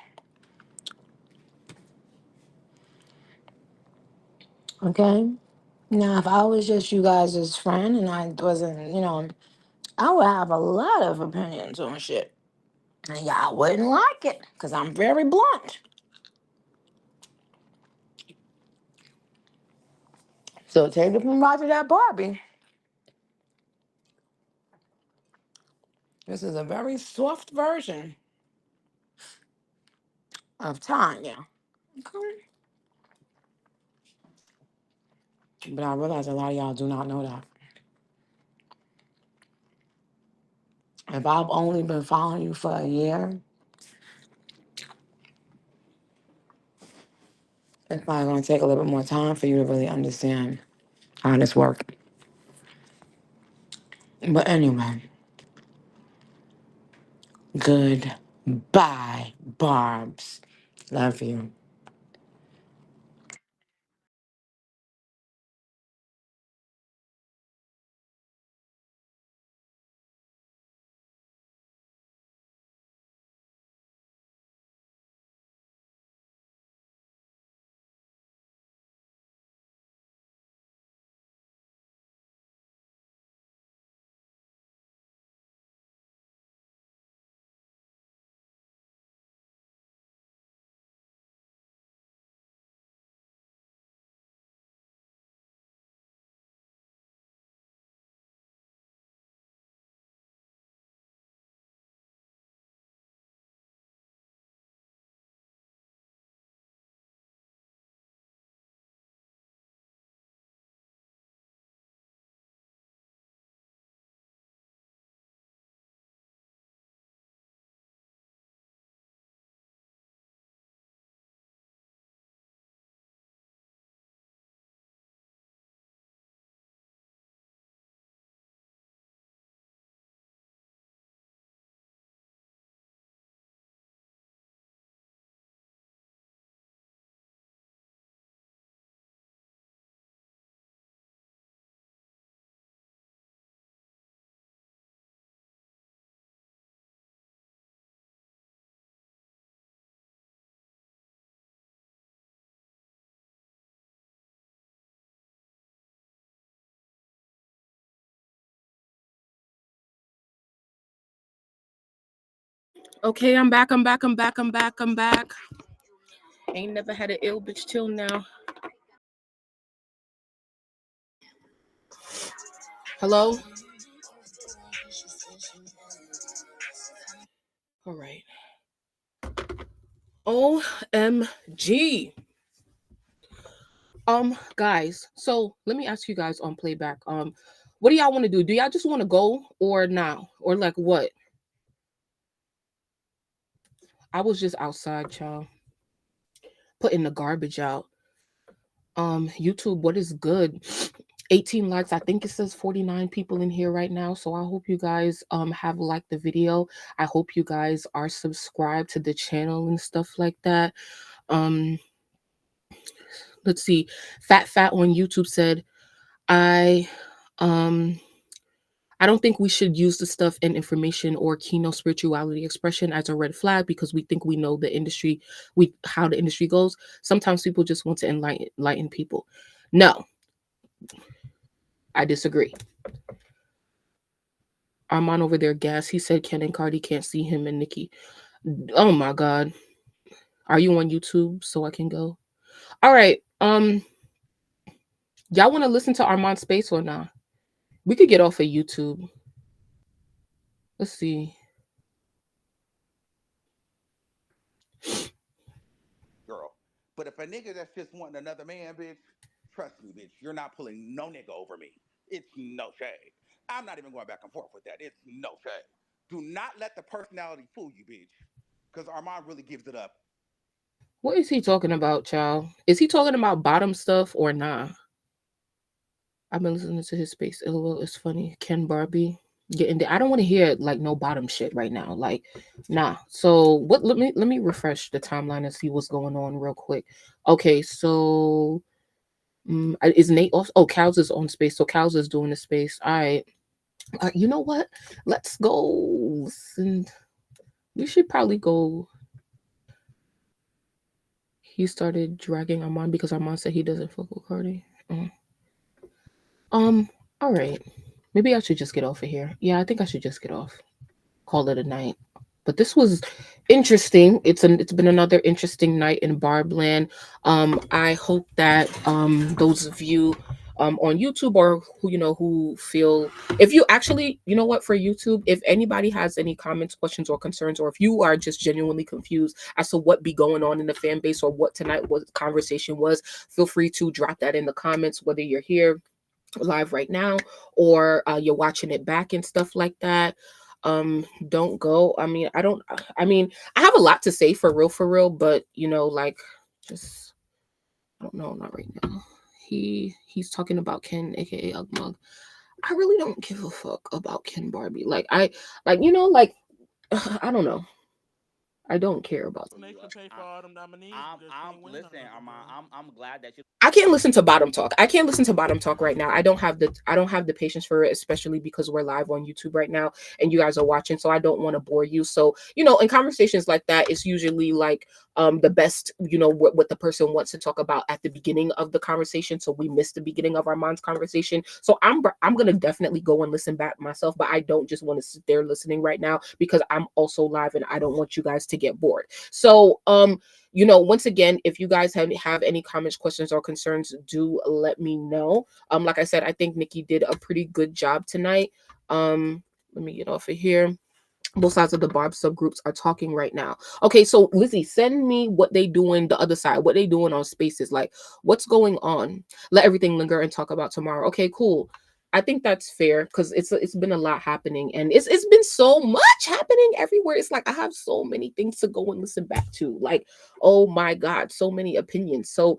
Okay? Now, if I was just you guys' friend and I wasn't, you know, I would have a lot of opinions on shit. And y'all wouldn't like it because I'm very blunt. So take it from Roger that Barbie. This is a very soft version of Tanya. Okay? But I realize a lot of y'all do not know that. If I've only been following you for a year, it's probably going to take a little bit more time for you to really understand how this works. But anyway, goodbye, Barbs. Love you. Okay, I'm back. Ain't never had an ill bitch till now. Hello? All right. OMG. Guys, so let me ask you guys on playback. What do y'all want to do? Do y'all just want to go or now? Or like what? I was just outside, y'all, putting the garbage out. YouTube, what is good? 18 likes. I think it says 49 people in here right now. So I hope you guys have liked the video. I hope you guys are subscribed to the channel and stuff like that. Let's see. Fat on YouTube said, I don't think we should use the stuff and information or keynote spirituality expression as a red flag because we think we know the industry, how the industry goes. Sometimes people just want to enlighten people. No, I disagree. Armon over there, gas. He said Ken and Cardi can't see him and Nicki. Oh my God. Are you on YouTube so I can go? All right. Y'all want to listen to Armand Space or not? We could get off of YouTube. Let's see. Girl. But if a nigga that's just wanting another man, bitch, trust me, bitch, you're not pulling no nigga over me. It's no shade. I'm not even going back and forth with that. It's no shade. Do not let the personality fool you, bitch. Because Armand really gives it up. What is he talking about, child? Is he talking about bottom stuff or nah? I've been listening to his space. LOL, it's funny. Ken Barbie getting there. I don't want to hear like no bottom shit right now. Like, nah. So what? Let me refresh the timeline and see what's going on real quick. Okay, so is Nate off? Oh, Cows is on space. So Cows is doing the space. All right. You know what? Let's go listen. We should probably go. He started dragging Armand because Armand said he doesn't fuck with Cardi. All right. Maybe I should just get off of here. Yeah, I think I should just get off. Call it a night. But this was interesting. It's been another interesting night in BARB land. I hope that those of you on YouTube or who feel, if you actually, you know what, for YouTube, if anybody has any comments, questions, or concerns, or if you are just genuinely confused as to what be going on in the fan base or what tonight was conversation was, feel free to drop that in the comments, whether you're here live right now or you're watching it back and stuff like that. Don't go. I mean, I have a lot to say for real, but like, just I don't know, not right now. He's talking about Ken, aka Ugmug. I really don't give a fuck about Ken Barbie. Like I don't know. I don't care about them. Listen, Armand, I'm glad that you. I can't listen to bottom talk. I can't listen to bottom talk right now. I don't have the patience for it, especially because we're live on YouTube right now and you guys are watching. So I don't want to bore you. So, in conversations like that, it's usually like the best, what the person wants to talk about at the beginning of the conversation. So we missed the beginning of Armand's conversation. So I'm gonna definitely go and listen back myself, but I don't just want to sit there listening right now because I'm also live and I don't want you guys to get bored. So once again, if you guys have any comments, questions, or concerns, do let me know. Like I said, I think Nicki did a pretty good job tonight. Let me get off of here. Both sides of the BARB subgroups are talking right now. Okay, so Lizzie, send me what they doing the other side, what they doing on spaces, like what's going on. Let everything linger and talk about tomorrow. Okay, cool. I think that's fair because it's been a lot happening and it's been so much happening everywhere. It's like I have so many things to go and listen back to. Like, oh my God, so many opinions. So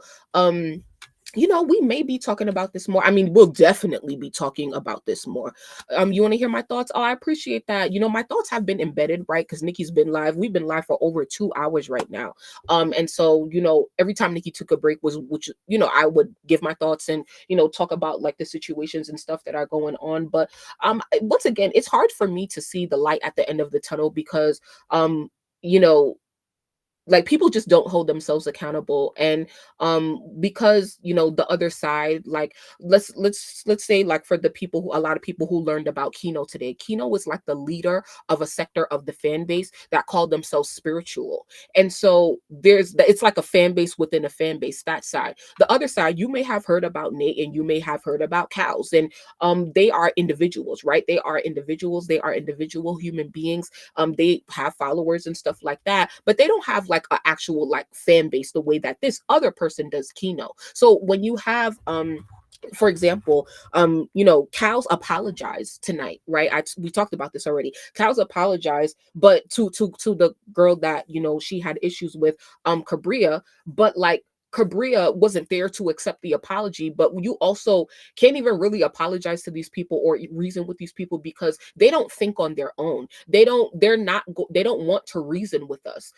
we may be talking about this more. I mean, we'll definitely be talking about this more. You want to hear my thoughts? Oh, I appreciate that. My thoughts have been embedded, right? Because Nikki's been live. We've been live for over 2 hours right now. And so, every time Nicki took a break which I would give my thoughts and, talk about like the situations and stuff that are going on. But once again, it's hard for me to see the light at the end of the tunnel because, like people just don't hold themselves accountable. And because the other side, like let's say, like for the people who, a lot of people who learned about Kino today, Kino was like the leader of a sector of the fan base that called themselves spiritual. And so it's like a fan base within a fan base. That side. The other side, you may have heard about Nate and you may have heard about Cows, and they are individuals, right? They are individuals, they are individual human beings. They have followers and stuff like that, but they don't have like an actual like fan base the way that this other person does, Kino. So when you have for example, Cows apologized tonight, right? We talked about this already. Cows apologized, but to the girl that she had issues with, Cabria, but like Cabria wasn't there to accept the apology. But you also can't even really apologize to these people or reason with these people because they don't think on their own. They don't want to reason with us.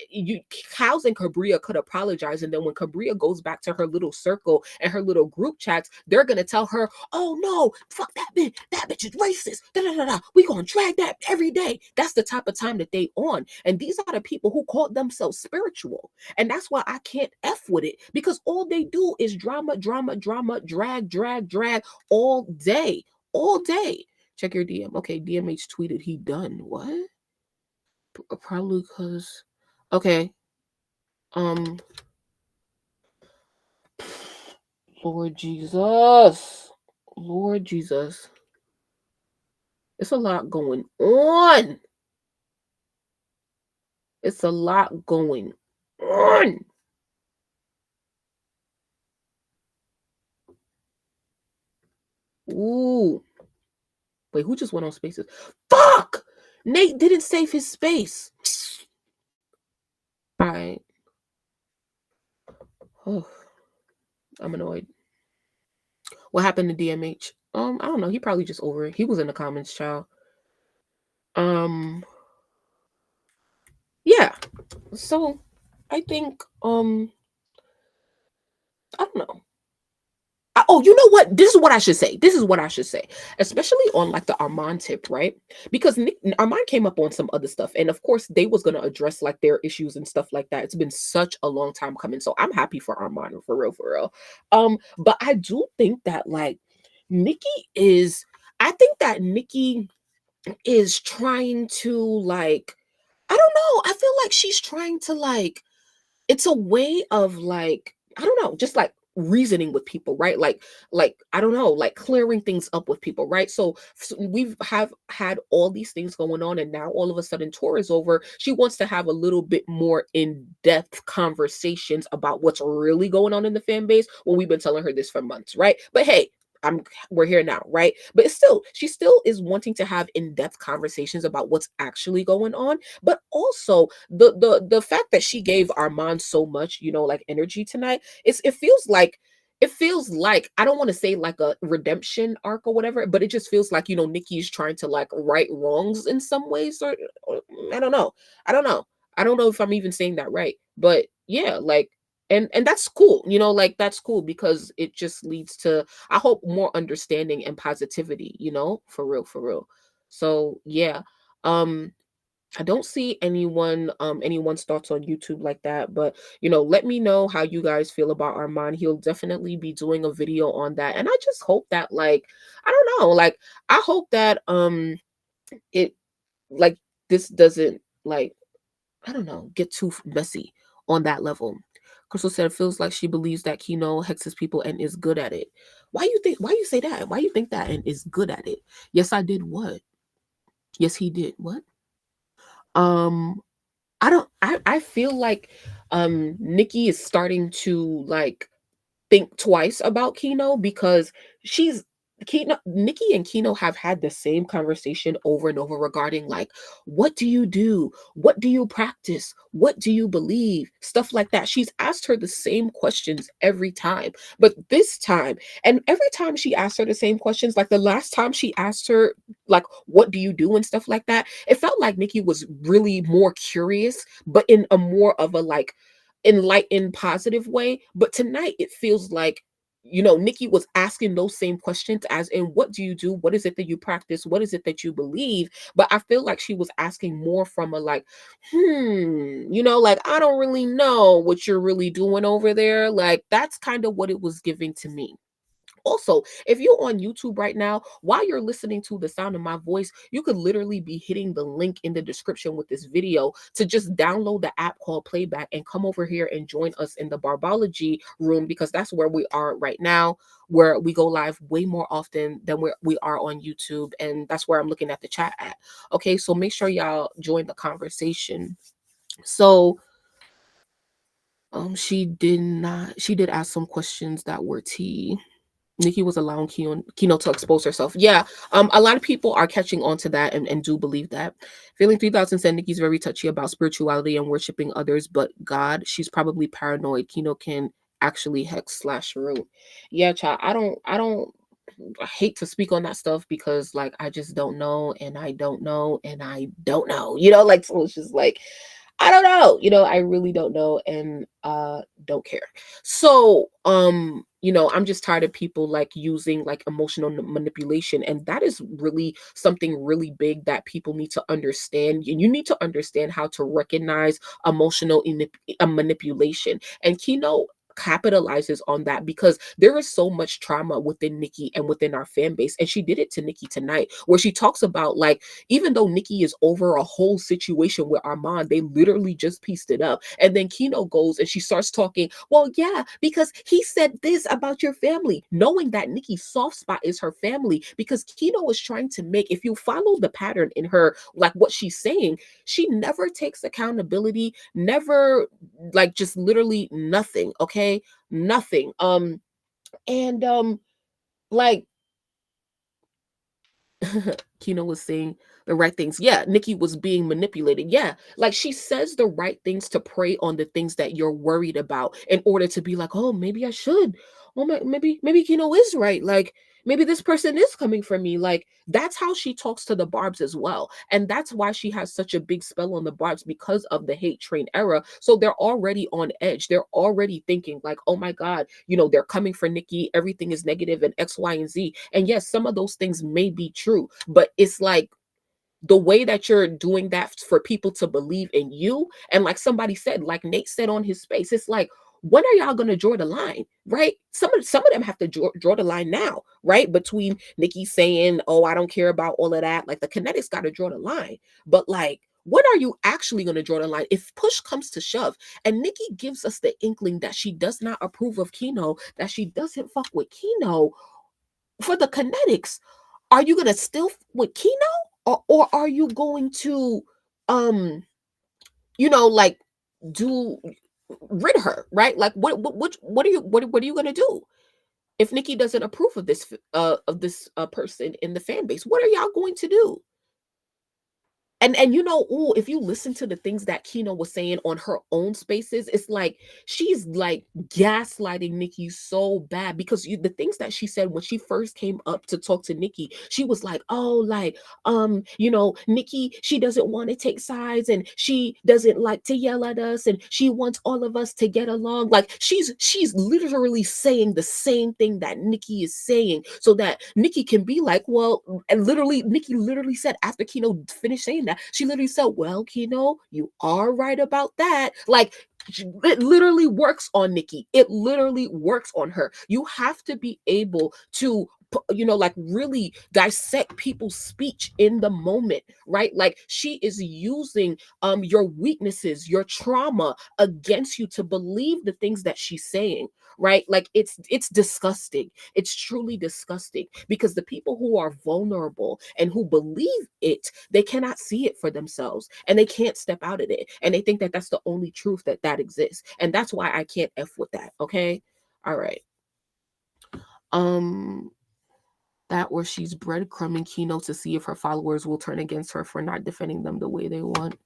You Cows and Cabria could apologize, and then when Cabria goes back to her little circle and her little group chats, they're gonna tell her, "Oh no, fuck that bitch! That bitch is racist. Da da da da. We gonna drag that every day." That's the type of time that they on, and these are the people who call themselves spiritual, and that's why I can't f with it, because all they do is drama, drama, drama, drag, drag, drag all day, all day. Check your DM. Okay, DMH tweeted he done. What? Probably because. Okay. Lord Jesus. Lord Jesus. It's a lot going on. It's a lot going on. Ooh. Wait, who just went on spaces? Fuck! Nate didn't save his space. All right. Oh, I'm annoyed. What happened to DMH? I don't know. He probably just over it. He was in the comments, child. Yeah. So I think I don't know. Oh, you know what? This is what I should say. This is what I should say, especially on like the Armon tip, right? Because Armon came up on some other stuff, and of course they was gonna address like their issues and stuff like that. It's been such a long time coming, so I'm happy for Armon, for real, for real. But I do think that like Nicki is. I think that Nicki is trying to like. I don't know. I feel like she's trying to like. It's a way of like, I don't know, just like reasoning with people, right? Like I don't know, like clearing things up with people, right? So we've have had all these things going on, and now all of a sudden tour is over. She wants to have a little bit more in-depth conversations about what's really going on in the fan base. Well, we've been telling her this for months, right? But hey, we're here now, right? But it's still, she still is wanting to have in-depth conversations about what's actually going on. But also the fact that she gave Armand so much, like energy tonight, it feels like, I don't want to say like a redemption arc or whatever, but it just feels like, Nicki is trying to like right wrongs in some ways, or I don't know. I don't know. I don't know if I'm even saying that right. But yeah, like, and that's cool, like that's cool, because it just leads to, I hope, more understanding and positivity, for real, for real. So yeah. I don't see anyone's thoughts on YouTube like that, but let me know how you guys feel about Armand. He'll definitely be doing a video on that, and I just hope that, like, I don't know, like, I hope that it, like, this doesn't, like, I don't know, get too messy on that level. Crystal said it feels like she believes that Kino hexes people and is good at it. Why you say that? Why you think that and is good at it? Yes, I did what? Yes, he did what? I feel like Nicki is starting to like think twice about Kino, because Nicki and Kino have had the same conversation over and over regarding like, what do you do? What do you practice? What do you believe? Stuff like that. She's asked her the same questions every time. But this time, and every time she asked her the same questions, like the last time she asked her, like, what do you do and stuff like that, it felt like Nicki was really more curious, but in a more of a like enlightened, positive way. But tonight it feels like Nicki was asking those same questions as in, what do you do? What is it that you practice? What is it that you believe? But I feel like she was asking more from a like, like, I don't really know what you're really doing over there. Like, that's kind of what it was giving to me. Also, if you're on YouTube right now, while you're listening to the sound of my voice, you could literally be hitting the link in the description with this video to just download the app called Playback and come over here and join us in the Barbology room, because that's where we are right now, where we go live way more often than we are on YouTube. And that's where I'm looking at the chat at. Okay, so make sure y'all join the conversation. So she did ask some questions that were tea. Nicki was allowing Kino to expose herself. Yeah, a lot of people are catching on to that and do believe that. Feeling 3000 said Nicki's very touchy about spirituality and worshiping others, but God, she's probably paranoid. Kino can actually hex/root. Yeah, child, I hate to speak on that stuff because like I just don't know, and I don't know, and I don't know. Like, so it's just like, I don't know, I really don't know, and don't care. So I'm just tired of people like using like emotional manipulation, and that is really something really big that people need to understand. And you need to understand how to recognize emotional manipulation, and Kino capitalizes on that because there is so much trauma within Nicki and within our fan base. And she did it to Nicki tonight, where she talks about like, even though Nicki is over a whole situation with Armon, they literally just pieced it up. And then Kino goes and she starts talking, well, yeah, because he said this about your family, knowing that Nicki's soft spot is her family, because Kino is trying to make, if you follow the pattern in her, like what she's saying, she never takes accountability, never, like, just literally nothing. Okay, nothing. And like Kino was saying the right things. Yeah, Nicki was being manipulated. Yeah, like she says the right things to prey on the things that you're worried about in order to be like, oh, maybe I should. Oh, maybe Kino is right. Like, maybe this person is coming for me. Like, that's how she talks to the Barbs as well. And that's why she has such a big spell on the Barbs, because of the hate train era. So they're already on edge. They're already thinking like, oh my God, they're coming for Nicki. Everything is negative and X, Y, and Z. And yes, some of those things may be true, but it's like, the way that you're doing that for people to believe in you, and like somebody said, like Nate said on his space, it's like, when are y'all gonna draw the line, right? Some of them have to draw the line now, right? Between Nicki saying, oh, I don't care about all of that, like the Kinetics got to draw the line, but like, when are you actually going to draw the line? If push comes to shove and Nicki gives us the inkling that she does not approve of Kino, that she doesn't fuck with Kino, for the Kinetics, are you going to still with Kino? Or are you going to like do rid her, right? Like what are you going to do if Nicki doesn't approve of this person in the fan base? What are y'all going to do? And if you listen to the things that Kino was saying on her own spaces, it's like she's like gaslighting Nicki so bad, because the things that she said when she first came up to talk to Nicki, she was like, oh, like, Nicki, she doesn't want to take sides, and she doesn't like to yell at us, and she wants all of us to get along. Like, she's literally saying the same thing that Nicki is saying, so that Nicki can be like, well, and literally Nicki literally said, after Kino finished saying that, she literally said, well, Kino, you are right about that. Like, it literally works on Nicki. It literally works on her. You have to be able to like really dissect people's speech in the moment, right? Like, she is using your weaknesses, your trauma against you to believe the things that she's saying, right? Like, it's disgusting. It's truly disgusting, because the people who are vulnerable and who believe it, they cannot see it for themselves, and they can't step out of it, and they think that that's the only truth that exists, and that's why I can't F with that. Okay, all right. That where she's breadcrumbing Kino to see if her followers will turn against her for not defending them the way they want.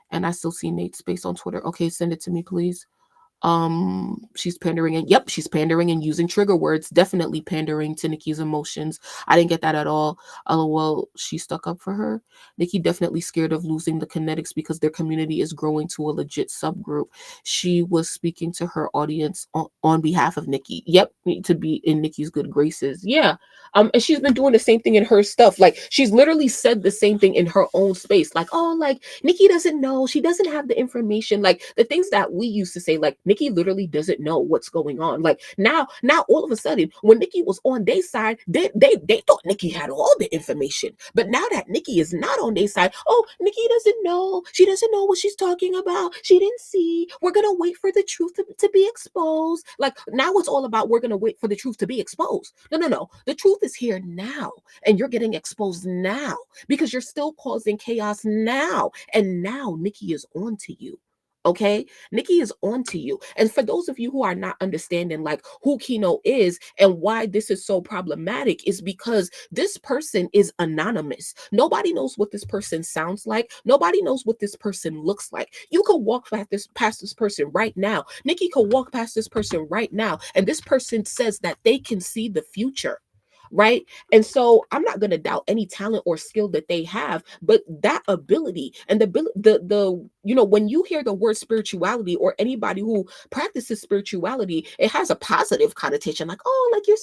And I still see Nate's space on Twitter. Okay, send it to me, please. She's pandering, and yep, she's pandering and using trigger words, definitely pandering to Nicki's emotions. I didn't get that at all. LOL, she stuck up for her. Nicki definitely scared of losing the kinetics because their community is growing to a legit subgroup. She was speaking to her audience on behalf of Nicki. Yep, to be in Nicki's good graces. Yeah. And she's been doing the same thing in her stuff. Like, she's literally said the same thing in her own space. Like, oh, like, Nicki doesn't know. She doesn't have the information. Like, the things that we used to say, like, Nicki literally doesn't know what's going on. Like, now all of a sudden, when Nicki was on their side, they thought Nicki had all the information. But now that Nicki is not on their side, oh, Nicki doesn't know. She doesn't know what she's talking about. She didn't see. We're gonna wait for the truth to be exposed. Like, now it's all about we're gonna wait for the truth to be exposed. No. The truth is here now, and you're getting exposed now because you're still causing chaos now. And now Nicki is on to you. Okay, Nicki is on to you. And for those of you who are not understanding like who Kino is and why this is so problematic, is because this person is anonymous. Nobody knows what this person sounds like. Nobody knows what this person looks like. You could walk past this person right now. Nicki could walk past this person right now, and this person says that they can see the future. Right. And so I'm not going to doubt any talent or skill that they have, but that ability and the when you hear the word spirituality or anybody who practices spirituality, it has a positive connotation, like, oh, like you're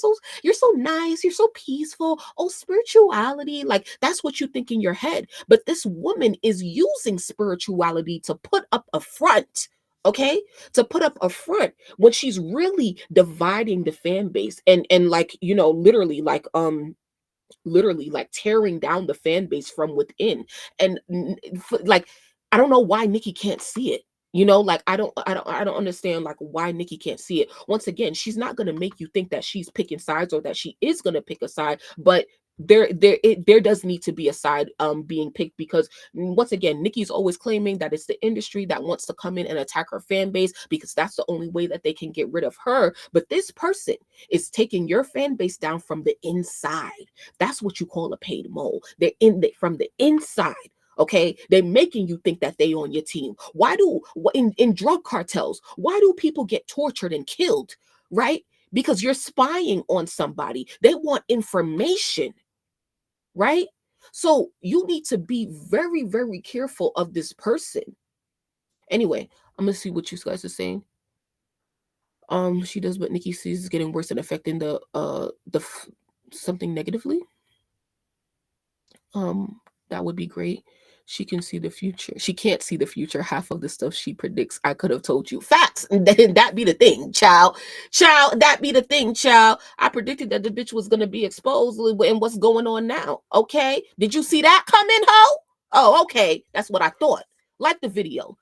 so nice, you're so peaceful. Oh, spirituality, like that's what you think in your head. But this woman is using spirituality to put up a front. Okay, to put up a front when she's really dividing the fan base and like literally like tearing down the fan base from within. And like, I don't know why Nicki can't see it. Like, I don't understand like why Nicki can't see it. Once again, she's not going to make you think that she's picking sides or that she is going to pick a side, but there does need to be a side being picked, because once again, Nicki's always claiming that it's the industry that wants to come in and attack her fan base because that's the only way that they can get rid of her. But this person is taking your fan base down from the inside. That's what you call a paid mole. They're from the inside. Okay, they're making you think that they on your team. Why do in drug cartels? Why do people get tortured and killed? Right? Because you're spying on somebody. They want information, right? So you need to be very, very careful of this person. Anyway, I'm gonna see what you guys are saying. She does, but Nicki sees is getting worse and affecting something negatively. That would be great. She can see the future. She can't see the future. Half of the stuff she predicts, I could have told you. Facts. And then that be the thing, child. Child, that be the thing, child. I predicted that the bitch was gonna be exposed, and what's going on now. Okay. Did you see that coming, ho? Oh, okay. That's what I thought. Like the video.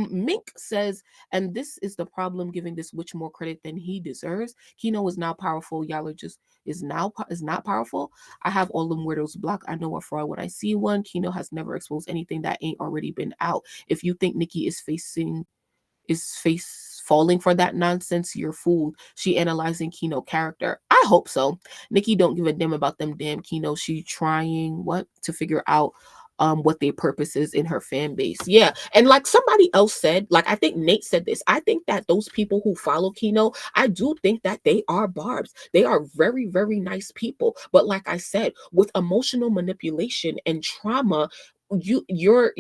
Mink says, and this is the problem, giving this witch more credit than he deserves. Kino is now powerful. Y'all are just is not powerful. I have all them weirdos blocked. I know a fraud when I see one. Kino has never exposed anything that ain't already been out. If you think Nicki is falling for that nonsense, you're fooled. She analyzing Kino character. I hope so. Nicki don't give a damn about them damn Kino. She trying to figure out what their purpose is in her fan base. Yeah. And like somebody else said, like I think Nate said this, I think that those people who follow Kino, I do think that they are barbs. They are very, very nice people. But like I said, with emotional manipulation and trauma, your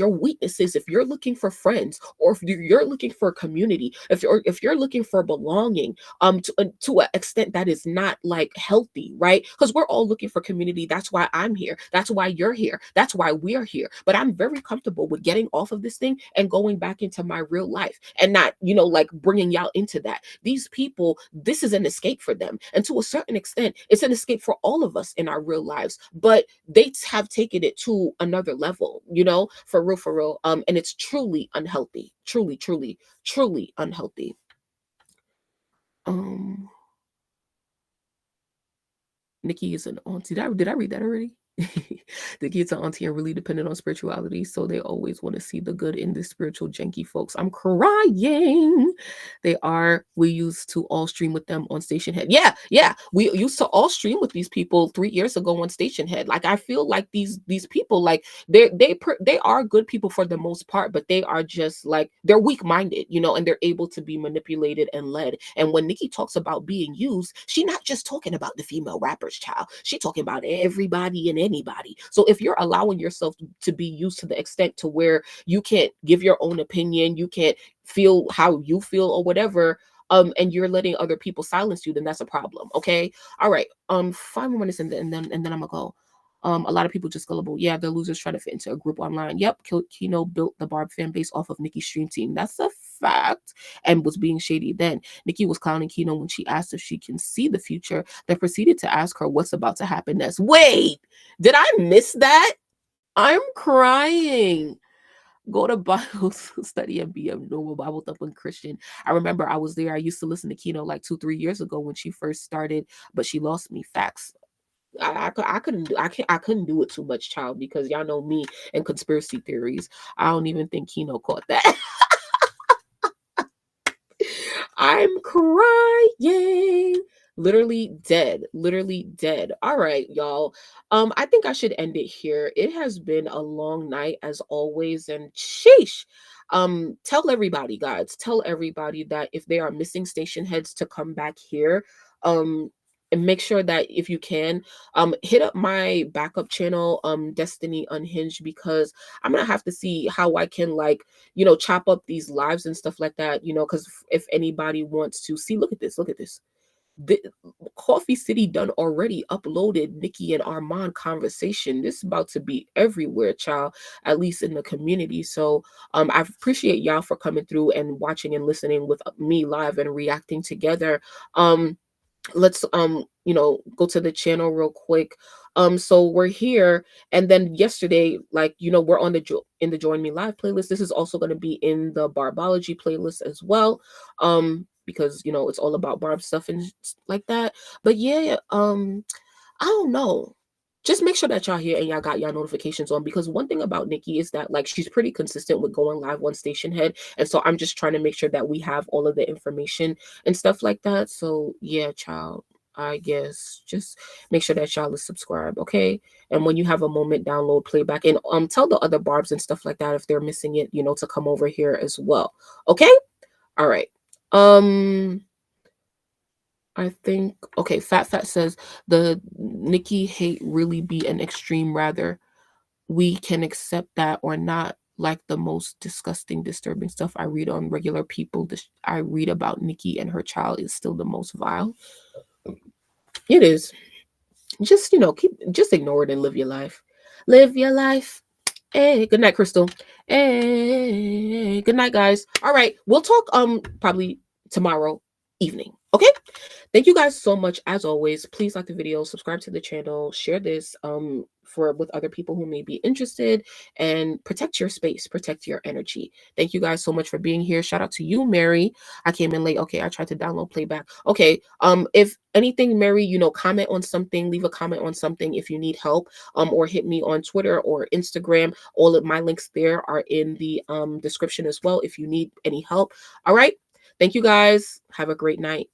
weaknesses, if you're looking for friends, or if you're looking for a community, if you're looking for belonging, to an extent that is not like healthy, right? Because we're all looking for community. That's why I'm here. That's why you're here. That's why we're here. But I'm very comfortable with getting off of this thing and going back into my real life, and not like bringing y'all into that. These people, this is an escape for them, and to a certain extent it's an escape for all of us in our real lives, but they have taken it to another level, for real. And it's truly unhealthy, truly unhealthy. Nicki is an auntie. Did I read that already? The kids are auntie and really dependent on spirituality, so they always want to see the good in the spiritual janky folks. I'm crying. They are. We used to all stream with them on Station Head. Yeah, yeah. We used to all stream with these people 3 years ago on Station Head. Like I feel like these people, like they are good people for the most part, but they are just like they're weak minded, you know, and they're able to be manipulated and led. And when Nicki talks about being used, she's not just talking about the female rappers, child. She talking about everybody and anybody. So if you're allowing yourself to be used to the extent to where you can't give your own opinion, you can't feel how you feel or whatever, and you're letting other people silence you, then that's a problem. Okay. All right. 5 more minutes and then I'm gonna go. A lot of people just gullible. Yeah, the losers trying to fit into a group online. Yep, Kino built the BARB fan base off of Nicki's stream team. That's a fact. And was being shady then. Nicki was clowning Kino when she asked if she can see the future, then proceeded to ask her what's about to happen next. Wait, did I miss that? I'm crying. Go to Bible study and be a normal Bible thumping Christian. I remember I was there. I used to listen to Kino like 2-3 years ago when she first started, but she lost me. Facts. I couldn't do it too much, child, because y'all know me and conspiracy theories. I don't even think Kino caught that. I'm crying. Literally dead. All right, y'all. I think I should end it here. It has been a long night as always, and sheesh. Tell everybody, guys, tell everybody that if they are missing station heads to come back here. And make sure that if you can, hit up my backup channel, Destiny Unhinged, because I'm gonna have to see how I can, like, you know, chop up these lives and stuff like that, you know, because if anybody wants to see, look at this. The Coffee City done already uploaded Nicki and Armon conversation. This is about to be everywhere, child, at least in the community. So I appreciate y'all for coming through and watching and listening with me live and reacting together. Let's you know, go to the channel real quick. So we're here, and then yesterday, like, you know, we're on the in the Join Me Live playlist. This is also going to be in the Barbology playlist as well, because, you know, it's all about Barb stuff and like that. But yeah, I don't know. Just make sure that y'all here and y'all got y'all notifications on, because one thing about Nicki is that, like, she's pretty consistent with going live on Station Head, and so I'm just trying to make sure that we have all of the information and stuff like that. So yeah, child, I guess just make sure that y'all is subscribed, okay? And when you have a moment, download playback, and tell the other Barbs and stuff like that if they're missing it, you know, to come over here as well. Okay? All right. I think, okay, Fat says the Nicki hate really be an extreme, rather we can accept that or not. Like the most disgusting, disturbing stuff I read on regular people, I read about Nicki and her child is still the most vile. It is. Just, you know, just ignore it and live your life. Live your life. Hey, good night, Crystal. Hey, good night, guys. All right, we'll talk probably tomorrow evening. Okay? Thank you guys so much. As always, please like the video, subscribe to the channel, share this with other people who may be interested, and protect your space, protect your energy. Thank you guys so much for being here. Shout out to you, Mary. I came in late. Okay, I tried to download playback. Okay, if anything, Mary, you know, comment on something, leave a comment on something if you need help, or hit me on Twitter or Instagram. All of my links there are in the description as well if you need any help. All right. Thank you guys. Have a great night.